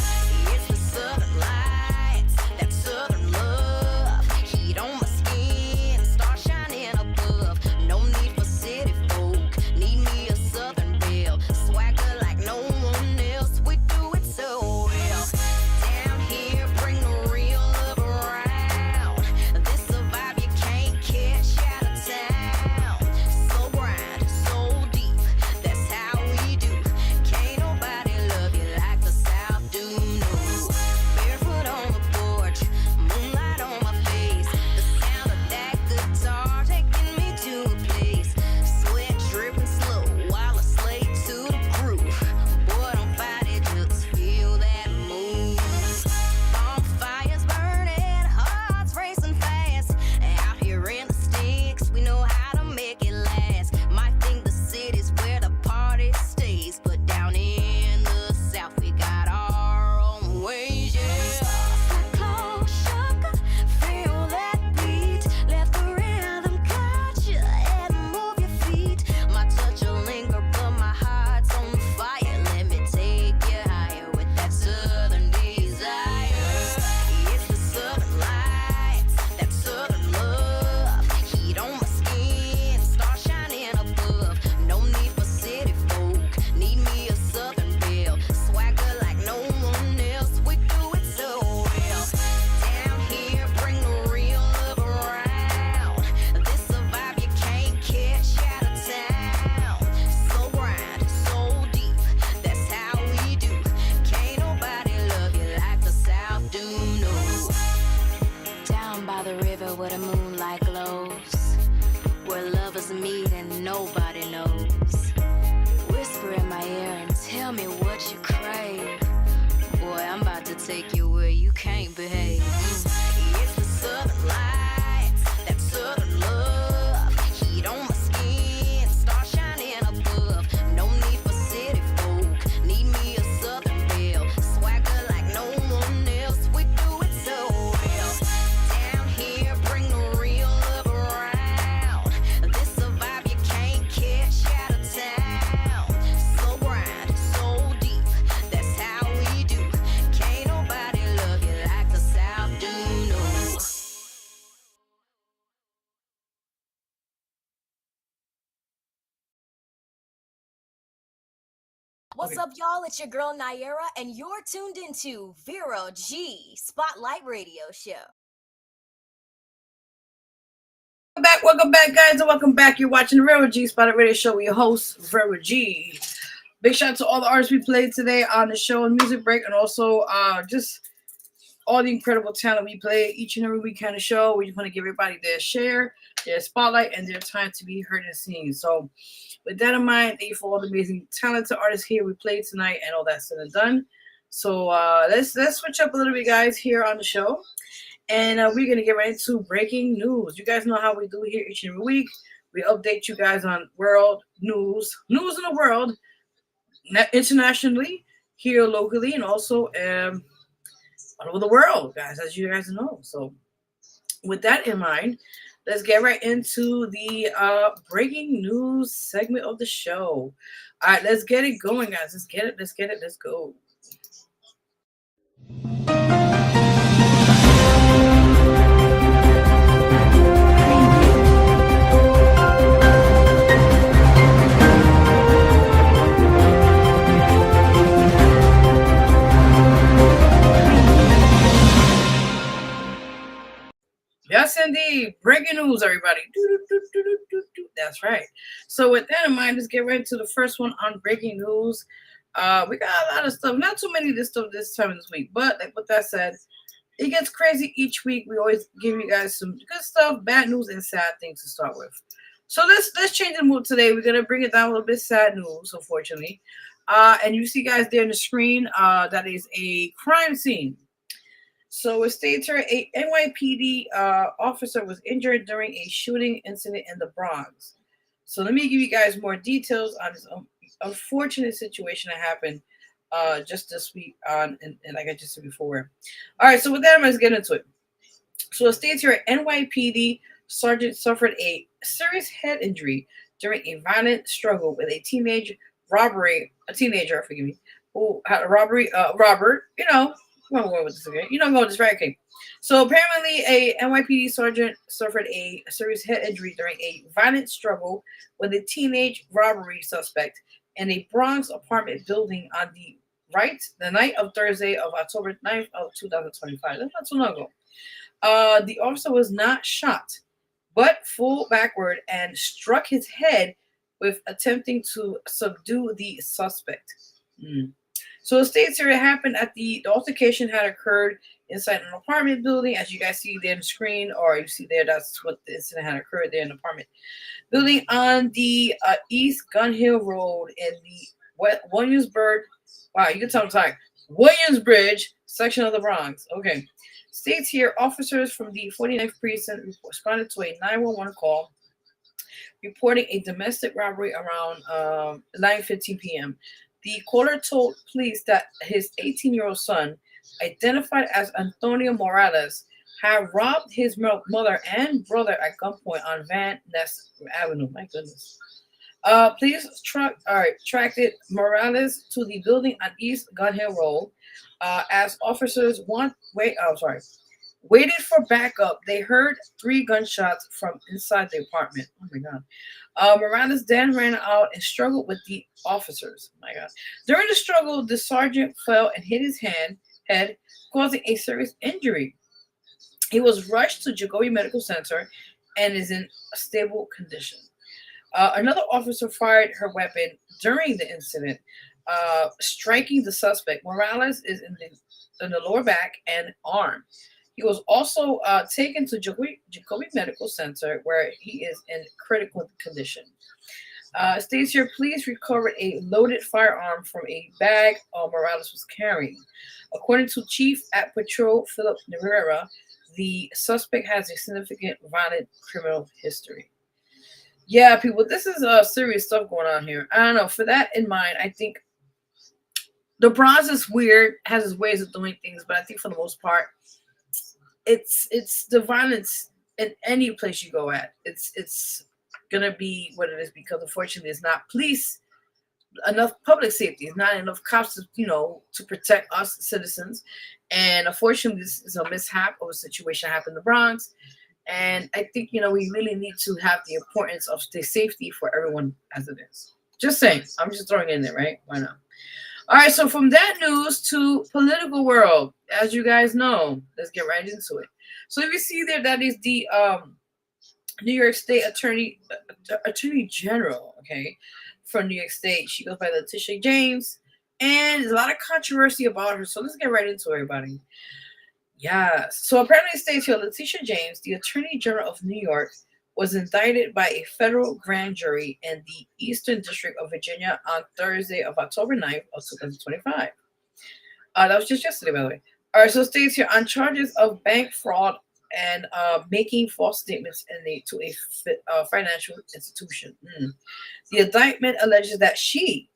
It's the southern lights, that southern love. Heat on my skin, star shining above. No need for city folk, need me a southern belle. Swagger like no one else, we do it so well. Down here, bring the real love around. This a vibe you can't catch out of town. So grind, so deep, that's how we do. Can't nobody love you like the South do, no. Barefoot on the porch, moonlight on my face. The sound of that guitar taking me to a place. Sweat dripping slow while I slay to the groove. Boy, don't fight it, just feel that move. Bonfires burning, hearts racing fast. Out here in the sticks, we know how to make it last. Might think the city's where the party stays, but down in the south we got our own ways, yeah. Close, sugar, feel that beat. Let the rhythm guide you and move your feet. My touch will linger, but my heart's on fire. Let me take you higher with that southern desire. It's the southern lights, that southern love. Heat on my skin, star shining above. No need for city folk, need me a southern belle. Swagger like no one else, we do it so well. Down here, bring the real love around. This a vibe you can't catch out of town. So grind, so deep, that's how we do. Can't nobody love you like the South do, no. Down by the river where the moonlight glows, where lovers meet and nobody knows. Whisper in my ear and tell me what you crave. Boy, I'm about to take you where you can't behave. It's the southern lights, that southern love. Heat on my skin, star shining above. No need for city folk, need me a southern belle. Swagger like no one else, we do it so well. Down here, bring the real love around. This a vibe you can't catch out of town. So grind, so deep, that's how we do. Can't nobody love you like the South do, no. What's up, y'all? It's your girl Naira, and you're tuned into Vero G Spotlight Radio Show. Welcome back, guys, and welcome back. You're watching the Vero G Spotlight Radio Show with your host, Vero G. Big shout out to all the artists we played today on the show and music break, and also just all the incredible talent we play each and every week kind of show. We just want to give everybody their share, their spotlight, and their time to be heard and seen. So with that in mind, thank you for all the amazing talented artists here we played tonight and all that said and done. So let's switch up a little bit, guys, here on the show. And we're going to get right into breaking news. You guys know how we do here each and every week. We update you guys on world news in the world, internationally, here locally, and also all over the world, guys, as you guys know. So with that in mind, let's get right into the breaking news segment of the show. All right, let's get it going, guys. Let's get it. Let's go. Yes, indeed. Breaking news, everybody. That's right. So with that in mind, let's get right into the first one on breaking news. We got a lot of stuff. Not too many of this stuff this time this week, but like with that said, it gets crazy each week. We always give you guys some good stuff, bad news, and sad things to start with. So let's change the mood today. We're gonna bring it down a little bit. Sad news, unfortunately. And you see guys there on the screen. That is a crime scene. So it states here a NYPD officer was injured during a shooting incident in the Bronx. So let me give you guys more details on this unfortunate situation that happened just this week and like I just said before. All right, so with that, let's get into it. So it states here NYPD sergeant suffered a serious head injury during a violent struggle with a teenager, forgive me, who had a robber, I'm going with this again. You don't go with this, right? Okay. So apparently, a NYPD sergeant suffered a serious head injury during a violent struggle with a teenage robbery suspect in a Bronx apartment building on the night of Thursday of October 9th of 2025. That's not too long ago. The officer was not shot, but fell backward and struck his head with attempting to subdue the suspect. So it states here it happened at the altercation had occurred inside an apartment building, as you guys see there on the screen, or you see there, that's what the incident had occurred there in the apartment building on the East Gun Hill Road in the Williamsburg. Wow, you can tell I'm tired. Williamsbridge section of the Bronx. Okay. States here officers from the 49th precinct responded to a 911 call reporting a domestic robbery around 9:15 p.m. The caller told police that his 18-year-old son, identified as Antonio Morales, had robbed his mother and brother at gunpoint on Van Ness Avenue. My goodness. Police tracked Morales to the building on East Gun Hill Road. As officers waited for backup, they heard 3 gunshots from inside the apartment. Oh my God. Morales then ran out and struggled with the officers. Oh my God. During the struggle, the sergeant fell and hit his head, causing a serious injury. He was rushed to Jacoby Medical Center and is in a stable condition. Another officer fired her weapon during the incident, striking the suspect. Morales is in the lower back and arm. He was also taken to Jacoby Medical Center, where he is in critical condition. States here, police recovered a loaded firearm from a bag Morales was carrying. According to Chief at Patrol Philip Rivera, the suspect has a significant violent criminal history. Yeah, people, this is serious stuff going on here. I don't know. For that in mind, I think the Bronx is weird, has its ways of doing things, but I think for the most part, it's the violence in any place you go at. It's gonna be what it is because unfortunately, it's not enough public safety. It's not enough cops to protect us citizens. And unfortunately, this is a mishap of a situation that happened in the Bronx. And I think we really need to have the importance of the safety for everyone as it is. Just saying. I'm just throwing it in there, right? Why not? All right, so from that news to political world, as you guys know, let's get right into it. So if you see there, that is the New York State Attorney General, okay, from New York State. She goes by Letitia James, and there's a lot of controversy about her. So let's get right into it, everybody. Yes. So apparently it states here, Letitia James, the Attorney General of New York, was indicted by a federal grand jury in the Eastern District of Virginia on Thursday of October 9th of 2025. That was just yesterday, by the way. All right, so it states here on charges of bank fraud and making false statements to a financial institution. The indictment alleges that she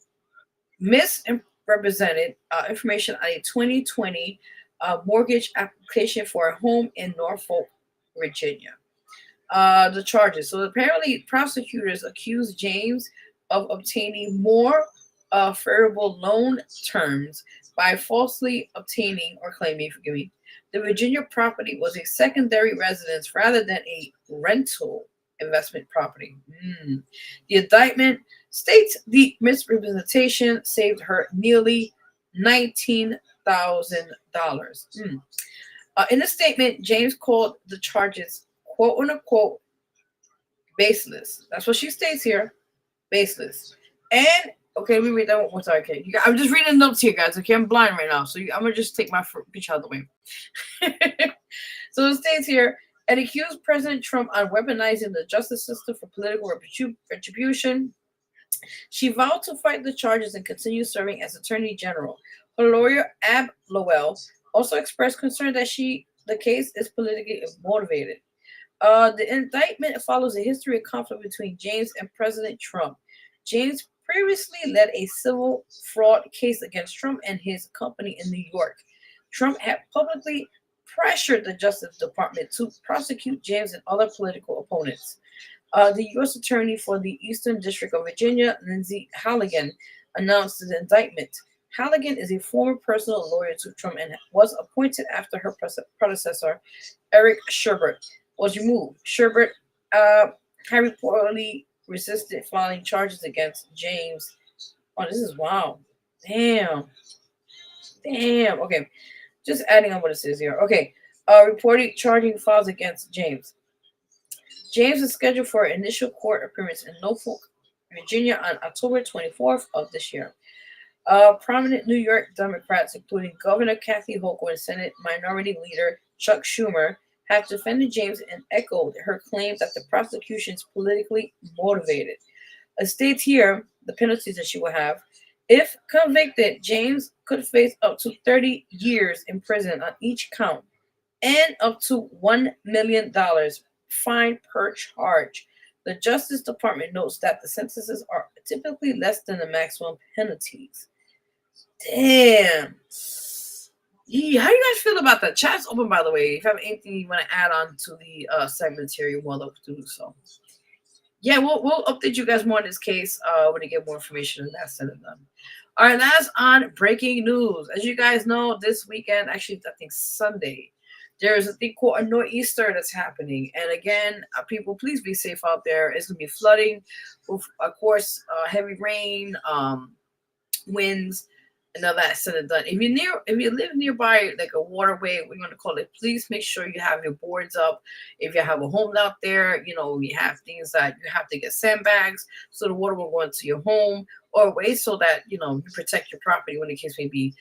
misrepresented information on a 2020 a mortgage application for a home in Norfolk, Virginia. The charges. So apparently, prosecutors accused James of obtaining more favorable loan terms by falsely obtaining or claiming, forgive me, the Virginia property was a secondary residence rather than a rental investment property. The indictment states the misrepresentation saved her nearly $19,000. In a statement, James called the charges quote unquote baseless. That's what she states here, baseless. And okay, let me read that one more time. Okay, I'm just reading notes here, guys. Okay, I'm blind right now, so I'm gonna just take my speech out of the way. So it states here, and accused President Trump on weaponizing the justice system for political retribution. She vowed to fight the charges and continue serving as Attorney General. Her lawyer, Ab Lowell, also expressed concern that the case is politically motivated. The indictment follows a history of conflict between James and President Trump. James previously led a civil fraud case against Trump and his company in New York. Trump had publicly pressured the Justice Department to prosecute James and other political opponents. The U.S. Attorney for the Eastern District of Virginia, Lindsay Halligan, announced the indictment. Halligan is a former personal lawyer to Trump and was appointed after her predecessor, Eric Sherbert, was removed. Sherbert had reportedly resisted filing charges against James. Oh, this is wow. Damn. Okay. Just adding on what it says here. Okay. Reported charging files against James. James is scheduled for an initial court appearance in Norfolk, Virginia on October 24th of this year. Prominent New York Democrats, including Governor Kathy Hochul and Senate Minority Leader Chuck Schumer, have defended James and echoed her claim that the prosecution is politically motivated. It states here the penalties that she will have. If convicted, James could face up to 30 years in prison on each count and up to $1 million fine per charge. The Justice Department notes that the sentences are typically less than the maximum penalties. Damn. Yeah, how you guys feel about that? Chat's open, by the way. If you have anything you want to add on to the segments here, you're welcome to do so. Yeah, we'll update you guys more on this case when we get more information, and that's said and done. All right, that's on breaking news. As you guys know, this weekend, actually, I think Sunday, there is a thing called a nor'easter that's happening. And again, people, please be safe out there. It's going to be flooding, with, of course, heavy rain, winds, and all that said and done. If you live nearby like a waterway, we're going to call it, please make sure you have your boards up. If you have a home out there, you have things that you have to get sandbags so the water will go into your home, or wait so that you protect your property when the case may be.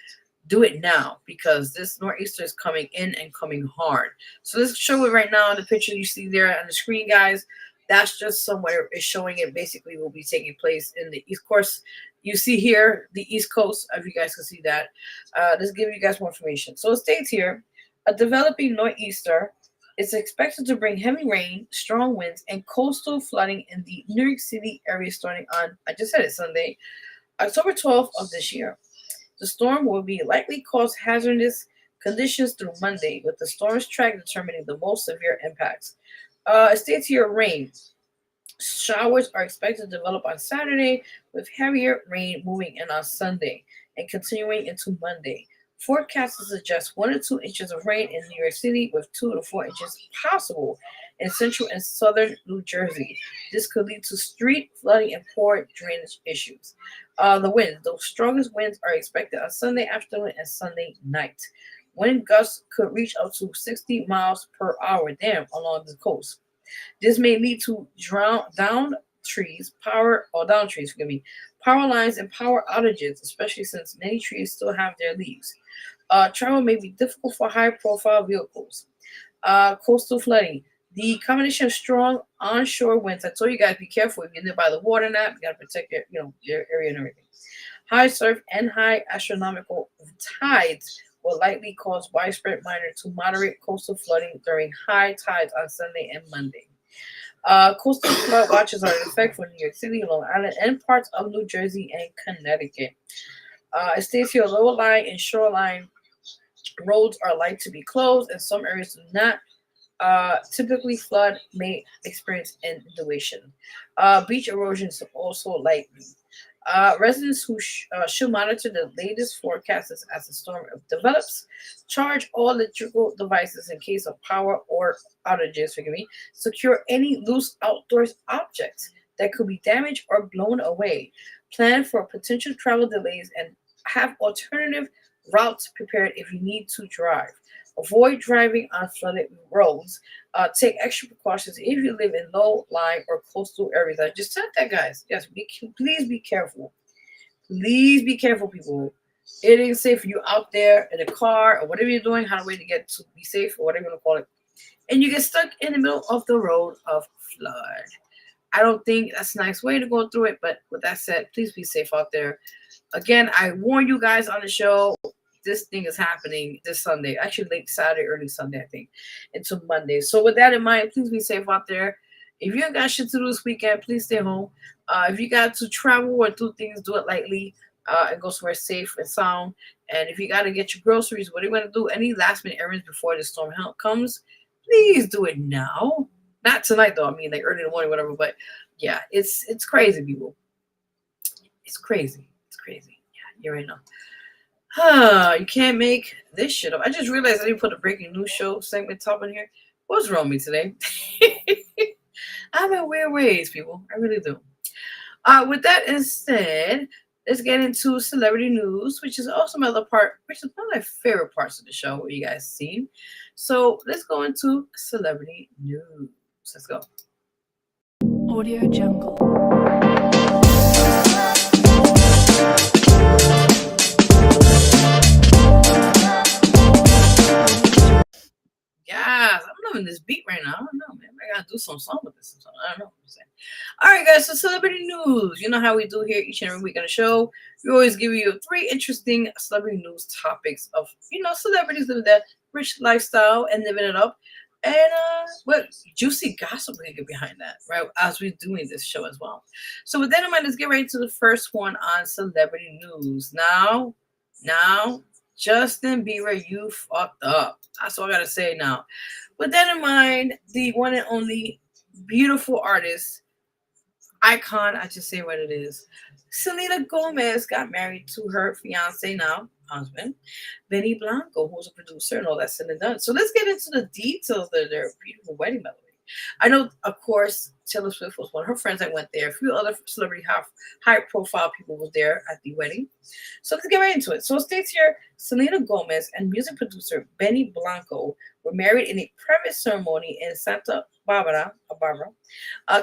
Do it now, because this nor'easter is coming in and coming hard. So let's show it right now in the picture you see there on the screen, guys. That's just somewhere it's showing it basically will be taking place in the East Coast. You see here the East Coast, if you guys can see that. Let's give you guys more information. So it states here, a developing nor'easter is expected to bring heavy rain, strong winds, and coastal flooding in the New York City area starting on, I just said it, Sunday, October 12th of this year. The storm will be likely cause hazardous conditions through Monday, with the storm's track determining the most severe impacts. It states here rain. Showers are expected to develop on Saturday, with heavier rain moving in on Sunday and continuing into Monday. Forecasts suggest 1 to 2 inches of rain in New York City, with 2 to 4 inches possible in central and southern New Jersey. This could lead to street flooding and poor drainage issues. The winds. The strongest winds are expected on Sunday afternoon and Sunday night. Wind gusts could reach up to 60 miles per hour along the coast. This may lead to down trees, power lines and power outages, especially since many trees still have their leaves. Travel may be difficult for high-profile vehicles. Coastal flooding. The combination of strong onshore winds. I told you guys, be careful if you're near by the water now. You gotta protect your area and everything. High surf and high astronomical tides will likely cause widespread minor to moderate coastal flooding during high tides on Sunday and Monday. Coastal flood watches are in effect for New York City, Long Island, and parts of New Jersey and Connecticut. It states here lower lying and shoreline Roads are like to be closed, and some areas do not typically flood may experience inundation. Beach erosion is also likely. Residents who should monitor the latest forecasts as the storm develops. Charge all electrical devices in case of power or outages. Forgive me. Secure any loose outdoors objects that could be damaged or blown away. Plan for potential travel delays and have alternative routes prepared if you need to drive. Avoid driving on flooded roads. Take extra precautions if you live in low-lying or coastal areas. I just said that, guys. Yes, please be careful. Please be careful, people. It ain't safe for you out there in a car or whatever you're doing, how to way to get to be safe or whatever you want to call it. And you get stuck in the middle of the road of flood. I don't think that's a nice way to go through it, but with that said, please be safe out there. Again, I warn you guys on the show, this thing is happening this Sunday, actually late Saturday, early Sunday, I think, into Monday. So with that in mind, please be safe out there. If you ain't got shit to do this weekend, please stay home. If you got to travel or do things, do it lightly and go somewhere safe and sound. And if you got to get your groceries, what are you going to do? Any last minute errands before the storm comes, please do it now. Not tonight, though. I mean, like early in the morning, whatever. But yeah, it's crazy, people. It's crazy. It's crazy. Yeah, you already know. You can't make this shit up. I just realized I didn't put a breaking news show segment top in here. What's wrong with me today? I'm in weird ways, people. I really do. With that instead, let's get into celebrity news, which is also another part, which is one of my favorite parts of the show, what you guys seen. So let's go into celebrity news. Let's go. Audio Jungle. Yes, I'm loving this beat right now. I don't know, man. I gotta do some song with this. I don't know what I'm saying. All right, guys. So celebrity news. You know how we do here each and every week on the show. We always give you 3 interesting celebrity news topics of celebrities living that rich lifestyle and living it up, and what juicy gossip we can get behind that, right? As we're doing this show as well. So with that in mind, let's get right to the first one on celebrity news. Now. Justin Bieber, you fucked up. That's all I gotta say now. With that in mind, the one and only beautiful artist, icon, I just say what it is. Selena Gomez got married to her fiance now, husband, Benny Blanco, who's a producer and all that said and done. So let's get into the details of their beautiful wedding, by the way. I know, of course, Taylor Swift was one of her friends that went there. A few other celebrity high-profile people was there at the wedding. So let's get right into it. So it states here, Selena Gomez and music producer Benny Blanco were married in a private ceremony in Santa Barbara,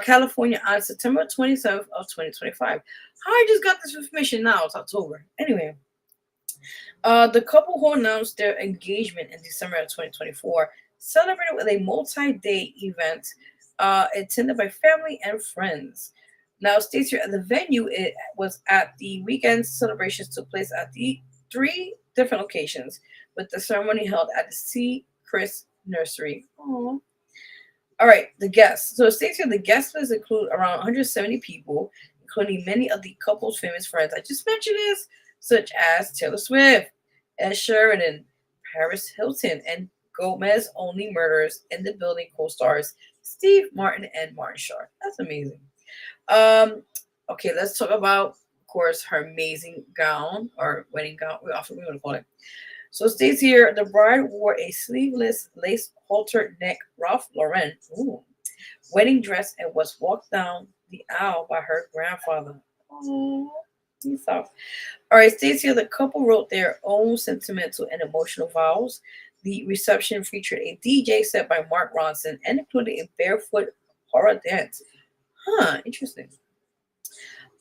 California on September 27th of 2025. I just got this information now. It's October. Anyway, the couple who announced their engagement in December of 2024 celebrated with a multi-day event attended by family and friends. Now, it states here at the venue, it was at the weekend celebrations took place at the 3 different locations, with the ceremony held at the C. Chris Nursery. Aww. All right, the guests. So it states here the guest list include around 170 people, including many of the couple's famous friends. I just mentioned this, such as Taylor Swift, Ed Sheeran, Paris Hilton, and Gomez Only Murders in the Building co-stars Steve Martin and Martin Short. That's amazing. Okay, let's talk about, of course, her amazing gown or wedding gown. We want to call it. So it states here the bride wore a sleeveless lace halter neck Ralph Lauren wedding dress and was walked down the aisle by her grandfather. Oh, he's soft. All right, it states here the couple wrote their own sentimental and emotional vows. The reception featured a DJ set by Mark Ronson and included a barefoot horror dance. Interesting.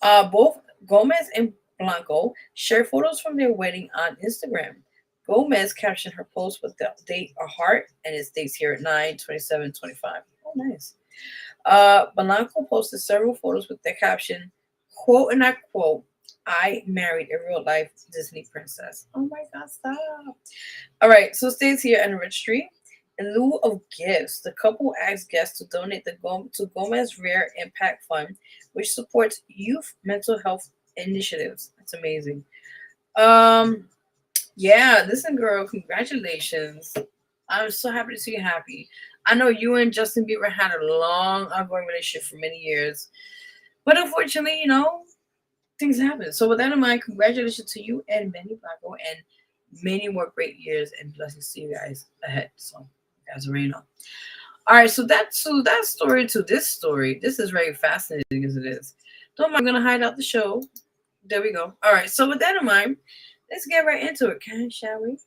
Both Gomez and Blanco shared photos from their wedding on Instagram. Gomez captioned her post with the date a heart, and it states here at 9/27/25. Oh, nice. Blanco posted several photos with the caption, quote, and I quote, I married a real-life Disney princess. Oh my God, stop. All right, so it states here in the registry, in lieu of gifts, the couple asked guests to donate to Gomez Rare Impact Fund, which supports youth mental health initiatives. That's amazing. Yeah, listen, girl, congratulations. I'm so happy to see you happy. I know you and Justin Bieber had a long, ongoing relationship for many years, but unfortunately, things happen. So with that in mind, congratulations to you and Manny Blanco, and many more great years and blessings to you guys ahead. So you guys already know. All right, so that story to this story. This is very fascinating as it is. Don't mind, I'm gonna hide out the show. There we go. All right, so with that in mind, let's get right into it, shall we?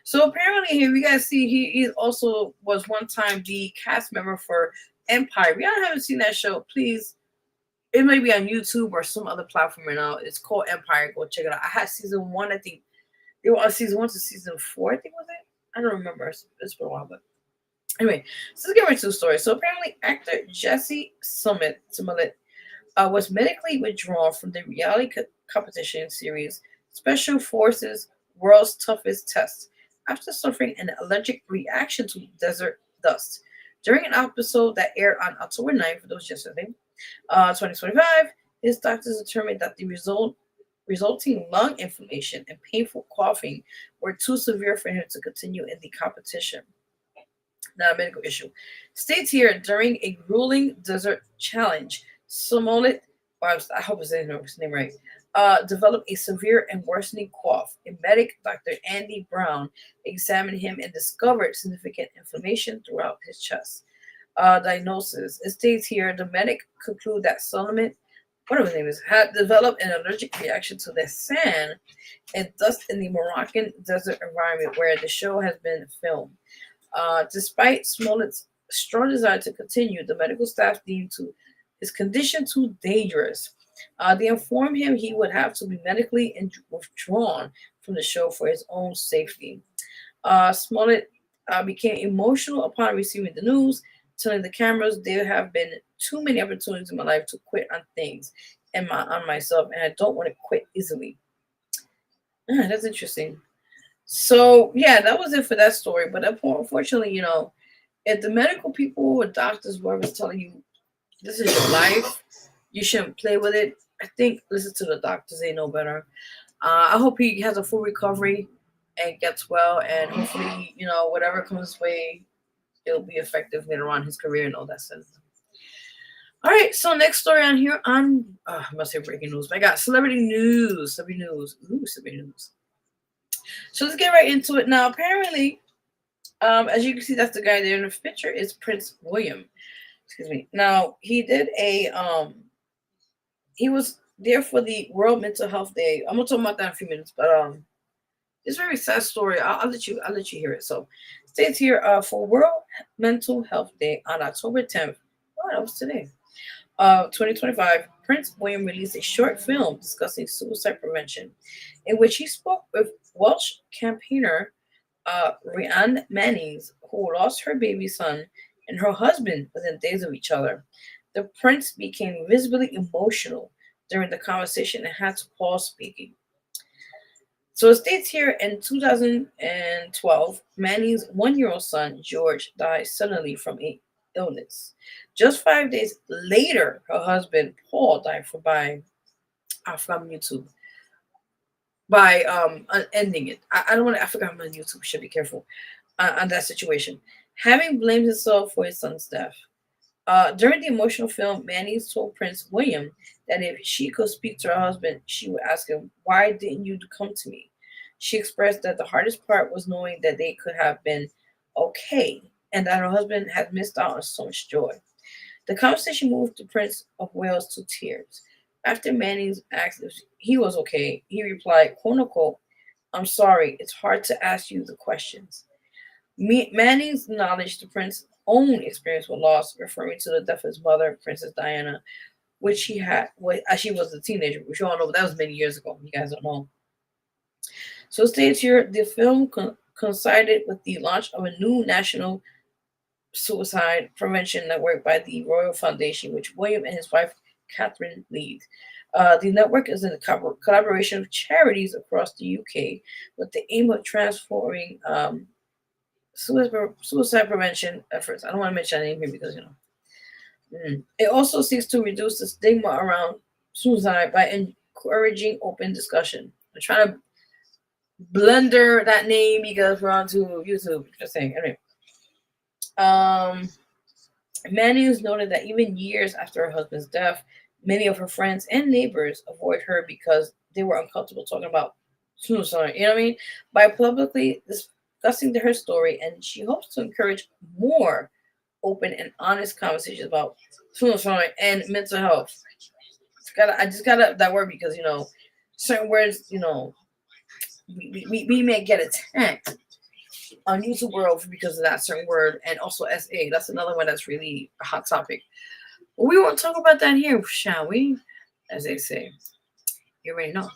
So apparently here we guys see he also was one time the cast member for Empire. If y'all haven't seen that show, please, it may be on YouTube or some other platform right now. It's called Empire. Go check it out. I had season 1, I think they were on season 1 to season 4, I think was it? I don't remember. It's been a while, but anyway, so let's get right to the story. So apparently actor Jesse Smollett was medically withdrawn from the reality competition series Special Forces World's Toughest Test after suffering an allergic reaction to desert dust. During an episode that aired on October 9th, that was yesterday, 2025, his doctors determined that the resulting lung inflammation and painful coughing were too severe for him to continue in the competition. Not a medical issue. States here during a grueling desert challenge, Smollett, I hope I'm saying his name right, developed a severe and worsening cough. A medic, Dr. Andy Brown, examined him and discovered significant inflammation throughout his chest. Diagnosis. It states here the medic concluded that Solomon, whatever his name is, had developed an allergic reaction to the sand and dust in the Moroccan desert environment where the show has been filmed. Despite Smollett's strong desire to continue, the medical staff deemed his condition too dangerous. They informed him he would have to be medically withdrawn from the show for his own safety. Smollett became emotional upon receiving the news, telling the cameras, "There have been too many opportunities in my life to quit on things and on myself, and I don't want to quit easily." That's interesting. So yeah, that was it for that story. But unfortunately, if the medical people or doctors, whoever's telling you this is your life, you shouldn't play with it. I think listen to the doctors; they know better. I hope he has a full recovery and gets well, and hopefully, whatever comes his way, it'll be effective later on in his career and all that stuff. All right, so next story on here I must say breaking news, but I got celebrity news. Ooh, celebrity news. So let's get right into it now. Apparently, as you can see, that's the guy there in the picture is Prince William. Excuse me. Now he did he was there for the World Mental Health Day. I'm gonna talk about that in a few minutes, but it's a very sad story. I'll let you hear it. So it states here for World Mental Health Day on October 10th. Oh, that was today. 2025, Prince William released a short film discussing suicide prevention, in which he spoke with Welsh campaigner Rhiannon Mannings, who lost her baby son and her husband within days of each other. The prince became visibly emotional during the conversation and had to pause speaking. So it states here in 2012, Manning's 1-year-old son, George, died suddenly from an illness. Just 5 days later, her husband, Paul, died from YouTube. By ending it. I don't want to, I forgot I'm on YouTube, should be careful on that situation. Having blamed himself for his son's death. During the emotional film, Mannings told Prince William that if she could speak to her husband, she would ask him, "Why didn't you come to me?" She expressed that the hardest part was knowing that they could have been okay and that her husband had missed out on so much joy. The conversation moved the Prince of Wales to tears. After Mannings asked if he was okay, he replied, quote unquote, "I'm sorry, it's hard to ask you the questions." Mannings acknowledged the prince's own experience with loss, referring to the death of his mother, Princess Diana, which he had as she was a teenager, which you all know, but that was many years ago. You guys don't know. So it states here, the film coincided with the launch of a new national suicide prevention network by the Royal Foundation, which William and his wife, Catherine, lead. The network is in a collaboration of charities across the UK with the aim of transforming suicide prevention efforts. I don't want to mention that name here because, It also seeks to reduce the stigma around suicide by encouraging open discussion. I'm trying to blunder that name because we're on to YouTube. Just saying. Anyway, Manny has noted that even years after her husband's death, many of her friends and neighbors avoid her because they were uncomfortable talking about suicide. You know what I mean? By publicly discussing her story, and she hopes to encourage more open and honest conversations about suicide and mental health. I just gotta that word because certain words we may get attacked on YouTube world because of that certain word, and also SA. That's another one that's really a hot topic. Well, we won't talk about that here, shall we? As they say, you already know.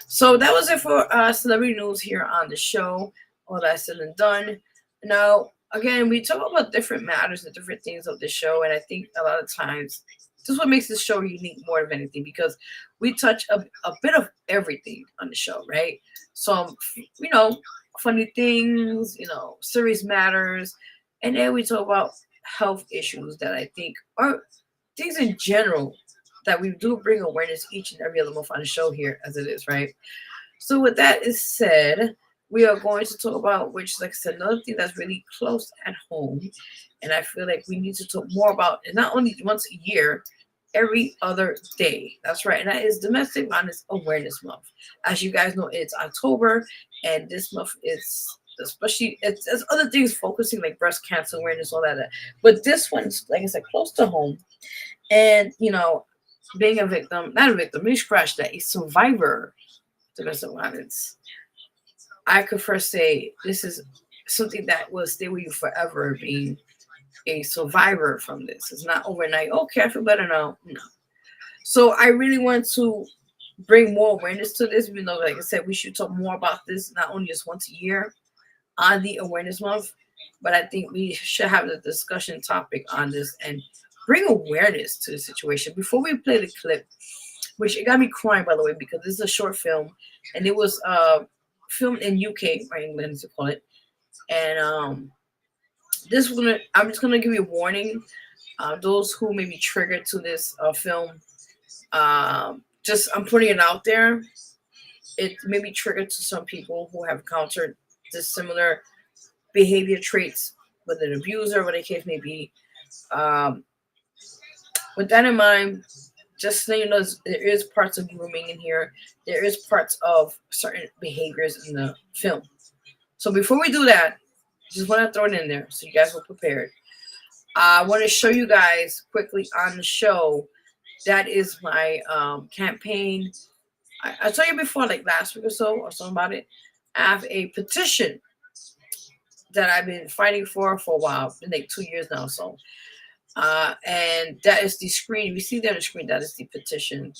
So that was it for celebrity news here on the show. All that said and done. Now, again, we talk about different matters and different things of the show, and I think a lot of times this is what makes this show unique more than anything because we touch a bit of everything on the show, right? Some, funny things, serious matters, and then we talk about health issues that I think are things in general that we do bring awareness each and every other month on the show here as it is, right? So with that is said, we are going to talk about, which, like I said, another thing that's really close at home, and I feel like we need to talk more about, and not only once a year, every other day. That's right, and that is Domestic Violence Awareness Month. As you guys know, it's October, and this month is especially it's other things focusing like breast cancer awareness, all that. But this one's, like I said, close to home, and being a victim, not a victim, let me scratch that, a survivor of domestic violence. I could first say this is something that will stay with you forever, being a survivor from this. It's not overnight. Okay, I feel better now. No. So I really want to bring more awareness to this, even though, like I said, we should talk more about this, not only just once a year on the awareness month, but I think we should have the discussion topic on this and bring awareness to the situation. Before we play the clip, which it got me crying, by the way, because this is a short film, and it was filmed in UK or England, as you call it. And I'm just gonna give you a warning. Those who may be triggered to this film, I'm putting it out there. It may be triggered to some people who have encountered this similar behavior traits with an abuser, whatever the case may be. With that in mind, just so you know, there is parts of grooming in here. There is parts of certain behaviors in the film. So before we do that, just want to throw it in there so you guys are prepared. I want to show you guys quickly on the show. That is my campaign. I told you before, like last week or so, or something about it. I have a petition that I've been fighting for a while. It's been like 2 years now, so. And that is the screen. You see there on the screen, that is the petition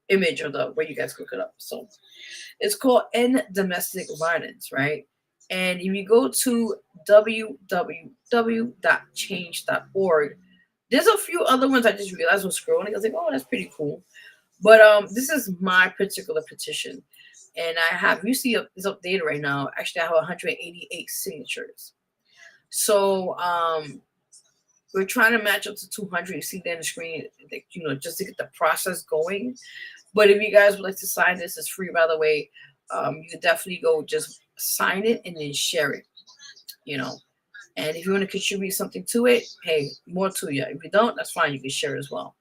image of where you guys look it up. So it's called End Domestic Violence, right? And if you go to www.change.org, there's a few other ones I just realized was scrolling. I was like, oh, that's pretty cool. But this is my particular petition. And I have, you see it's updated right now. Actually, I have 188 signatures. So we're trying to match up to 200. You see there on the screen, like, just to get the process going. But if you guys would like to sign this, it's free, by the way. You can definitely go just sign it and then share it, And if you want to contribute something to it, hey, more to you. If you don't, that's fine. You can share it as well.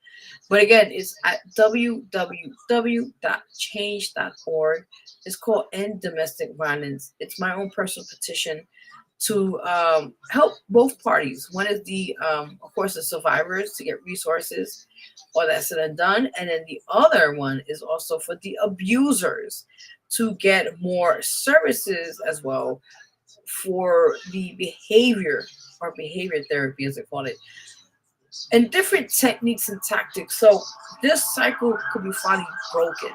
But again, it's at www.change.org. It's called End Domestic Violence. It's my own personal petition to help both parties. One is of course, the survivors to get resources, all that said and done. And then the other one is also for the abusers to get more services as well for the behavior or behavior therapy, as they call it, and different techniques and tactics. So this cycle could be finally broken.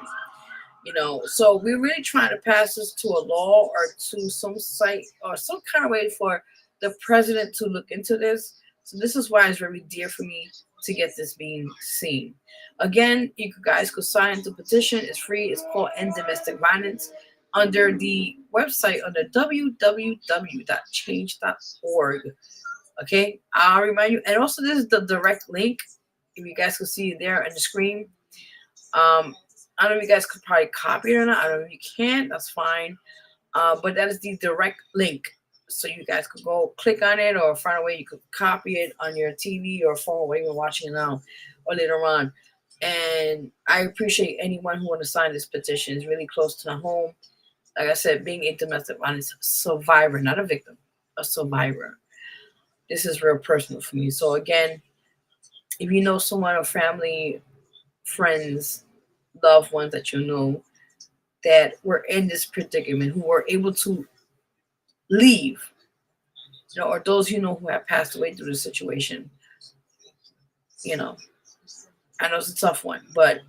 So we're really trying to pass this to a law or to some site or some kind of way for the president to look into this. So this is why it's very dear for me to get this being seen. Again, you guys could sign the petition. It's free. It's called End Domestic Violence under the website under www.change.org. Okay, I'll remind you. And also, this is the direct link. If you guys can see it there on the screen. I don't know if you guys could probably copy it or not. I don't know if you can. That's fine. But that is the direct link. So you guys could go click on it or find a way you could copy it on your TV or phone or even watching it now or later on. And I appreciate anyone who want to sign this petition. It's really close to home. Like I said, being a domestic violence survivor, not a victim, a survivor. This is real personal for me. So again, if you know someone or family, friends, loved ones that you know that were in this predicament, who were able to leave, or those you know who have passed away through the situation, I know it's a tough one, but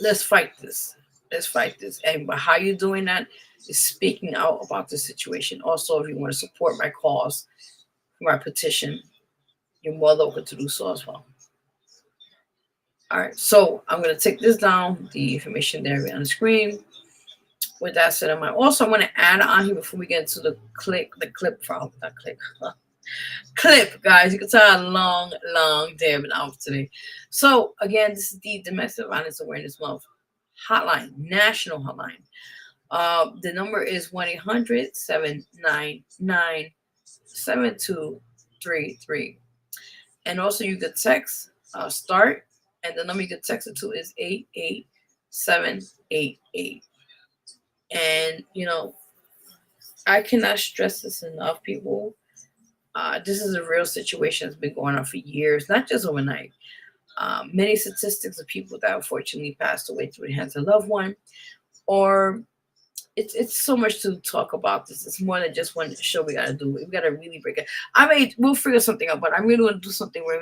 let's fight this. Let's fight this. And how you're doing that is speaking out about the situation. Also, if you want to support my cause, my petition, you're more than welcome to do so as well. All right, so I'm going to take this down, the information there on the screen. With that said, I want to add on here before we get into the clip, guys. You can tell how long day I've been out today. So again, this is the Domestic Violence Awareness Month hotline, national hotline. The number is 1-800-799-7233. And also you could text START, and the number you can text it to is 88788. And I cannot stress this enough, people. This is a real situation that's been going on for years, not just overnight. Many statistics of people that unfortunately passed away through the hands of a loved one, or it's so much to talk about this. It's more than just one show we gotta do. We gotta really break it. We'll figure something out, but I'm really gonna do something where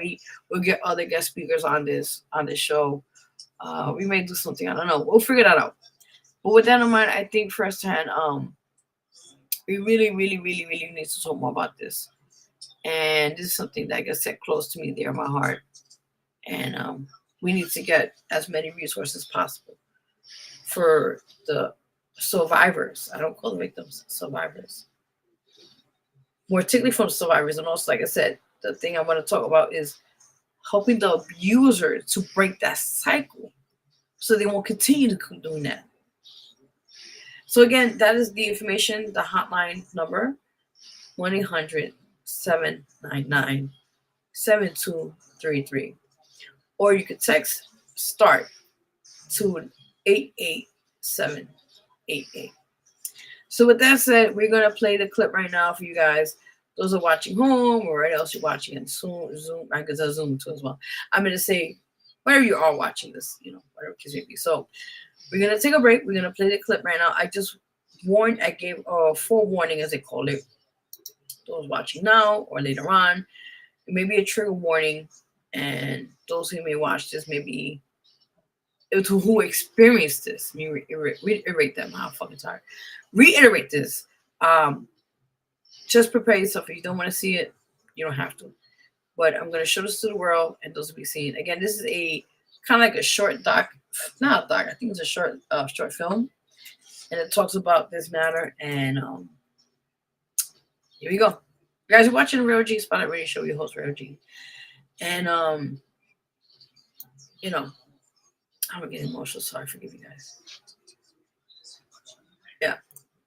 we'll get other guest speakers on this show. We may do something, I don't know. We'll figure that out. But with that in mind, I think firsthand, we really, really, really, really need to talk more about this. And this is something that gets set close to me there in my heart. And we need to get as many resources as possible for the survivors. I don't call them victims, survivors. More particularly from survivors. And also, like I said, the thing I want to talk about is helping the abuser to break that cycle so they won't continue to keep doing that. So again, that is the information, the hotline number, 1-800-799-7233. Or you could text START to 88788. So with that said, we're going to play the clip right now for you guys. Those are watching home or wherever else you're watching in Zoom. I guess Zoom too as well. I'm going to say wherever you are watching this, whatever it may be. So we're going to take a break. We're going to play the clip right now. I gave a forewarning, as they call it. Those watching now or later on, it may be a trigger warning. And those who may watch this, maybe who experienced this, let me reiterate them. I'm fucking tired. Reiterate this. Just prepare yourself. If you don't want to see it, you don't have to. But I'm going to show this to the world, and those will be seen. Again, this is a kind of like a short doc. Not a doc. I think it's a short film, and it talks about this matter. And here we go. You guys are watching the Vero G Spotlight Radio Show. Your host Vero G. And I'm gonna get emotional, so I forgive you guys. Yeah.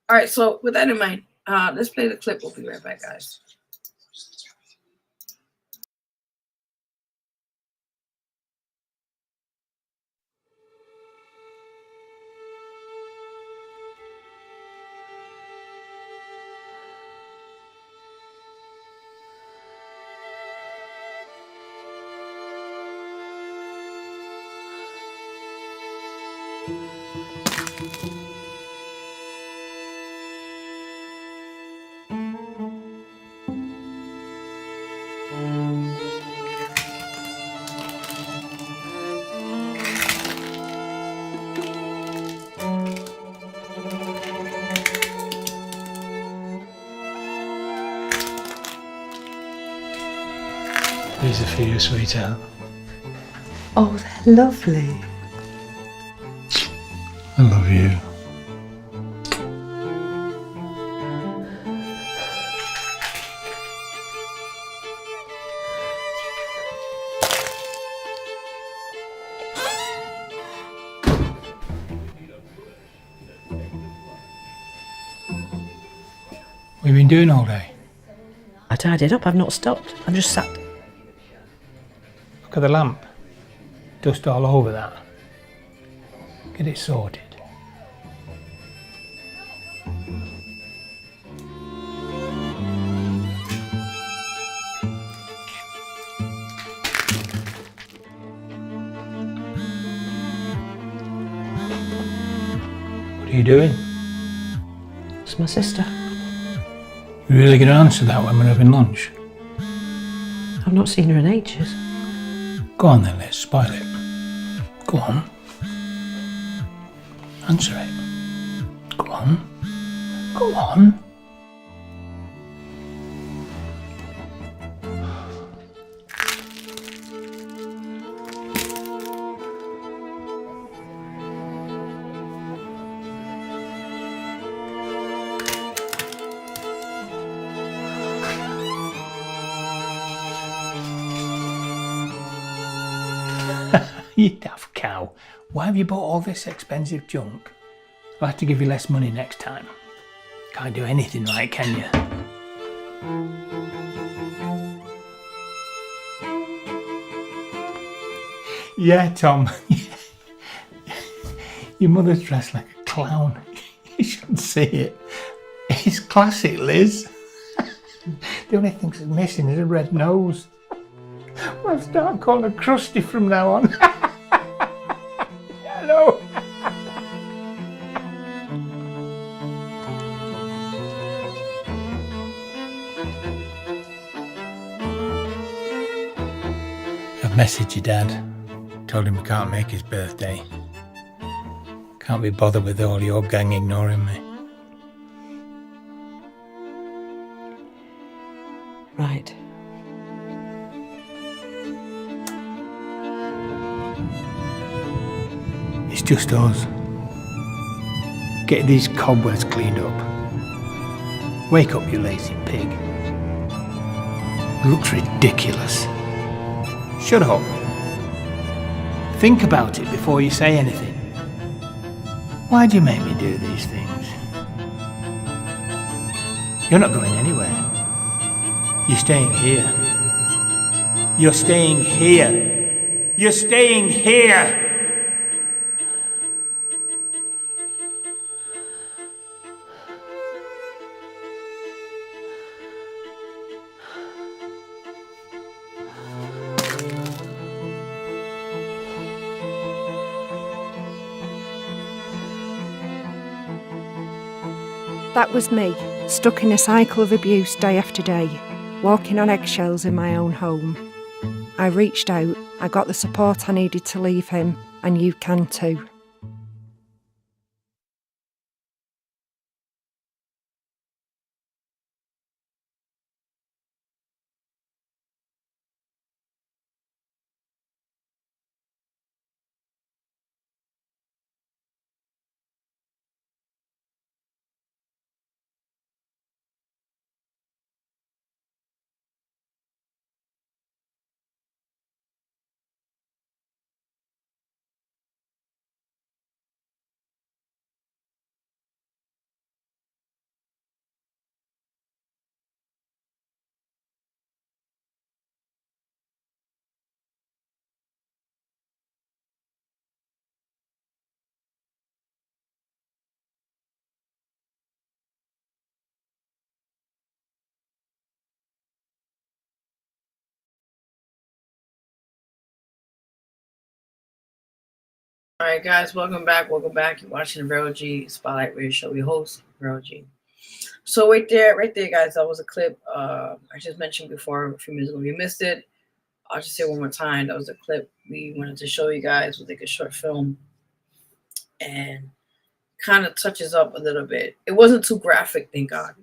All right. So with that in mind, let's play the clip. We'll be right back, guys. These are for you, sweetheart. Oh, they're lovely. I love you. What have you been doing all day? I tidied up, I've not stopped. I've just sat. Look at the lamp. Dust all over that. Get it sorted. What are you doing? It's my sister. You really going to answer that when we're having lunch? I've not seen her in ages. Go on then, let's spoil it. Go on. Answer it. Go on. Go on. You daft cow. Why have you bought all this expensive junk? I'll have to give you less money next time. Can't do anything right, can you? Yeah, Tom. Your mother's dressed like a clown. You shouldn't see it. It's classic, Liz. The only thing that's missing is a red nose. I'll start calling her Krusty from now on. Hello. I've messaged your dad. Told him I can't make his birthday. Can't be bothered with all your gang ignoring me. Right. It's just us. Get these cobwebs cleaned up. Wake up, you lazy pig. It looks ridiculous. Shut up. Think about it before you say anything. Why do you make me do these things? You're not going anywhere. You're staying here. You're staying here. You're staying here. That was me, stuck in a cycle of abuse day after day, walking on eggshells in my own home. I reached out, I got the support I needed to leave him, and you can too. All right, guys, welcome back. Welcome back. You're watching the Vero G Spotlight Radio Show. We host Vero G. So right there, guys, that was a clip I just mentioned before a few minutes ago. If you missed it, I'll just say it one more time. That was a clip we wanted to show you guys with like a short film and kind of touches up a little bit. It wasn't too graphic, thank God,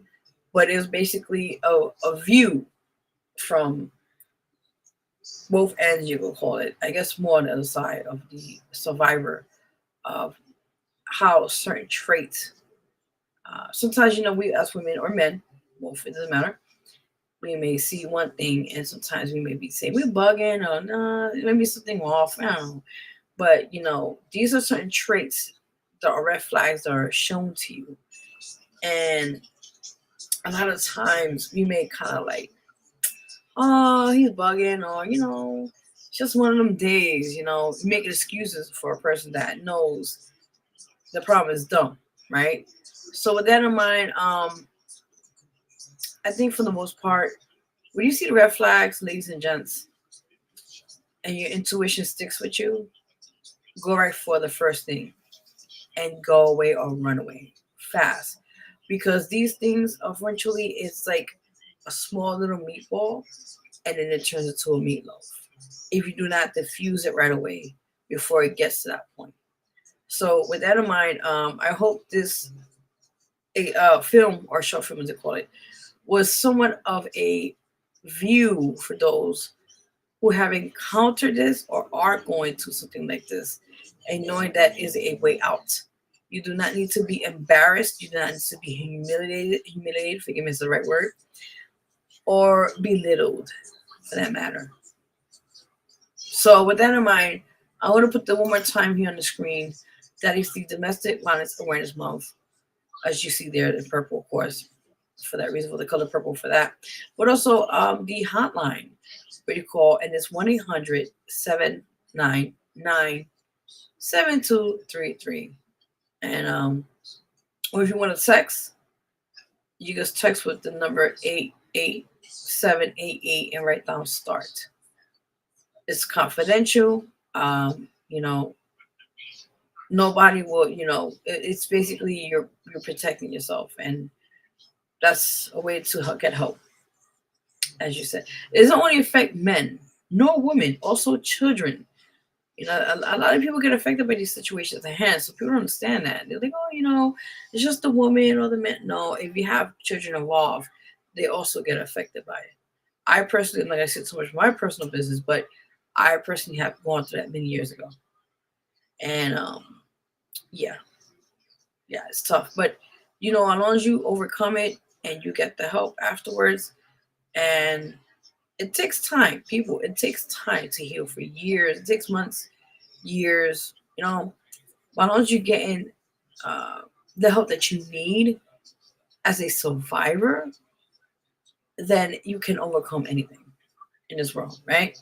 but it was basically a view from both ends, you could call it. I guess more on the other side of the survivor of how certain traits. Sometimes, we as women or men, both, it doesn't matter. We may see one thing, and sometimes we may be saying we're bugging or nah, maybe something off. I don't know. But these are certain traits that are red flags that are shown to you. And a lot of times we may kind of like, oh, he's bugging, or it's just one of them days, make excuses for a person that knows the problem is dumb, right? So with that in mind, I think for the most part, when you see the red flags, ladies and gents, and your intuition sticks with you, go right for the first thing and go away or run away fast. Because these things, eventually, it's like a small little meatball, and then it turns into a meatloaf if you do not diffuse it right away before it gets to that point. So with that in mind, I hope this film, or short film as they call it, was somewhat of a view for those who have encountered this or are going to something like this, and knowing that is a way out. You do not need to be embarrassed. You do not need to be humiliated, forgive me, is the right word, or belittled for that matter. So with that in mind, I want to put the one more time here on the screen. That is the Domestic Violence Awareness Month, as you see there in purple, of course, for that reason, for the color purple for that. But also the hotline where you call, and it's 1-800-799-7233. And or if you want to text, you just text with the number 88788 and write down start. It's confidential. Nobody will, it's basically you're protecting yourself, and that's a way to get help. As you said, it doesn't only affect men, nor women, also children. A lot of people get affected by these situations at hand, so people don't understand that. They're like, oh, it's just the woman or the man. No, if you have children involved, they also get affected by it. I personally, like I said, so much of my personal business, but I personally have gone through that many years ago. And yeah, it's tough. But, as long as you overcome it and you get the help afterwards, and it takes time, people. It takes time to heal for years. It takes months, years, But as long as you're getting the help that you need as a survivor, then you can overcome anything in this world, right?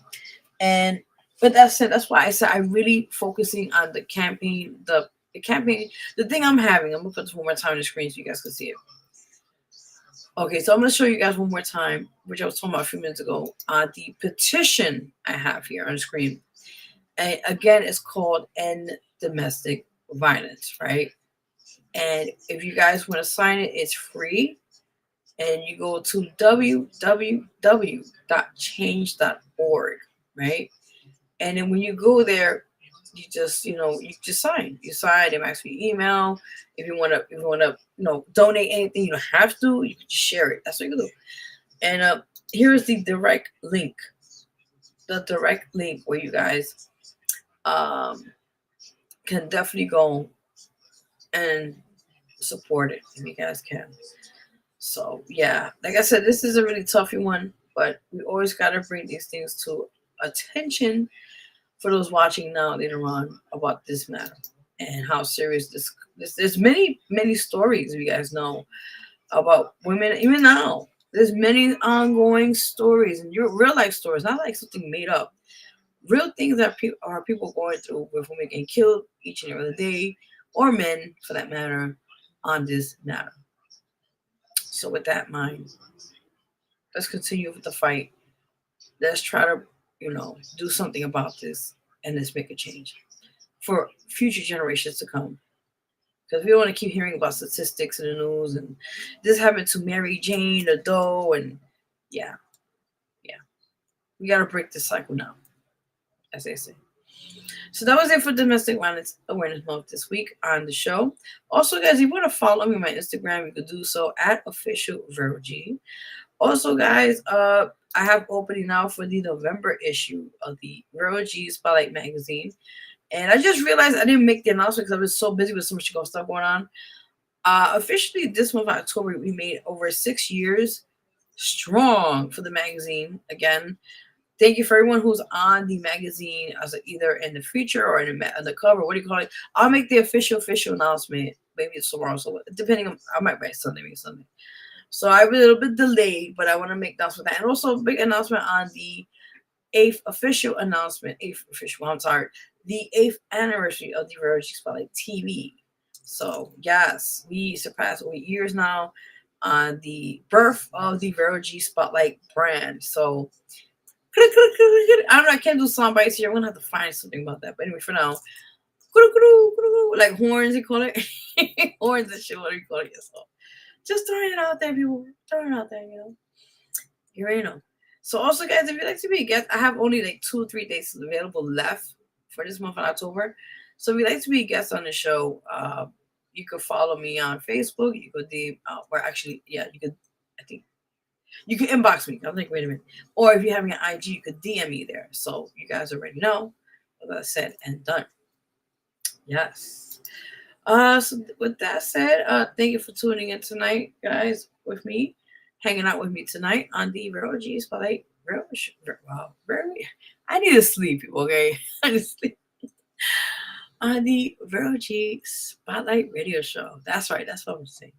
And but that said, that's why I said I'm really focusing on the campaign, the campaign, the thing I'm having. I'm gonna put this one more time on the screen so you guys can see it. Okay, so I'm gonna show you guys one more time, which I was talking about a few minutes ago, the petition I have here on the screen. And again, it's called End Domestic Violence, right? And if you guys want to sign it, it's free. And you go to www.change.org, right? And then when you go there, you just sign. You sign. It asks for your email. If you want to, donate anything, you don't have to. You can just share it. That's what you can do. And here's the direct link. The direct link where you guys can definitely go and support it if you guys can. So yeah, like I said, this is a really toughy one, but we always got to bring these things to attention for those watching now later on about this matter and how serious this. There's many stories you guys know about women. Even now, there's many ongoing stories and your real life stories, not like something made up. Real things that people going through with women getting killed each and every day, or men for that matter, on this matter. So with that in mind, let's continue with the fight. Let's try to, do something about this, and let's make a change for future generations to come. Because we don't want to keep hearing about statistics in the news and this happened to Mary Jane, the Doe, and yeah. We got to break this cycle now, as they say. So that was it for Domestic Violence Awareness Month this week on the show. Also, guys, if you want to follow me on my Instagram, you can do so at official Vero G. Also, guys, I have opening now for the November issue of the Vero G Spotlight magazine. And I just realized I didn't make the announcement because I was so busy with so much stuff going on. Officially, this month, October, we made over 6 years strong for the magazine. Again, thank you for everyone who's on the magazine as either in the feature or in the cover. What do you call it? I'll make the official announcement maybe tomorrow. So depending on, I might write Sunday, maybe Sunday. So I'm a little bit delayed, but I want to make announcement that, and also a big announcement on the 8th official announcement. 8th official. I'm sorry, the 8th anniversary of the Vero G Spotlight TV. So yes, we surpassed 8 years now on the birth of the Vero G Spotlight brand. So I don't know, I can't do sound bites here. I'm gonna have to find something about that. But anyway, for now, like horns, you call it. Horns and shit, what do you call it? So just throwing it out there, people. Throwing it out there, you know. You already know. So also, guys, if you'd like to be a guest, I have only like 2 or 3 dates available left for this month in October. So if you'd like to be a guest on the show, you could follow me on Facebook. You could you could, I think, you can inbox me. I'm like, wait a minute. Or if you have me on IG, you could DM me there. So you guys already know what I said and done. Yes. So with that said, thank you for tuning in tonight, guys, with me, hanging out with me tonight on the Vero G Spotlight. Wow, I need to sleep, people, okay? I need to sleep. On the Vero G Spotlight Radio Show. That's right. That's what I'm saying.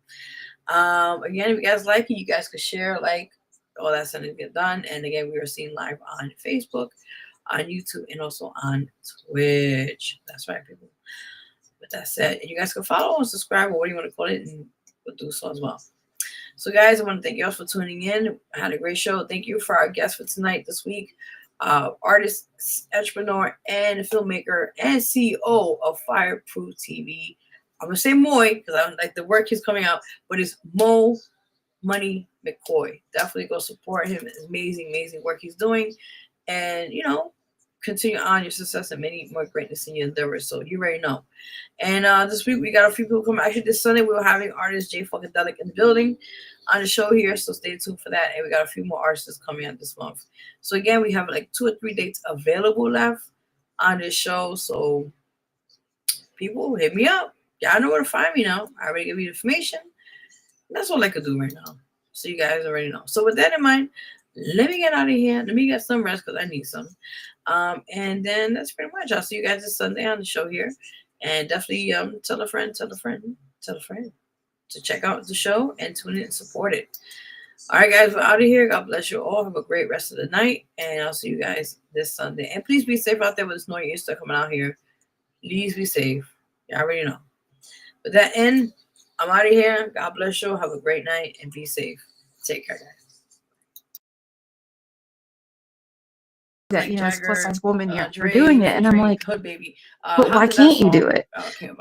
Again, if you guys like it, you guys could share, like, all that stuff to get done. And again, we are seen live on Facebook, on YouTube, and also on Twitch. That's right, people. With that said, and you guys can follow and subscribe, or what do you want to call it, and we'll do so as well. So, guys, I want to thank you all for tuning in. I had a great show. Thank you for our guest for tonight, this week. Artist, entrepreneur, and filmmaker, and CEO of Fireproof TV. I'm gonna say Moy because I like the work he's coming out, but it's Mo Money McCoy. Definitely go support him. It's amazing work he's doing, and continue on your success and many more greatness in your endeavors. So you already know. And this week we got a few people coming. Actually, this Sunday we were having artist Jay Funkadelic in the building on the show here, so stay tuned for that. And we got a few more artists coming out this month. So again, we have like 2 or 3 dates available left on this show. So people, hit me up. Y'all know where to find me now. I already gave you the information. That's all I could do right now. So you guys already know. So with that in mind, let me get out of here. Let me get some rest because I need some. And then that's pretty much. I'll see you guys this Sunday on the show here. And definitely tell a friend to check out the show and tune in and support it. All right, guys, we're out of here. God bless you all. Have a great rest of the night. And I'll see you guys this Sunday. And please be safe out there with this Northern Easter coming out here. Please be safe. You already know. With that end, I'm out of here. God bless you. Have a great night and be safe. Take care, guys. That as plus size woman you're doing it, and I'm like, Hood Baby. but why can't you do it?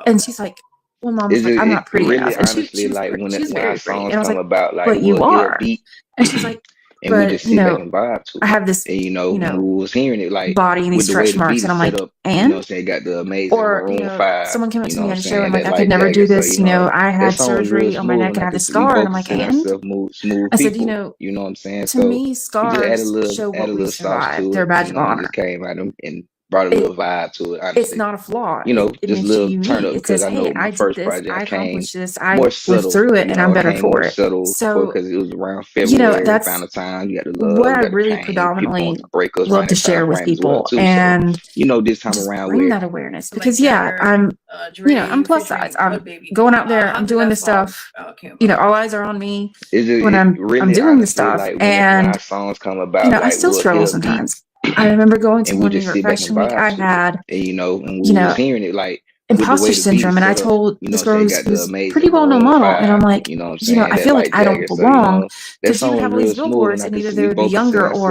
And she's like, well, Mom, like, I'm not pretty enough. And she was like pretty. when She was our very pretty. songs And I was come like, about, like but you we'll get a are. beat, And she's like, and we but just sit back and vibe to it. I have this, And when we was hearing it, like body and these with the way stretch the marks, beat and is I'm set like, up, and it got the amazing or Maroon 5. someone came up to me on the show, and that like, I Light could never do Jagger. this. So, I that had song was real surgery on my smooth, neck and and I I have could this see we scar, and both I'm like, consider and ourselves smooth I said, people. You know what I'm saying? to So me, we just add a scars show what we little sauce survived. to They're a it. badge of We honor. just came out and brought a little vibe to it. Honestly, It's not a flaw. It just a makes you little turn unique. up It because says, I know hey, my I did first this, project I I came accomplished this, I more lived subtle. through it, and I'm I better came for more it. subtle So, because it was around February, that's Valentine. You got the what love, I you got the really pain. People predominantly want to break us love around to that time share with frame as well people, too. So and this time just around bring where that awareness. Because I'm I'm plus size. I'm going out there. I'm doing this stuff. All eyes are on me when I'm really doing this honestly stuff, like when and our songs come about, I like still we'll struggle hear a beat sometimes. I remember going to and we one New just York sit back and Fashion Week. vibe I to it. had And we was hearing it like with the imposter way the beat is syndrome, and I set up, told this girl it got the who's amazing pretty well known Maroon model, and I'm 5, like, you know what I'm saying, I that feel like Light I don't Jagger. So, belong that because she would song have was all real these smooth, billboards, and I and could either see they we would be both consider younger or ourselves